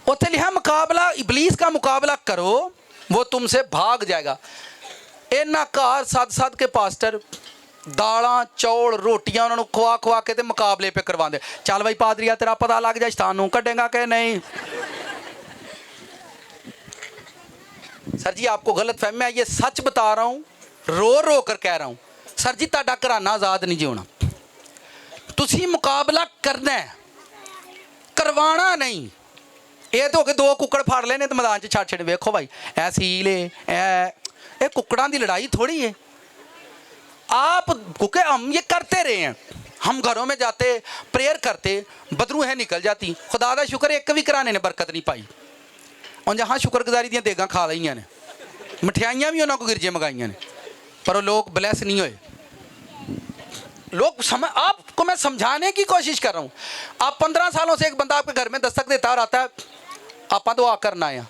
उत्थे? लिखा मुकाबला, इब्लीस का मुकाबला करो, वो तुमसे भाग जाएगा। इन्ना घर सद के पास्टर दालां चौल रोटियां उन्होंने खुआ खुआ के ते मुकाबले पे करवाते। चल भाई पादरिया तेरा पता लग जाए शैतान नूं कड्डेगा कि नहीं। सर जी आपको गलत फहमी, मैं ये सच बता रहा हूँ, रो रो कर कह रहा हूँ। सर जी तुहाडा घराना आज़ाद नहीं जी होना, तुसी मुकाबला करना है, करवाना नहीं। ये तो कि 2 कुक्कड़ फाड़ लेने तो मैदान छड़ छड़ वेखो भाई ऐ सील ए कुक्कड़ां की लड़ाई थोड़ी है। आप क्योंकि हम ये करते रहे हैं, हम घरों में जाते प्रेयर करते, बदरू है निकल जाती। खुदा का शुक्र एक भी घराने ने बरकत नहीं पाई। और जहाँ शुक्रगुजारी दियां देगां खा लईयां ने, मठियाइयां भी उन्होंने को गिरजे मंगाइयां ने, पर वो लोग ब्लैस नहीं हुए। लोग आपको मैं समझाने की कोशिश कर रहा हूँ। आप 15 सालों से एक बंदा आपके घर में दस्तक देता और आता है आप दुआ करना है,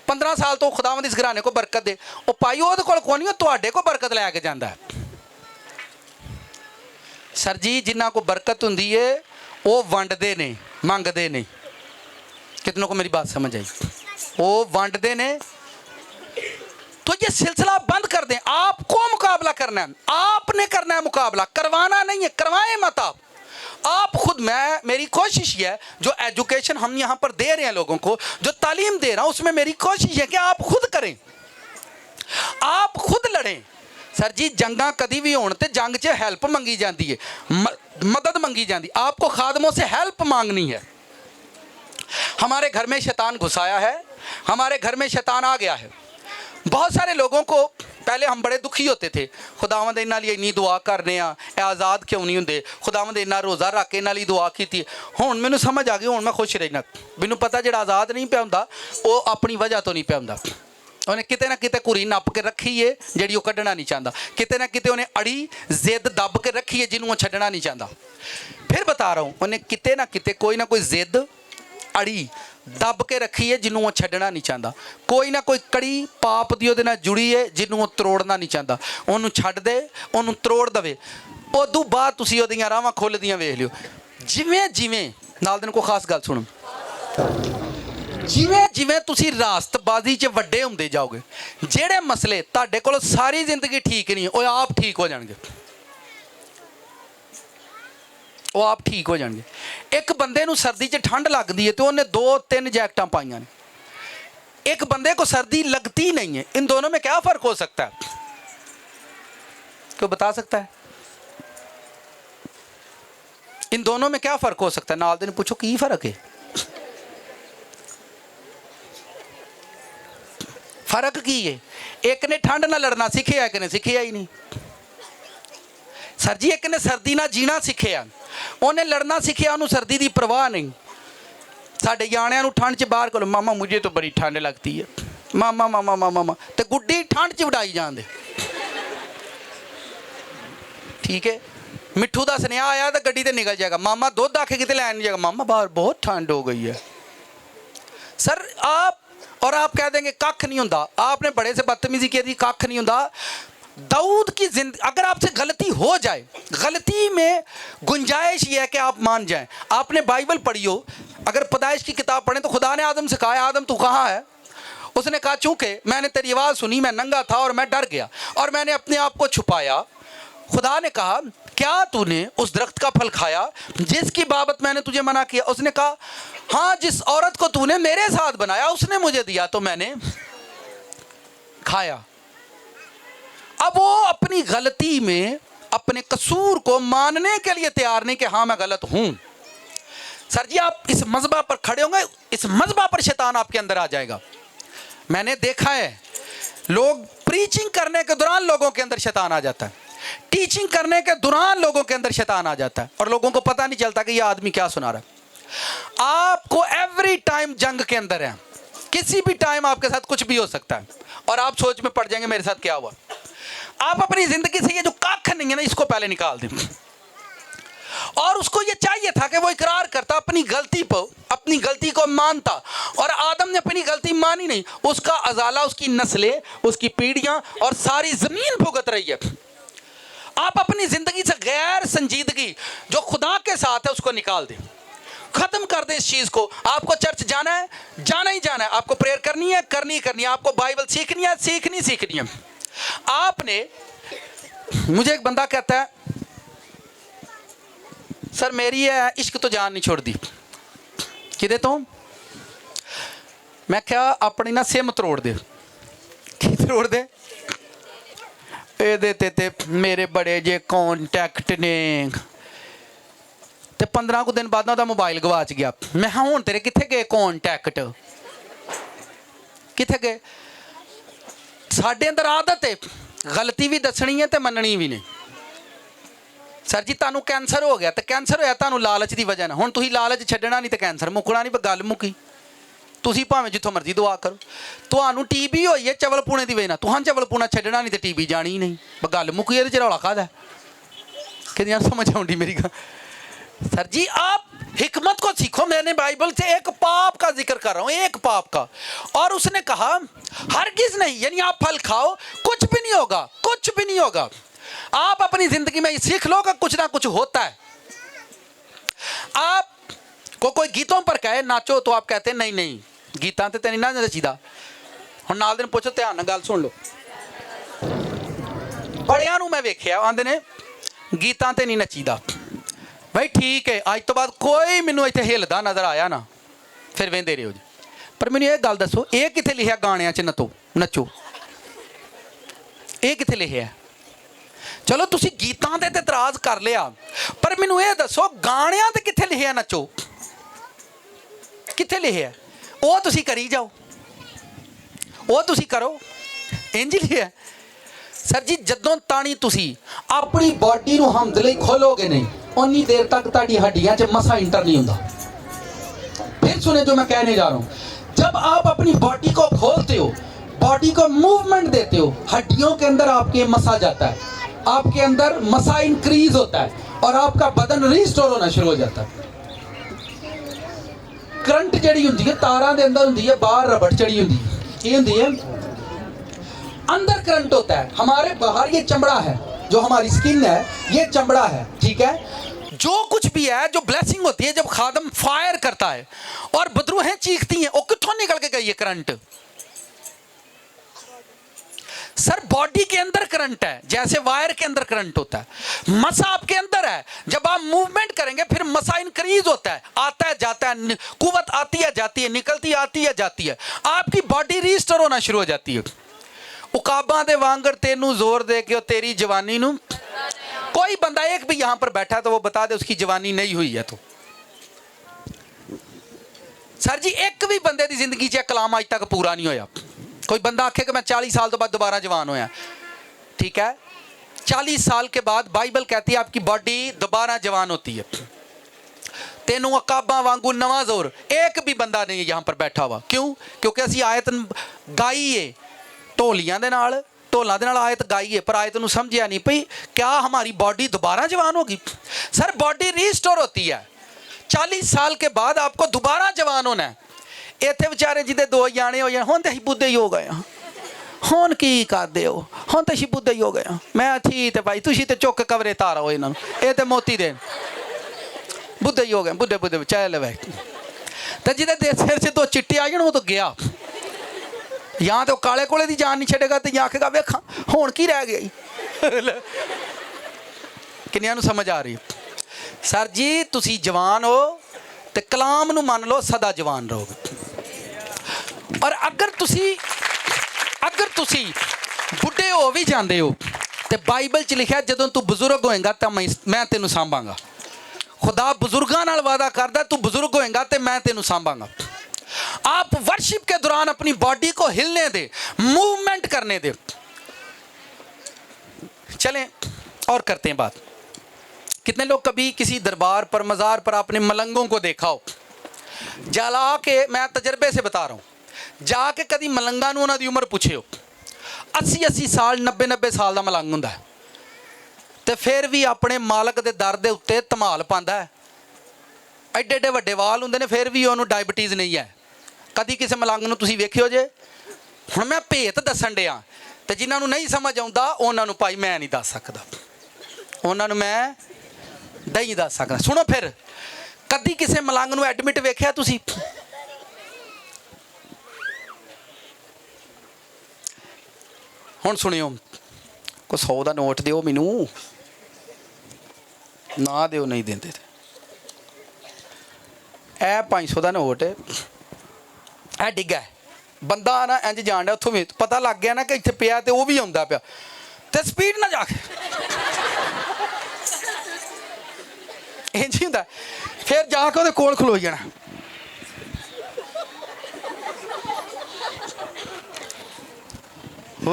15 साल तो खुदावंद इस घराने को बरकत दे, वो पाई ਉਹਦੇ ਕੋਲ ਕੋਈ ਨਹੀਂ, ਤੁਹਾਡੇ को बरकत ਲੈ ਕੇ ਜਾਂਦਾ है। सर जी जिन्ना को बरकत होंदी है वो वंडते ने, मंगते नहीं। कितनों को मेरी बात समझ आई? वो वंडते ने। तो ये सिलसिला बंद कर दें। आपको मुकाबला करना है, आपने करना है मुकाबला, करवाना नहीं है। करवाएं मत आप खुद। मेरी कोशिश ये है, जो एजुकेशन हम यहाँ पर दे रहे हैं लोगों को, जो तालीम दे रहा हूँ, उसमें मेरी कोशिश है कि आप खुद करें, आप खुद लड़ें। सर जी जंगा कभी भी होने ते जंग च हेल्प मंगी जाती है, मदद मंगी जाती। आपको खादमों से हेल्प मांगनी है। हमारे घर में शैतान घुसाया है, हमारे घर में शैतान आ गया है। बहुत सारे लोगों को पहले हम बड़े दुखी होते थे, खुदावंद इन्हां लिए इन्नी दुआ करने आज़ाद क्यों नहीं होंगे, खुदावंद इन्ना रोज़ा रख के इन्हां लिए दुआ की। हुण मैनूं समझ आ गई, हुण मैं खुश रहना। मैनूं पता जिहड़ा आज़ाद नहीं पिया हुंदा वो अपनी वजह तो नहीं पिया हुंदा। उन्हें किते ना किते कुरी नप के रखी है जिहड़ी वो कड्ढना नहीं चाहता, किते ना किते उन्हें अड़ी जिद दब के रखी है जिन्हों वो छड्डना नहीं चाहता। फिर बता रहा हूँ, उन्हें किते ना किते कोई ना कोई जिद अड़ी दब के रखी है जिन्हों वो छड्डना नहीं चाहता। कोई ना कोई कड़ी पाप दी उहदे नाल जुड़ी है जिन्हों वो तरोड़ना नहीं चाहता। उन्होंने छड्ड दे, उन्होंने तरोड़ दवे, उदों बाद तुसीं उहदियां राहां खोलदियां वेख लिओ। जिवें जिवें नाल दिन को खास गल सुनो, ਜਿਵੇਂ ਜਿਵੇਂ ਤੁਸੀਂ ਰਾਸਤਬਾਜ਼ੀ 'ਚ ਵੱਡੇ ਹੁੰਦੇ ਜਾਓਗੇ, ਜਿਹੜੇ ਮਸਲੇ ਤੁਹਾਡੇ ਕੋਲ ਸਾਰੀ ਜ਼ਿੰਦਗੀ ਠੀਕ ਨਹੀਂ ਉਹ ਆਪ ਠੀਕ ਹੋ ਜਾਣਗੇ, ਉਹ ਆਪ ਠੀਕ ਹੋ ਜਾਣਗੇ। ਇੱਕ ਬੰਦੇ ਨੂੰ ਸਰਦੀ 'ਚ ਠੰਡ ਲੱਗਦੀ ਹੈ ਤੇ ਉਹਨੇ 2-3 जैकेटां पाई ने, एक बंदे को सर्दी लगती नहीं है। इन दोनों में क्या फर्क हो सकता है? क्यों बता सकता है? इन दोनों में क्या फर्क हो सकता है? नाल दे पूछो की फर्क है? फर्क की है? एक ने ठंड ना लड़ना सीखिया, एक ने सीखिया ही नहीं। सर जी एक ने सर्दी ना जीना सीखिया, उन्हें लड़ना सीखिया, उन्हें सर्दी की परवाह नहीं। साढ़े जाणियां नूं ठंड च बाहर करो, मामा मुझे तो बड़ी ठंड लगती है, मामा मामा मामा मामा, तो गुड्डी ठंड च उड़ाई जाते। ठीक है, मिठू का सुनेहा आया तो गड्डी ते निकल जाएगा, मामा दुध आके किते लैन नहीं जाएगा, मामा बाहर बहुत ठंड हो गई है। सर आप और आप कह देंगे कख नहीं होता, आपने बड़े से बदतमीजी की थी, कख नहीं होता। दाऊद की जिंदगी, अगर आपसे गलती हो जाए, गलती में गुंजाइश ये है कि आप मान जाएं। आपने बाइबल पढ़ी हो, अगर पैदाइश की किताब पढ़ें तो खुदा ने आदम से कहा, आदम तू कहाँ है? उसने कहा चूंकि मैंने तेरी आवाज़ सुनी, मैं नंगा था और मैं डर गया और मैंने अपने आप को छुपाया। खुदा ने कहा क्या तूने उस दरख्त का फल खाया जिसकी बाबत मैंने तुझे मना किया? उसने कहा हाँ, जिस औरत को तूने मेरे साथ बनाया उसने मुझे दिया तो मैंने खाया। अब वो अपनी गलती में अपने कसूर को मानने के लिए तैयार नहीं कि हाँ मैं गलत हूं। सर जी आप इस मज़बा पर खड़े होंगे, इस मज़बा पर शैतान आपके अंदर आ जाएगा। मैंने देखा है लोग प्रीचिंग करने के दौरान लोगों के अंदर शैतान आ जाता है, टीचिंग करने के दौरान लोगों के अंदर शैतान आ जाता है और लोगों को पता नहीं चलता कि ये आदमी क्या सुना रहा है। आपको एवरी टाइम जंग के अंदर है, किसी भी टाइम आपके साथ कुछ भी हो सकता है और आप सोच में पड़ जाएंगे मेरे साथ क्या हुआ। आप अपनी जिंदगी से ये जो कख नहीं है ना, इसको पहले निकाल दें। और उसको ये चाहिए था कि वो इकरार करता अपनी गलती पर, अपनी गलती को मानता, और आदम ने अपनी गलती मानी नहीं। उसका अजाला, उसकी नस्लें, उसकी पीढ़ियां और सारी जमीन भुगत रही है। आप अपनी जिंदगी से गैर संजीदगी जो खुदा के साथ है उसको निकाल दें, खत्म कर दें इस चीज को। आपको चर्च जाना है, जाना ही जाना है, आपको प्रेयर करनी है, करनी है, आपको बाइबल सीखनी है, सीखनी है। आपने, मुझे एक बंदा कहता है सर मेरी है इश्क तो जान नहीं छोड़ती। किदे तो? मैं क्या अपनी ना सिम तरोड़ दे। की तरोड़ दे? ए ते मेरे बड़े जे कॉन्टैक्ट ने, ते 15 दिन बाद ना मोबाइल गवाच गया। मैं हाँ हुण तेरे कित्थे गए कॉन्टैक्ट, कित्थे गए? साडे अंदर आदत है गलती भी दसनी है तो मननी भी नहीं। सर जी तुहानू कैंसर हो गया, तो कैंसर होया तुहानू लालच की वजह ना, हुण तुसीं लालच छड्डना नहीं तो कैंसर मुकना नहीं, गल मुकी। तुसीं भावें जिथों मर्जी दुआ करो। तुहानू टीबी होई है चवलपूणे की वजह ना, तुहां चवलपूणा छड्डना नहीं तो टीबी जानी ही नहीं, गल मुकी। इहदे च रौला काहदा? कितनी समझ आउंदी मेरी गल? सर जी आप हिकमत को सीखो। मैंने बाइबल से एक पाप का जिक्र कर रहा हूँ, एक पाप का, और उसने कहा हरगिज़ नहीं, यानी आप फल खाओ कुछ भी नहीं होगा, कुछ भी नहीं होगा। आप अपनी जिंदगी में सीख लो कि कुछ ना कुछ होता है। आप को कोई गीतों पर कहे नाचो तो आप कहते नहीं नहीं गीतां ते नहीं ना नचीदा। हुण नाल दिन पूछो, ध्यान नाल गल सुन लो। बड़ियां नूं मैं वेखिया आंदे ने गीतां ते नहीं नचीदा। भाई ठीक है, अज तो बाद कोई मैनू इत्थे हिलदा नज़र आया ना फिर वेंदे रहो जी। पर मैनू ये गल दसो, ये कित्थे लिखिया गाणियां च नचो? ये कित्थे लिखिया? चलो तुसी गीतां ते इतराज़ कर लिया, पर मैनू ये दसो गाणियां ते कित्थे लिखिया नचो? कित्थे लिखिया? वो तुसी करी जाओ, वो तुसी करो, इंज लिखिया। सर जी जदों ताणी तुसी अपनी बॉडी नूं हमद लई खोलोगे नहीं, उन्नी देर तक ताड़ी हड्डियां च मसा इंटर नहीं होंदा। फिर सुने जो मैं कहने जा रहा हूं, जब आप अपनी बॉडी को खोलते हो, बॉडी को मूवमेंट देते हो, हड्डियों के अंदर आपके मसा जाता है, आपके अंदर मसा इंक्रीज होता है और आपका बदन रिस्टोर होना शुरू हो जाता है। करंट जड़ी हुंदी है तारां दे अंदर हुंदी है, बाहर रबड़ चढ़ी हुंदी है, ये हुंदी है अंदर करंट होता है। हमारे बाहर ये चमड़ा है, जो हमारी स्किन है ये चमड़ा है, ठीक है। जो कुछ भी है, जो ब्लेसिंग होती है, जब खादम फायर करता है और बदरूहें चीखती हैं, वो कित्थों निकल के गई है करंट? सर बॉडी के अंदर करंट है, जैसे वायर के अंदर करंट होता है। मसा आपके अंदर है, जब आप मूवमेंट करेंगे फिर मसा इंक्रीज होता है, आता है जाता है, कुव्वत आती है जाती है, निकलती आती है जाती है, आपकी बॉडी रीस्टोर होना शुरू हो जाती है। उकाबा दे वांगर तेनू जोर दे के तेरी जवानी नू, कोई बंदा एक भी यहां पर बैठा तो वो बता दे उसकी जवानी नहीं हुई है। तो सर जी एक भी बंदे की जिंदगी च कलाम अज तक पूरा नहीं होया। कोई बंदा आखे कि मैं 40 साल तो बाद दोबारा जवान होया, ठीक है, 40 साल के बाद बाइबल कहती है आपकी बॉडी दोबारा जवान होती है। तेनू अकाबा वांगू नवा जोर, एक भी बंदा नहीं यहां पर बैठा हुआ। क्यों? क्योंकि असी आयत गाई है ढोलियां दे नाल, ढोलों के नाल आयत गाई है, पर आयत नू समझिया नहीं पई क्या हमारी बॉडी दोबारा जवान होगी। सर बॉडी रीस्टोर होती है, 40 साल के बाद आपको दोबारा जवान होना है। इतने बेचारे जिदे 2 जाने हो जाए, हुण तो असीं बुद्धे ही हो गए, हुण की करदे हो, हुण तो असीं बुद्धे ही हो गए। मैं ठीक है भाई, तुसीं तो चुक कवरे तारा हो, इन्हां नूं ये तो मोती दे बुद्धे ही हो गए, बुद्धे बुद्धे चल वे। तो जिदे सिर से 2 चिट्टे आ जाण वो तो गया, या तो काले कोले की जान नहीं छड़ेगा, तो या आखेगा वेखा हुण की रह गया। किन्नियां नूं समझ आ रही? सर जी तुसी जवान हो तो कलाम नूं मान लो, सदा जवान रहोगे। और अगर तुसी बुढ़े हो भी जाते हो तो बाइबल च लिखा जदों तू बजुर्ग होएगा तो मैं तेनू सांभांगा। खुदा बुजुर्गों नाल वादा करदा, तू बुजुर्ग होएगा तो मैं तेनू सांभांगा। आप वर्शिप के दौरान अपनी बॉडी को हिलने दे, मूवमेंट करने दे। चलें और करते हैं बात। कितने लोग कभी किसी दरबार पर, मज़ार पर आपने मलंगों को देखा हो? जला के, मैं तजर्बे से बता रहा हूँ, जाके कभी मलंगा नूं उन्हां दी उम्र पूछे हो, 80-80 साल 90-90 साल का मलंग हुंदा है, तो फिर भी अपने मालक के दर के उत्ते धमाल पांदा है। एडे एडे वड्डे वाल हुंदे ने, फिर भी उन्होंने डायबिटीज़ नहीं है। कभी किसी मलंग नूं तुसीं वेखियो जे? हुण मैं भेत दस्सण डिया, तो जिन्हां नूं नहीं समझ आउंदा उन्हां नूं भाई मैं नहीं दस सकदा, उन्हां नूं मैं नहीं दस सकदा। सुनो फिर, कदी किसी मलंग नूं एडमिट वेख्या तुसीं? हुण सुनियो, कोई 100 का नोट दिओ मैनू, ना दिओ नहीं देंदे। ए 500 का नोट ए डिग्गा, बंदा ना इंज जान डा, उत्थों भी पता लग गया ना कि इत्थे पिया, तो वह भी आउंदा पिया, तो स्पीड ना जाके इंज ही हुंदा। फिर जाके उहदे कोल खलो जाना, हो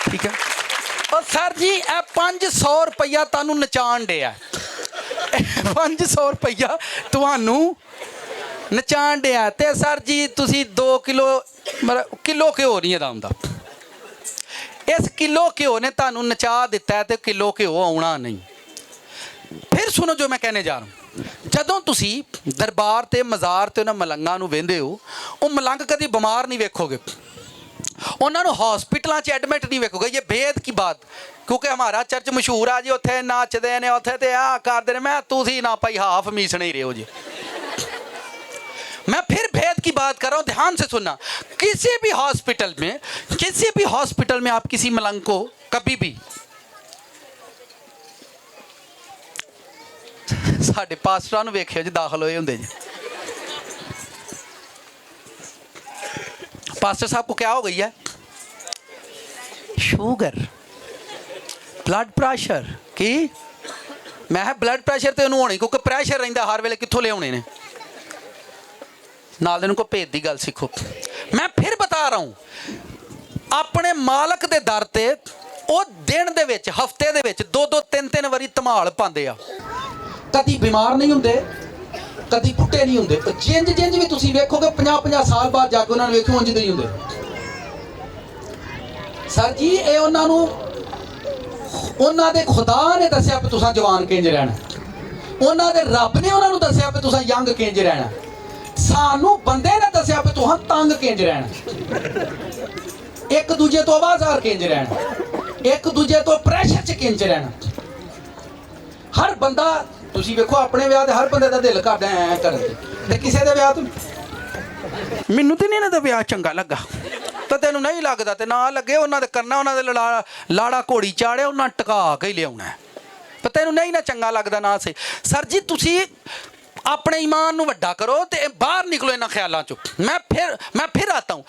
ठीक है। और सर जी ए 500 रुपया तुहानू नचाण डिया, 500 रुपया तुहानू नचाण डिया, ते सर जी तुसी 2 किलो मतलब किलो घ्यो नहीं अदा हुंदा, इस किलो घ्यो ने तुहानू नचा दिता है, तो किलो घ्यो आउणा नहीं। फिर सुनो जो मैं कहने जा रहा हूँ, जदों तुसी दरबार ते मज़ार ते उन्हां मलंगां नूं वेंदे हो, वो मलंग कभी बीमार नहीं वेखोगे, उन्होंने हॉस्पिटलों च एडमिट नहीं वेखोगे। ये भेद की बात, क्योंकि हमारा चर्च मशहूर है जी, उत्थे नचते ने, उत्थे ते आ करते हैं, मैं तुसी ना भाई हाफ मीस नहीं रहे हो जी। मैं फिर भेद की बात कर रहा हूँ, ध्यान से सुनना। किसी भी हॉस्पिटल में आप किसी मलंग को कभी भी, साडे पास्टरां नूं वेखियो जी दाखल होए हुंदे जी, पास्टर साहब को क्या हो गई है? शुगर, ब्लड प्रेशर की? मैं ब्लड प्रेशर तो उन्होंने होनी, क्योंकि प्रेशर रहिंदा हर वेले, कित्थों लियाउने ने? नाल दे को भेद की गल सीखो। मैं फिर बता रहा हूँ, अपने मालक के दर ते वो दिन दे विच, हफ्ते दे विच 2-2 3-3 वारी धमाल पांदे आ। कदी बीमार नहीं होंदे, कदी बुढ़े नहीं होंदे। जिंज भी तुसीं वेखोगे 50-50 साल बाद जाके उन्होंने वेखो उंज नहीं होंदे। सर जी ये उन्होंने दे खुदा ने दसिया भी तुसां जवान किंज रहना, उन्होंने रब ने उन्होंने दसिया भी तुसां यंग किंज रहना, सानू बंदे ने दसिया भी तुहां तंग किंज रहना। एक दूजे तो आवाज़ार किंज रहना, एक दूजे तो प्रैशर च किंज रहना। हर बंदा तुसी वेखो अपने विआह ते हर बंदे दा दिल करदा ऐ करन ते किसे दे विआह तो मैनू ते नहीं ना विआह चंगा लगा तो तेनू नहीं लगदा ते ना लगे, उन्हां दे करना, उन्हां दे लाड़ा घोड़ी चाड़े, उन्हां टका के ही लियाउणा है। पर तेनू नहीं ना चंगा लगदा ना से। सर जी तुसी अपने ईमान नू वड्डा करो ते बाहर निकलो इन्हां ख्यालां चो। मैं फिर आता हूँ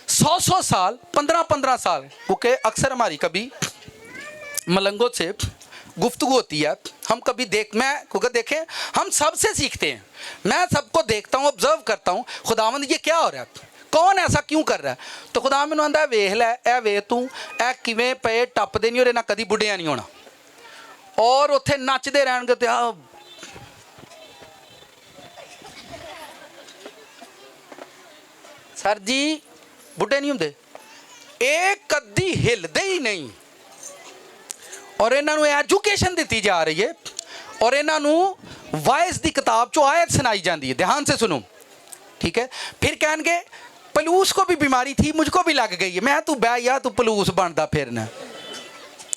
100 साल 15 साल, क्योंकि अक्सर हमारी कभी मलंगों से गुफ्तगू होती है, हम कभी मैं क्योंकि देखें हम सबसे सीखते हैं। मैं सबको देखता हूँ, ऑब्जर्व करता हूँ, खुदावंद ये क्या हो रहा है, कौन ऐसा क्यों कर रहा है। तो खुदा मैनू आंदा वेख लै, ए वे तू ए किवें पे टपदे नहीं, और इन्हां कदी बुढ़िया नहीं होना, और उत्थे नचदे रहणगे ते सर जी बुढ़े नहीं होंदे, ये कदी हिलदे ही नहीं। और इन्हों एजुकेशन दी जा रही है, और इन्हों वाइस की किताब चो आयत सुनाई जाती है। ध्यान से सुनो, ठीक है। फिर कहेंगे पलूस को भी बीमारी थी, मुझको भी लग गई है। मैं तू बह या तू पलूस बनता फिरना।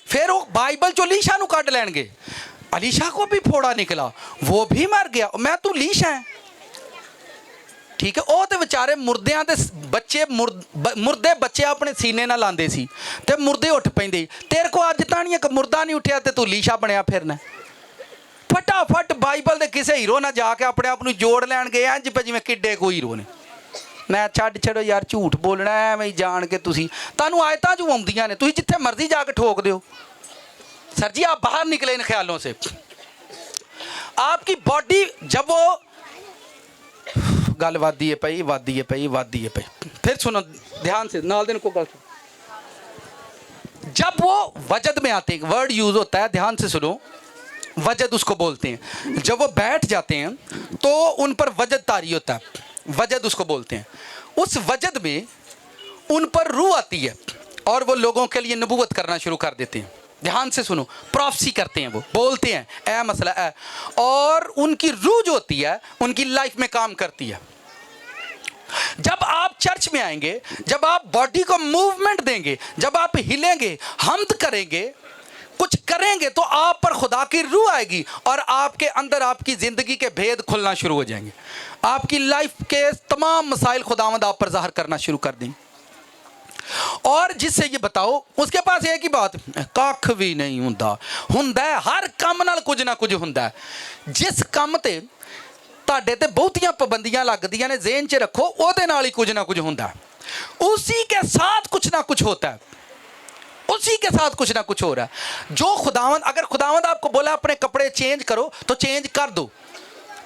फिर वो बाइबल चो लीशा नू कढ़ लैणगे, अलीशा को भी फोड़ा निकला, वो भी मर गया, मैं तू लीशा है, ठीक है। वो तो बेचारे मुर्दियां दे बच्चे मुर्दे बच्चे अपने सीने ना लांदे सी ते मुर्दे उठ पैंदे। तेरे को अज तां नहीं मुर्दा नहीं उठिया ते तू लीशा बनया फिरना। फटाफट बाइबल दे किसे हीरो ना जाके अपने आप नू जोड़ लैण गए इंज पे जिवें किड्डे कोई हीरो ने। मैं छड्ड छड़ो यार, झूठ बोलना एवें जान के तुसीं तानू आयतां जो आउंदियां ने, तुसीं जिथे मर्जी जाके ठोक दिओ। सर जी आप बाहर निकले इन ख्यालों से। आपकी बॉडी जब वो गल वादी है पई, वादी है पई, वादी है पई। फिर सुनो ध्यान से, नाल दिन को गल, जब वो वजद में आते हैं, वर्ड यूज होता है, ध्यान से सुनो, वजद उसको बोलते हैं। जब वो बैठ जाते हैं तो उन पर वजद तारी होता है, वजद उसको बोलते हैं। उस वजद में उन पर रूह आती है और वो लोगों के लिए नबूवत करना शुरू कर देते हैं। ध्यान से सुनो, प्रोफेसी करते हैं, वो बोलते हैं ऐ मसला है, और उनकी रूह जो होती है उनकी लाइफ में काम करती है। जब आप चर्च में आएंगे, जब आप बॉडी को मूवमेंट देंगे, जब आप हिलेंगे, हम्द करेंगे, कुछ करेंगे, तो आप पर खुदा की रूह आएगी और आपके अंदर आपकी ज़िंदगी के भेद खुलना शुरू हो जाएंगे। आपकी लाइफ के तमाम मसाइल खुदावंद आप पर ज़ाहिर करना शुरू कर देंगे। और जिससे ये बताओ, उसके पास एक ही बात, कख भी नहीं हुंदा है, हर काम नाल कुछ ना कुछ हुंदा है। जिस काम ते ਤੁਹਾਡੇ ਤੇ ਬਹੁਤੀਆਂ पाबंदियां लगदियां ने, ज़हन च रखो, ਉਹਦੇ ਨਾਲ ही कुछ ना कुछ होता है। उसी के साथ कुछ ना कुछ होता है, उसी के साथ कुछ ना कुछ हो रहा है। जो खुदावंद, अगर खुदावंद आपको बोला अपने कपड़े चेंज करो तो चेंज कर दो।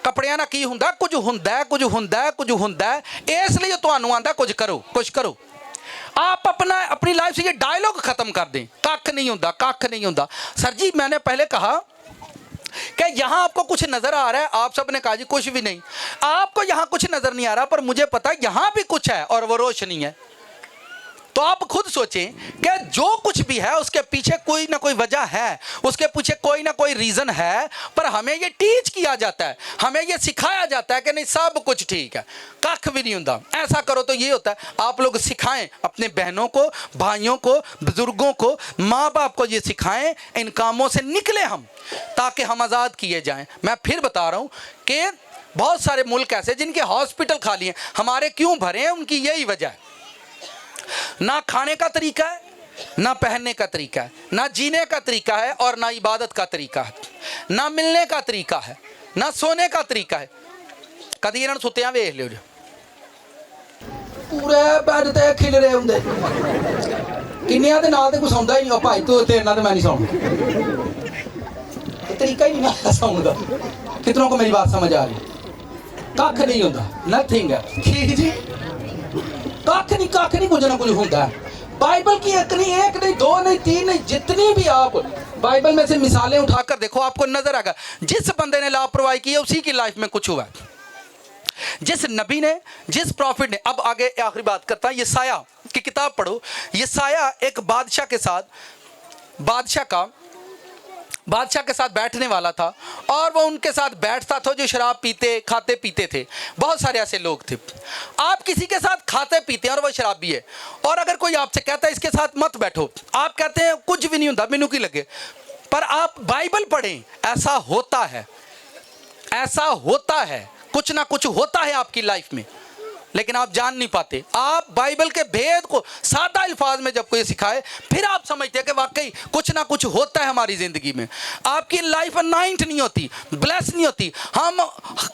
कपड़ियां ना की हुंदा, कुछ हुंदा है, कुछ हुंदा है, कुछ हुंदा है, इसलिए तुहानू आंदा कुछ करो, कुछ करो। आप अपनी लाइफ से ये डायलॉग खत्म कर दें, कख नहीं होता, कख नहीं होता। सर जी मैंने पहले कहा कि यहाँ आपको कुछ नजर आ रहा है, आप सब ने कहा जी कुछ भी नहीं। आपको यहाँ कुछ नजर नहीं आ रहा, पर मुझे पता है यहाँ भी कुछ है और वो रोशनी है। तो आप खुद सोचें कि जो कुछ भी है उसके पीछे कोई ना कोई वजह है, उसके पीछे कोई ना कोई रीज़न है, पर हमें ये टीच किया जाता है, हमें ये सिखाया जाता है कि नहीं सब कुछ ठीक है, कख भी नहीं होता, ऐसा करो तो ये होता है। आप लोग सिखाएं अपने बहनों को, भाइयों को, बुजुर्गों को, माँ बाप को ये सिखाएं, इन कामों से निकले हम, ताकि हम आज़ाद किए जाएँ। मैं फिर बता रहा हूँ कि बहुत सारे मुल्क ऐसे जिनके हॉस्पिटल खाली हैं, हमारे क्यों भरे हैं, उनकी यही वजह है। ना खाने का तरीका है, ना पहनने का तरीका है, ना जीने का तरीका है, और ना इबादत का तरीका है, ना मिलने का तरीका है, ना सोने का तरीका है। कदी इन्हां नूं सुत्तियां वेख लिओ, पूरे बेड ते खिल रहे हुंदे, किन्नियां दे नाल ते कुछ सौंदा ही नहीं। ओ भाई तू तेरे नाल ते मैं नहीं सौंदा, तरीका ही नहीं ना सौंने दा। कितनों को मेरी बात समझ आ रही? कख नहीं होता, नथिंग है। ठीक जी, कख नहीं, कुछ ना कुछ होता है। बाइबल की एक नहीं, दो नहीं, तीन नहीं, जितनी भी आप बाइबल में से मिसालें उठाकर देखो, आपको नजर आएगा जिस बंदे ने लापरवाही की है उसी की लाइफ में कुछ हुआ है, जिस नबी ने, जिस प्रॉफिट ने। अब आगे आखिरी बात करता है, यसाया की किताब पढ़ो। यसाया एक बादशाह के साथ, बादशाह का बादशाह के साथ बैठने वाला था और वो उनके साथ बैठता था जो शराब पीते खाते पीते थे। बहुत सारे ऐसे लोग थे। आप किसी के साथ खाते पीते हैं और वो शराबी है, और अगर कोई आपसे कहता है इसके साथ मत बैठो, आप कहते हैं कुछ भी नहीं होता, मैनू की लगे। पर आप बाइबल पढ़ें, ऐसा होता है, ऐसा होता है, कुछ ना कुछ होता है आपकी लाइफ में, लेकिन आप जान नहीं पाते। आप बाइबल के भेद को सादा अल्फाज में जब कोई सिखाए, फिर आप समझते हैं कि वाकई कुछ ना कुछ होता है हमारी ज़िंदगी में। आपकी लाइफ अनाइंट नहीं होती, ब्लेस नहीं होती। हम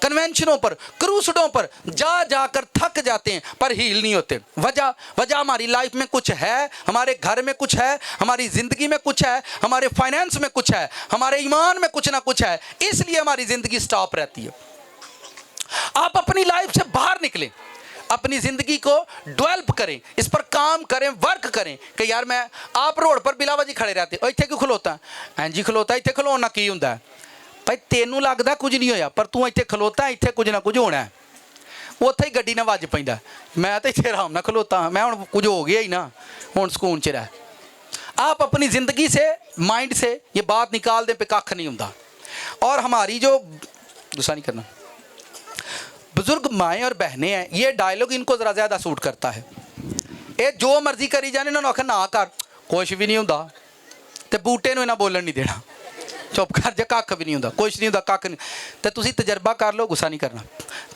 कन्वेंशनों पर, क्रूसडों पर जा जाकर थक जाते हैं पर हील नहीं होते। वजह हमारी लाइफ में कुछ है, हमारे घर में कुछ है, हमारी ज़िंदगी में कुछ है, हमारे फाइनेंस में कुछ है, हमारे ईमान में कुछ ना कुछ है, इसलिए हमारी ज़िंदगी स्टॉप रहती है। आप अपनी लाइफ से बाहर निकलें, अपनी ज़िंदगी को डेवलप करें, इस पर काम करें, वर्क करें कि यार मैं, आप रोड पर बिलावजी खड़े रहते हो, इतने क्यों खलोता है जी, खलोता इतने खलोना की होंगे भाई, तेनू लगता कुछ नहीं होया पर तू इतने खलोता, इतने कुछ ना कुछ होना है। उत्थे ही गड्डी ना वज पैंदा, मैं तो इतने आराम ना खलोता हाँ, मैं हुण कुछ हो गया ही ना, हुण सुकून च रह। आप अपनी ज़िंदगी से, माइंड से ये बात निकाल दें पे कख नहीं होंदा। और हमारी जो, गुस्सा नहीं करना, बुजुर्ग माएँ और बहनें हैं, ये डायलॉग इनको ज़रा ज़्यादा सूट करता है। ये जो मर्जी करी जाने, इन्होंने आखिर ना कर, कुछ भी नहीं होंदा, ते बूटे नूं इन्हां बोलन नहीं देना, चुप कर जा, कख भी नहीं होंदा, कुछ नहीं होंदा, कख नहीं। तो तुसीं तजर्बा कर लो, गुस्सा नहीं करना,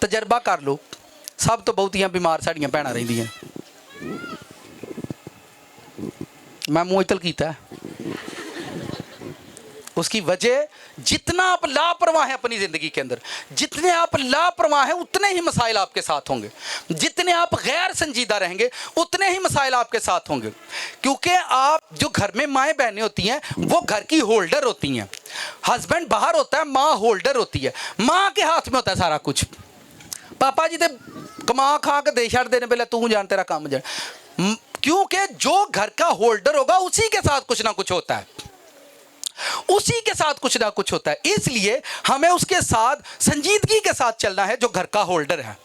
तजर्बा कर लो। सब तो बहुतियां बीमार साड़ियां भैणां रहिंदियां, मैं मूँह इतल कीता है। उसकी वजह, जितना आप लापरवाह हैं अपनी ज़िंदगी के अंदर, जितने आप लापरवाह हैं उतने ही मसाइल आपके साथ होंगे, जितने आप गैर संजीदा रहेंगे उतने ही मसाइल आपके साथ होंगे। क्योंकि आप, जो घर में माएँ बहनें होती हैं वो घर की होल्डर होती हैं। हस्बैंड बाहर होता है, माँ होल्डर होती है। माँ के हाथ में होता है सारा कुछ। पापा जी तो कमा खा के दे छड़ देने, पहले तू जान तेरा काम जान, क्योंकि जो घर का होल्डर होगा उसी के साथ कुछ ना कुछ होता है, उसी के साथ कुछ ना कुछ होता है। इसलिए हमें उसके साथ संजीदगी के साथ चलना है। जो घर का होल्डर है,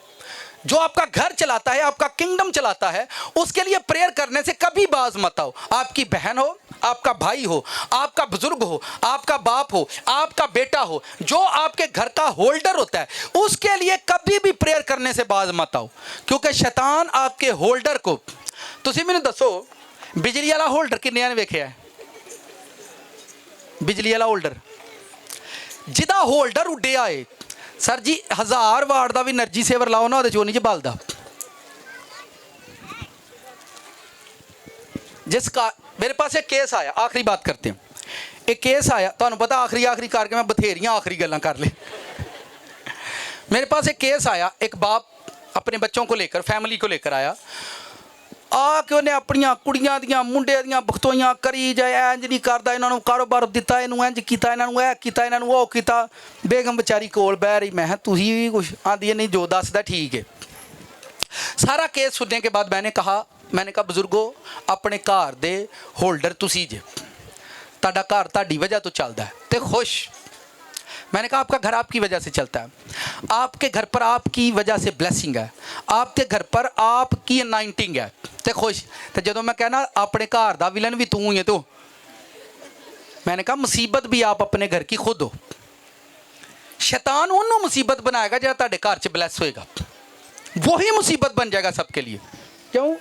जो आपका घर चलाता है, आपका किंगडम चलाता है, उसके लिए प्रेयर करने से कभी बाज मत आओ। आपकी बहन हो, आपका भाई हो, आपका बुजुर्ग हो, आपका बाप हो, आपका बेटा हो, जो आपके घर का होल्डर होता है, उसके लिए कभी भी प्रेयर करने से बाज मत आओ। क्योंकि शैतान आपके होल्डर को, तुसीं मैनूं दसो बिजली वाला होल्डर किन्नियां ने वेखिया है? बिजली वाला होल्डर जिदा होल्डर उड्डिया है सर जी, 1000 वाट का भी एनर्जी सेवर लाओ ना, वो नहीं बलदा। जिसका मेरे पास एक केस आया, आखिरी बात करते हैं। एक केस आया, तुहानू पता आखिरी करके मैं बथेरियां आखिरी गल्लां कर ले। मेरे पास एक केस आया, एक बाप अपने बच्चों को लेकर, फैमिली को लेकर आया, आके उन्हें अपनिया कुड़ियां दियां मुंडे दियां बखतोइयां करी जाए, इंज नहीं करदा, इन्होंने कारोबार दिता, इन्हों इंज किया, इन्होंने यह किया, इन्होंने वो किया। बेगम बेचारी कोल बह रही, मैं तुसीं भी कुछ आंदी नहीं, जो दसदा ठीक है। सारा केस सुनने के बाद मैंने कहा बुजुर्गो, अपने घर दे होल्डर तुसीं जे, तुहाडा घर तुहाडी वजह तो चलदा है ते खुश। मैंने कहा आपका घर आपकी वजह से चलता है, आपके घर पर आपकी वजह से ब्लेसिंग है, आपके घर पर आपकी अनाइंटिंग है ते खुश। तो जो मैं कहना अपने घर का विलन भी तू ही है, तो मैंने कहा मुसीबत भी आप अपने घर की खुद हो। शैतान उन्होंने मुसीबत बनाएगा जो तुहाडे घर च ब्लैस होएगा, वही मुसीबत बन जाएगा सबके लिए। क्यों?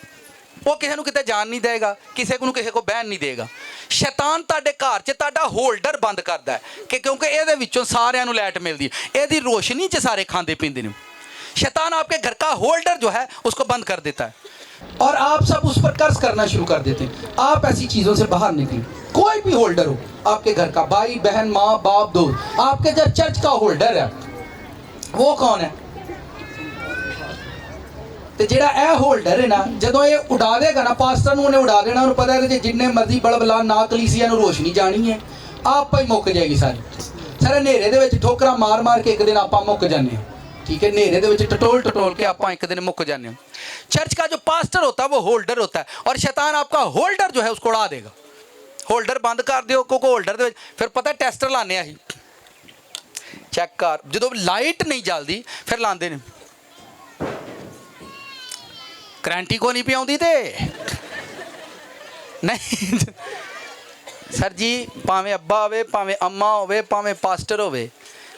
वो किसी को किते जान नहीं देगा, किसी को बहन नहीं देगा। शैतान तुहाडे घर च तुहाडा होल्डर बंद करता है कि क्योंकि ये विचों सारिਆਂ ਨੂੰ लाइट मिलती है, यदी रोशनी च सारे खाते पीते हैं। शैतान आपके घर का होल्डर जो है उसको बंद कर देता है और आप सब उस पर कर्ज करना शुरू कर देते हैं। आप ऐसी चीज़ों से बाहर निकलें। कोई भी होल्डर हो आपके घर का, भाई बहन माँ बाप दोस्त, आपके जब चर्च का होल्डर है वो कौन है? तो ਜਿਹੜਾ ਇਹ ਹੋਲਡਰ ਹੈ ਨਾ, ਜਦੋਂ ਇਹ ਉਡਾ ਦੇਗਾ ਨਾ ਪਾਸਟਰ ਨੂੰ, ਉਹਨੇ ਉਡਾ ਦੇਣਾ। ਉਹਨੂੰ ਪਤਾ ਹੈ ਕਿ ਜਿੰਨੇ ਮਰਜ਼ੀ ਬਲਬ ਲਾ, ਨਾ ਕਲੀਸਿਆ ਨੂੰ ਰੋਸ਼ਨੀ ਜਾਣੀ ਹੈ, ਆਪਾਂ ਹੀ ਮੁੱਕ ਜਾਏਗੀ ਸਾਰੀ। ਸਾਰੇ ਹਨੇਰੇ ਦੇ ਵਿੱਚ ਠੋਕਰਾਂ ਮਾਰ ਮਾਰ ਕੇ ਇੱਕ ਦਿਨ ਆਪਾਂ ਮੁੱਕ ਜਾਂਦੇ ਹਾਂ। ठीक है, हनेरे दे विच टटोल के आप एक दिन मुक जाने। चर्च का जो पास्टर होता है वो होल्डर होता है, और शैतान आपका होल्डर जो है उसको उड़ा देगा। होल्डर बंद कर दियो, क्योंकि होल्डर दे विच फिर पता टेस्टर लाने असीं चेक कर, जो लाइट नहीं जलदी फिर लाते ने, करंट ही को नहीं पी आउंदी ते नहीं ਸਰ ਜੀ ਭਾਵੇਂ ਅੱਬਾ ਹੋਵੇ, ਭਾਵੇਂ ਅੰਮਾ ਹੋਵੇ, ਭਾਵੇਂ ਪਾਸਟਰ ਹੋਵੇ,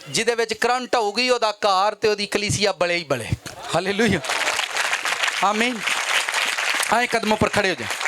ਜਿਹਦੇ ਵਿੱਚ ਕਰੰਟ ਹੋਊਗੀ ਉਹਦਾ ਘਰ ਤੇ ਉਹਦੀ ਕਲੀਸਿਆ ਬਲੇ ਹੀ ਬਲੇ। ਹਾਲੇਲੂਇਆ, ਆਮੀਨ। ਆਏ ਕਦਮੋਂ ਪਰ ਖੜੇ ਹੋ ਜਾए।